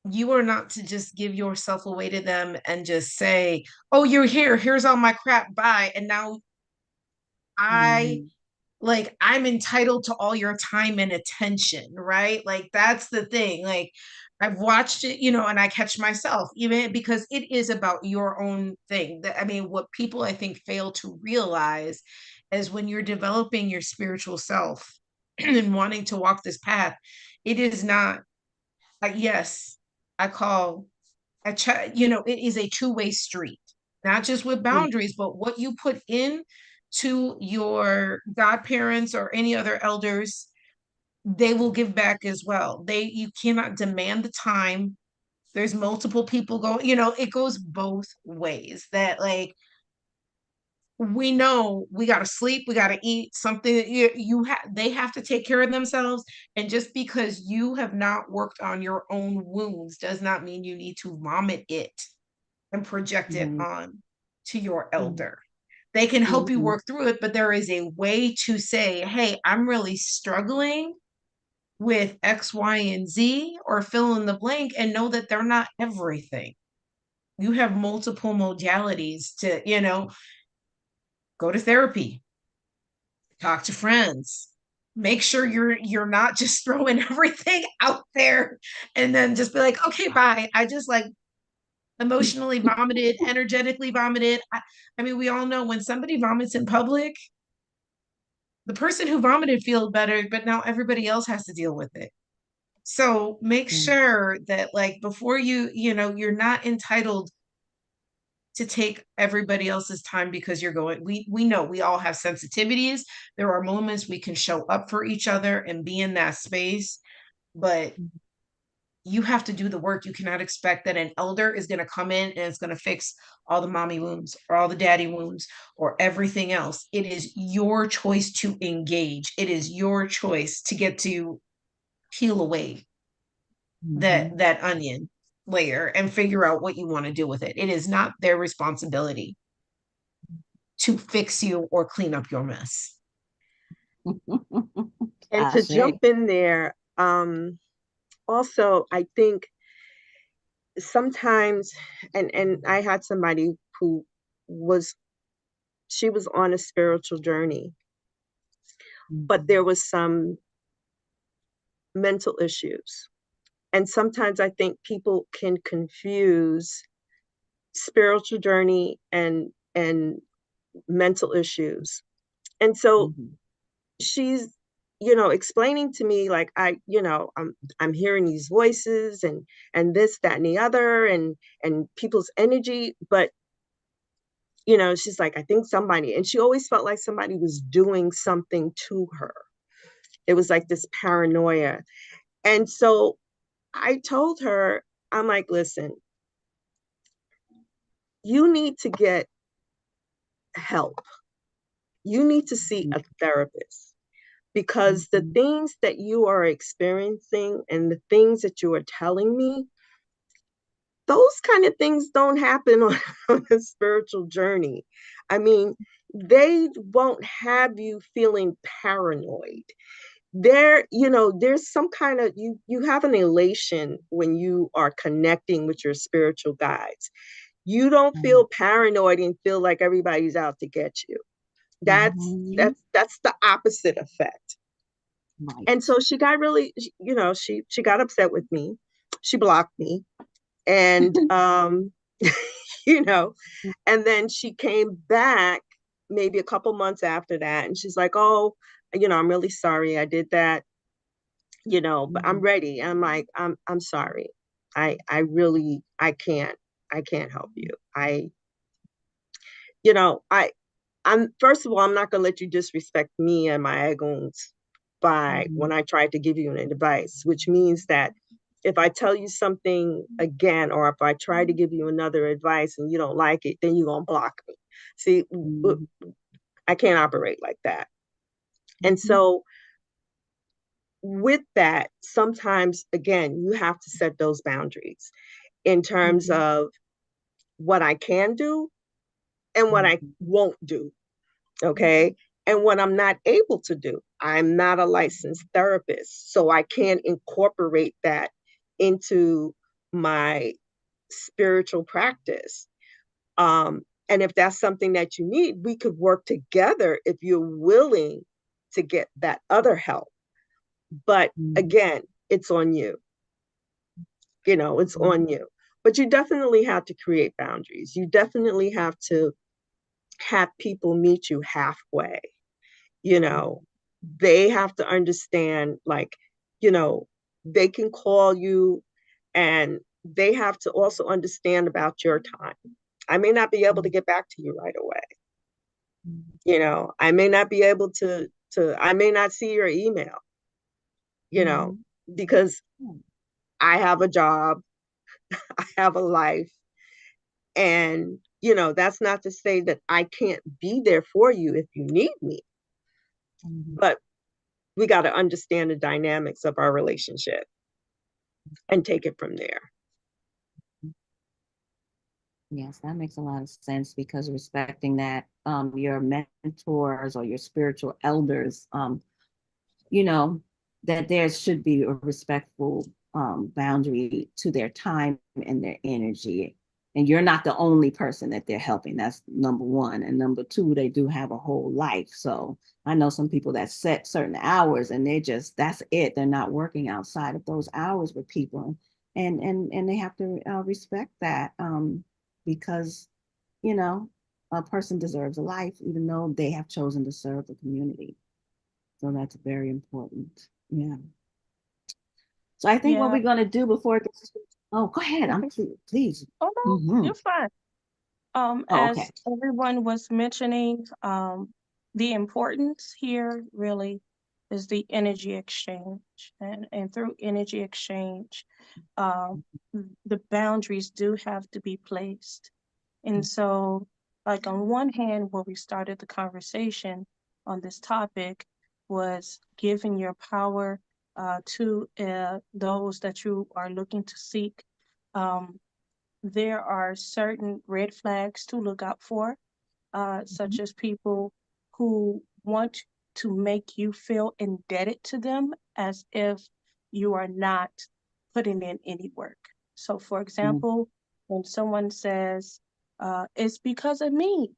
you are not to just give yourself away to them and just say, oh, you're here, here's all my crap, bye. And now I'm entitled to all your time and attention, right? Like, that's the thing. Like, I've watched it, and I catch myself, even because it is about your own thing. I mean, what people I think fail to realize is when you're developing your spiritual self and wanting to walk this path, it is not, yes, I call, it is a two-way street, not just with boundaries, but what you put in to your godparents or any other elders, they will give back as well. You cannot demand the time. There's multiple people going, it goes both ways. That, like, we know we got to sleep, we got to eat something that they have to take care of themselves. And just because you have not worked on your own wounds does not mean you need to vomit it and project it on to your elder. They can help you work through it, but there is a way to say, hey, I'm really struggling with X, Y, and Z, or fill in the blank, and know that they're not everything. You have multiple modalities to, go to therapy, talk to friends, make sure you're not just throwing everything out there and then just be like, okay, bye. I just, like, emotionally vomited, energetically vomited. I mean, we all know when somebody vomits in public, the person who vomited feels better, but now everybody else has to deal with it. So make sure that, like, before you're not entitled to take everybody else's time because you're going, we know we all have sensitivities. There are moments we can show up for each other and be in that space, but you have to do the work. You cannot expect that an elder is going to come in and it's going to fix all the mommy wounds or all the daddy wounds or everything else. It is your choice to engage. It is your choice to get to peel away that onion layer and figure out what you want to do with it. It is not their responsibility to fix you or clean up your mess. And to jump in there, also, I think sometimes, and I had somebody who she was on a spiritual journey, but there was some mental issues. And sometimes I think people can confuse spiritual journey and mental issues. And so she's, explaining to me, like, I'm hearing these voices and this, that, and the other, and people's energy. But, she's like, I think somebody, and she always felt like somebody was doing something to her. It was like this paranoia. And so I told her, I'm like, listen, you need to get help. You need to see a therapist, because the things that you are experiencing and the things that you are telling me, those kind of things don't happen on a spiritual journey. I mean, they won't have you feeling paranoid. There's some kind of, you have an elation when you are connecting with your spiritual guides. You don't feel paranoid and feel like everybody's out to get you. That's the opposite effect. Right. And so she got really, she got upset with me. She blocked me. And, and then she came back maybe a couple months after that. And she's like, oh, I'm really sorry I did that, but I'm ready. And I'm like, I'm sorry. I can't help you. I'm first of all, I'm not going to let you disrespect me and my egos by when I tried to give you an advice, which means that if I tell you something again, or if I try to give you another advice and you don't like it, then you're going to block me. See, I can't operate like that. And so with that, sometimes, again, you have to set those boundaries in terms of what I can do and what I won't do. Okay. And what I'm not able to do. I'm not a licensed therapist, so I can't incorporate that into my spiritual practice. And if that's something that you need, we could work together if you're willing to get that other help. But again, it's on you. You know, it's on you. But you definitely have to create boundaries. You definitely have to have people meet you halfway. You know, they have to understand, like, you know, they can call you, and they have to also understand about your time. I may not be able to get back to you right away. You know, I may not be able to I may not see your email, you know, because I have a job, I have a life. And, you know, that's not to say that I can't be there for you if you need me. But we got to understand the dynamics of our relationship and take it from there. Yes, that makes a lot of sense, because respecting that your mentors or your spiritual elders, you know, that there should be a respectful boundary to their time and their energy. And you're not the only person that they're helping. That's number one. And number two, they do have a whole life. So I know some people that set certain hours, and they just, that's it. They're not working outside of those hours with people. And they have to respect that, because, you know, a person deserves a life, even though they have chosen to serve the community. So that's very important. Yeah. So I think what we're going to do before it gets, oh, go ahead. Please. Oh no, you're fine. Oh, As okay. everyone was mentioning, the importance here really is the energy exchange, and through energy exchange, the boundaries do have to be placed. And so, like, on one hand, where we started the conversation on this topic was giving your power to those that you are looking to seek. There are certain red flags to look out for, such as people who want to make you feel indebted to them as if you are not putting in any work. So, for example, when someone says, it's because of me,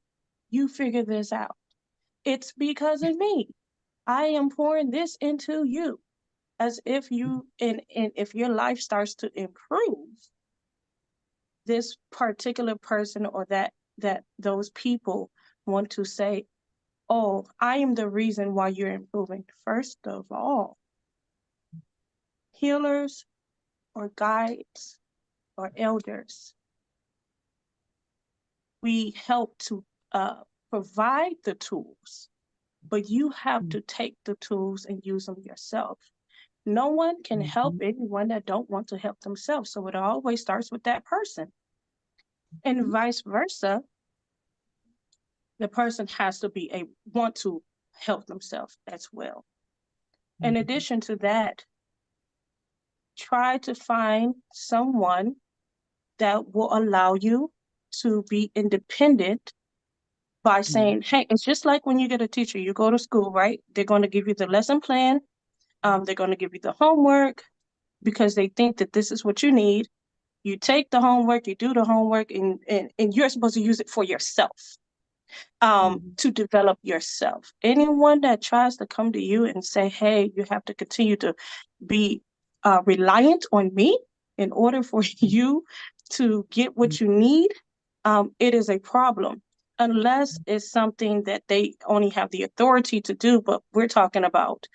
you figure this out. It's because of me. I am pouring this into you, as if you, and if your life starts to improve, this particular person or those people want to say, oh, I am the reason why you're improving. First of all, healers or guides or elders, we help to provide the tools, but you have to take the tools and use them yourself. No one can help anyone that don't want to help themselves. So it always starts with that person. And vice versa, the person has to want to help themselves as well. In addition to that, try to find someone that will allow you to be independent by saying, hey, it's just like when you get a teacher, you go to school, right? They're going to give you the lesson plan. They're going to give you the homework because they think that this is what you need. You take the homework, you do the homework, and you're supposed to use it for yourself, to develop yourself. Anyone that tries to come to you and say, hey, you have to continue to be reliant on me in order for you to get what you need, it is a problem. Unless it's something that they only have the authority to do, but we're talking about,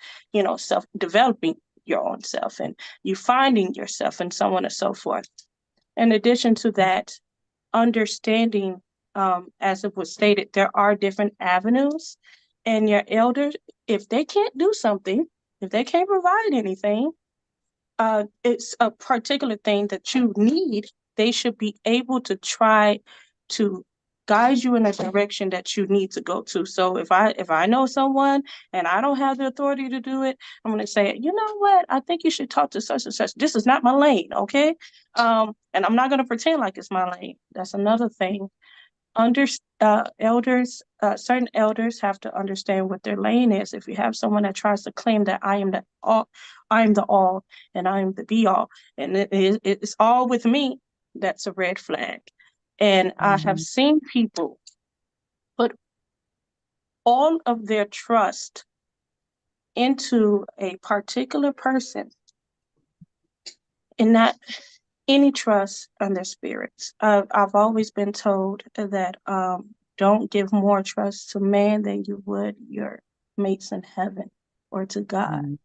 self-developing your own self and you finding yourself and so on and so forth. In addition to that, understanding, as it was stated, there are different avenues, and your elders, if they can't do something, if they can't provide anything, it's a particular thing that you need, they should be able to try to guide you in a direction that you need to go to. So if I know someone and I don't have the authority to do it, I'm going to say, you know what, I think you should talk to such and such. This is not my lane, okay? And I'm not going to pretend like it's my lane. That's another thing. Certain elders have to understand what their lane is. If you have someone that tries to claim that I am the all, and I am the be all, and it's all with me, that's a red flag. And I have seen people all of their trust into a particular person and not any trust on their spirits. I've always been told that don't give more trust to man than you would your mates in heaven or to God. Mm.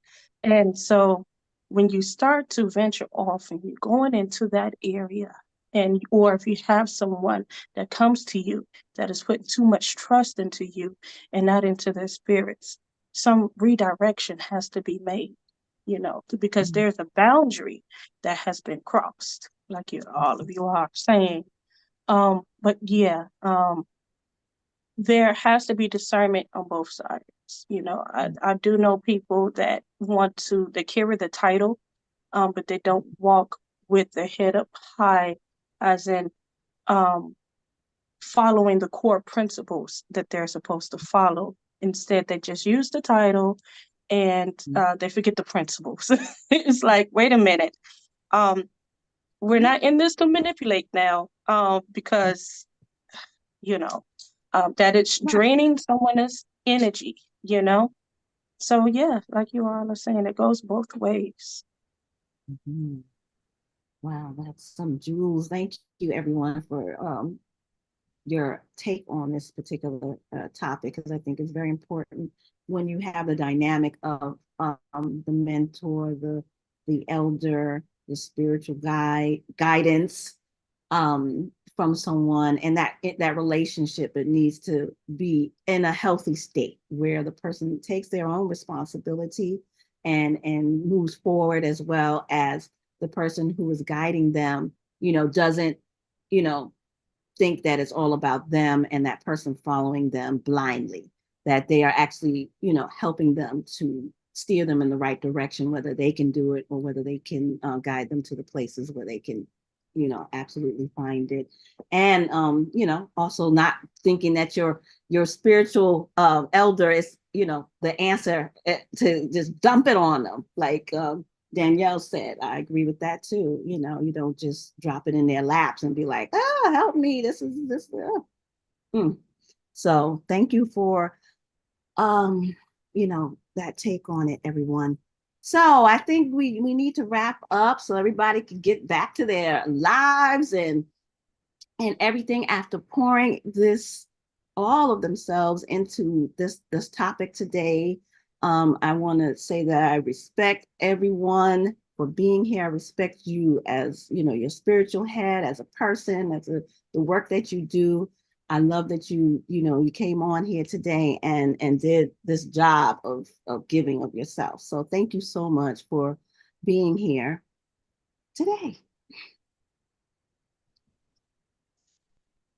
And so when you start to venture off and you're going into that area, and or if you have someone that comes to you that is putting too much trust into you and not into their spirits, some redirection has to be made, because there's a boundary that has been crossed, like all of you are saying. But yeah, there has to be discernment on both sides. I do know people that they carry the title, but they don't walk with their head up high, as in following the core principles that they're supposed to follow. Instead, they just use the title and they forget the principles. It's like, wait a minute. We're not in this to manipulate now, because that it's draining someone's energy, So yeah, like you all are saying, it goes both ways. Mm-hmm. Wow, that's some jewels. Thank you, everyone, for your take on this particular topic, because I think it's very important when you have the dynamic of the mentor, the elder, the spiritual guidance from someone, and that relationship, it needs to be in a healthy state where the person takes their own responsibility and moves forward, as well as the person who is guiding them, doesn't, think that it's all about them and that person following them blindly, that they are actually, helping them to steer them in the right direction, whether they can do it or whether they can guide them to the places where they can, absolutely find it. And, also not thinking that your spiritual elder is, the answer to just dump it on them. Like Danielle said, I agree with that too. You don't just drop it in their laps and be like, help me. This is this. So thank you for, that take on it, everyone. So I think we need to wrap up so everybody can get back to their lives and everything after pouring all of themselves into this topic today. I want to say that I respect everyone for being here. I respect you as, your spiritual head, as a person, as the work that you do. I love that you came on here today and did this job of giving of yourself. So thank you so much for being here today.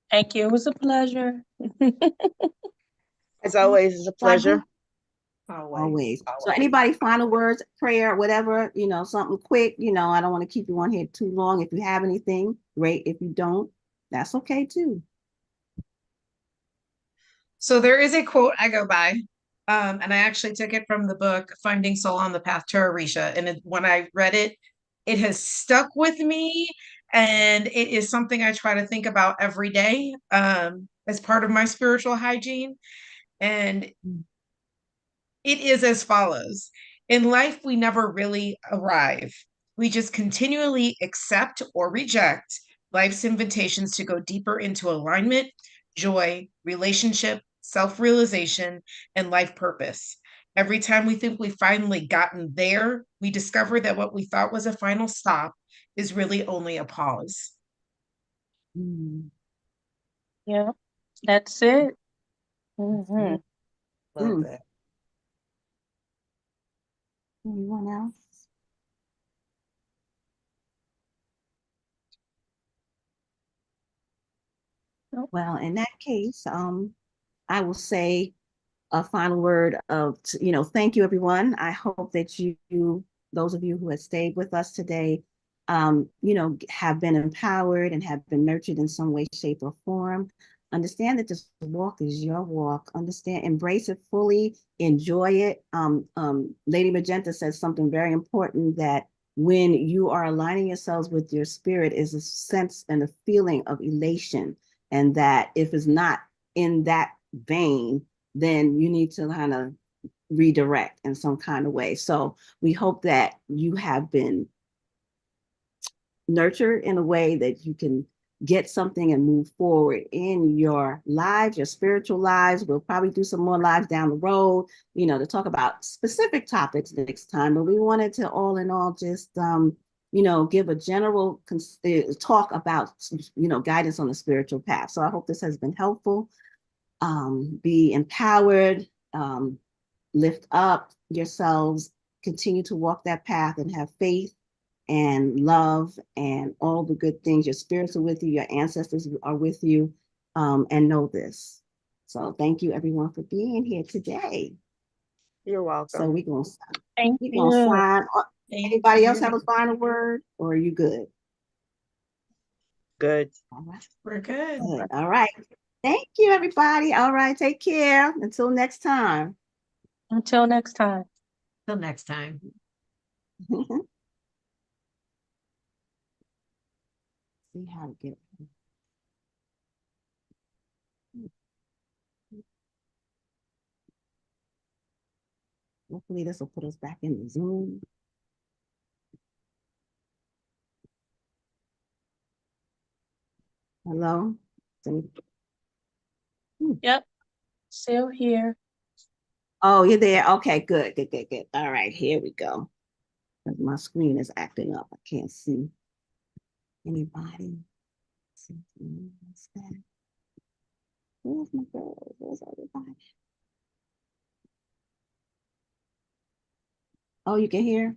Thank you. It was a pleasure. As always, it's a pleasure. Always. So anybody, final words, prayer, whatever, something quick, I don't want to keep you on here too long. If you have anything, great. If you don't, that's okay too. So there is a quote I go by, and I actually took it from the book Finding Soul on the Path to Orisha. And when I read it, it has stuck with me, and it is something I try to think about every day as part of my spiritual hygiene. And it is as follows. In life, we never really arrive. We just continually accept or reject life's invitations to go deeper into alignment, joy, relationship, self-realization, and life purpose. Every time we think we've finally gotten there, we discover that what we thought was a final stop is really only a pause. Yeah, that's it. Mm-hmm. Love that. Anyone else? Nope. Well, in that case, I will say a final word of, thank you, everyone. I hope that those of you who have stayed with us today, have been empowered and have been nurtured in some way, shape, or form. Understand that this walk is your walk. Understand, embrace it fully, enjoy it. Lady Magenta says something very important, that when you are aligning yourselves with your spirit is a sense and a feeling of elation. And that if it's not in that vein, then you need to kind of redirect in some kind of way. So we hope that you have been nurtured in a way that you can get something and move forward in your lives, your spiritual lives. We'll probably do some more lives down the road, you know, to talk about specific topics next time. But we wanted to all in all just, you know, give a general talk about, you know, guidance on the spiritual path. So I hope this has been helpful. Be empowered, lift up yourselves, continue to walk that path and have faith and love and all the good things. Your spirits are with you, your ancestors are with you, and know this. So thank you everyone for being here today. You're welcome. So we're gonna Thank sign. Thank Anybody else you. have a final word, or are you good? Good. All right. We're good. Good. All right. Thank you, everybody. All right. Take care. Until next time. Until next time. Till next time. See how to get. Hopefully this will put us back in the Zoom. Hello? Yep. Still here. Oh, you're there. Okay, good, good, good, good. All right, here we go. My screen is acting up. I can't see anybody. What's that? Where's my girl? Where's everybody? Oh, you can hear?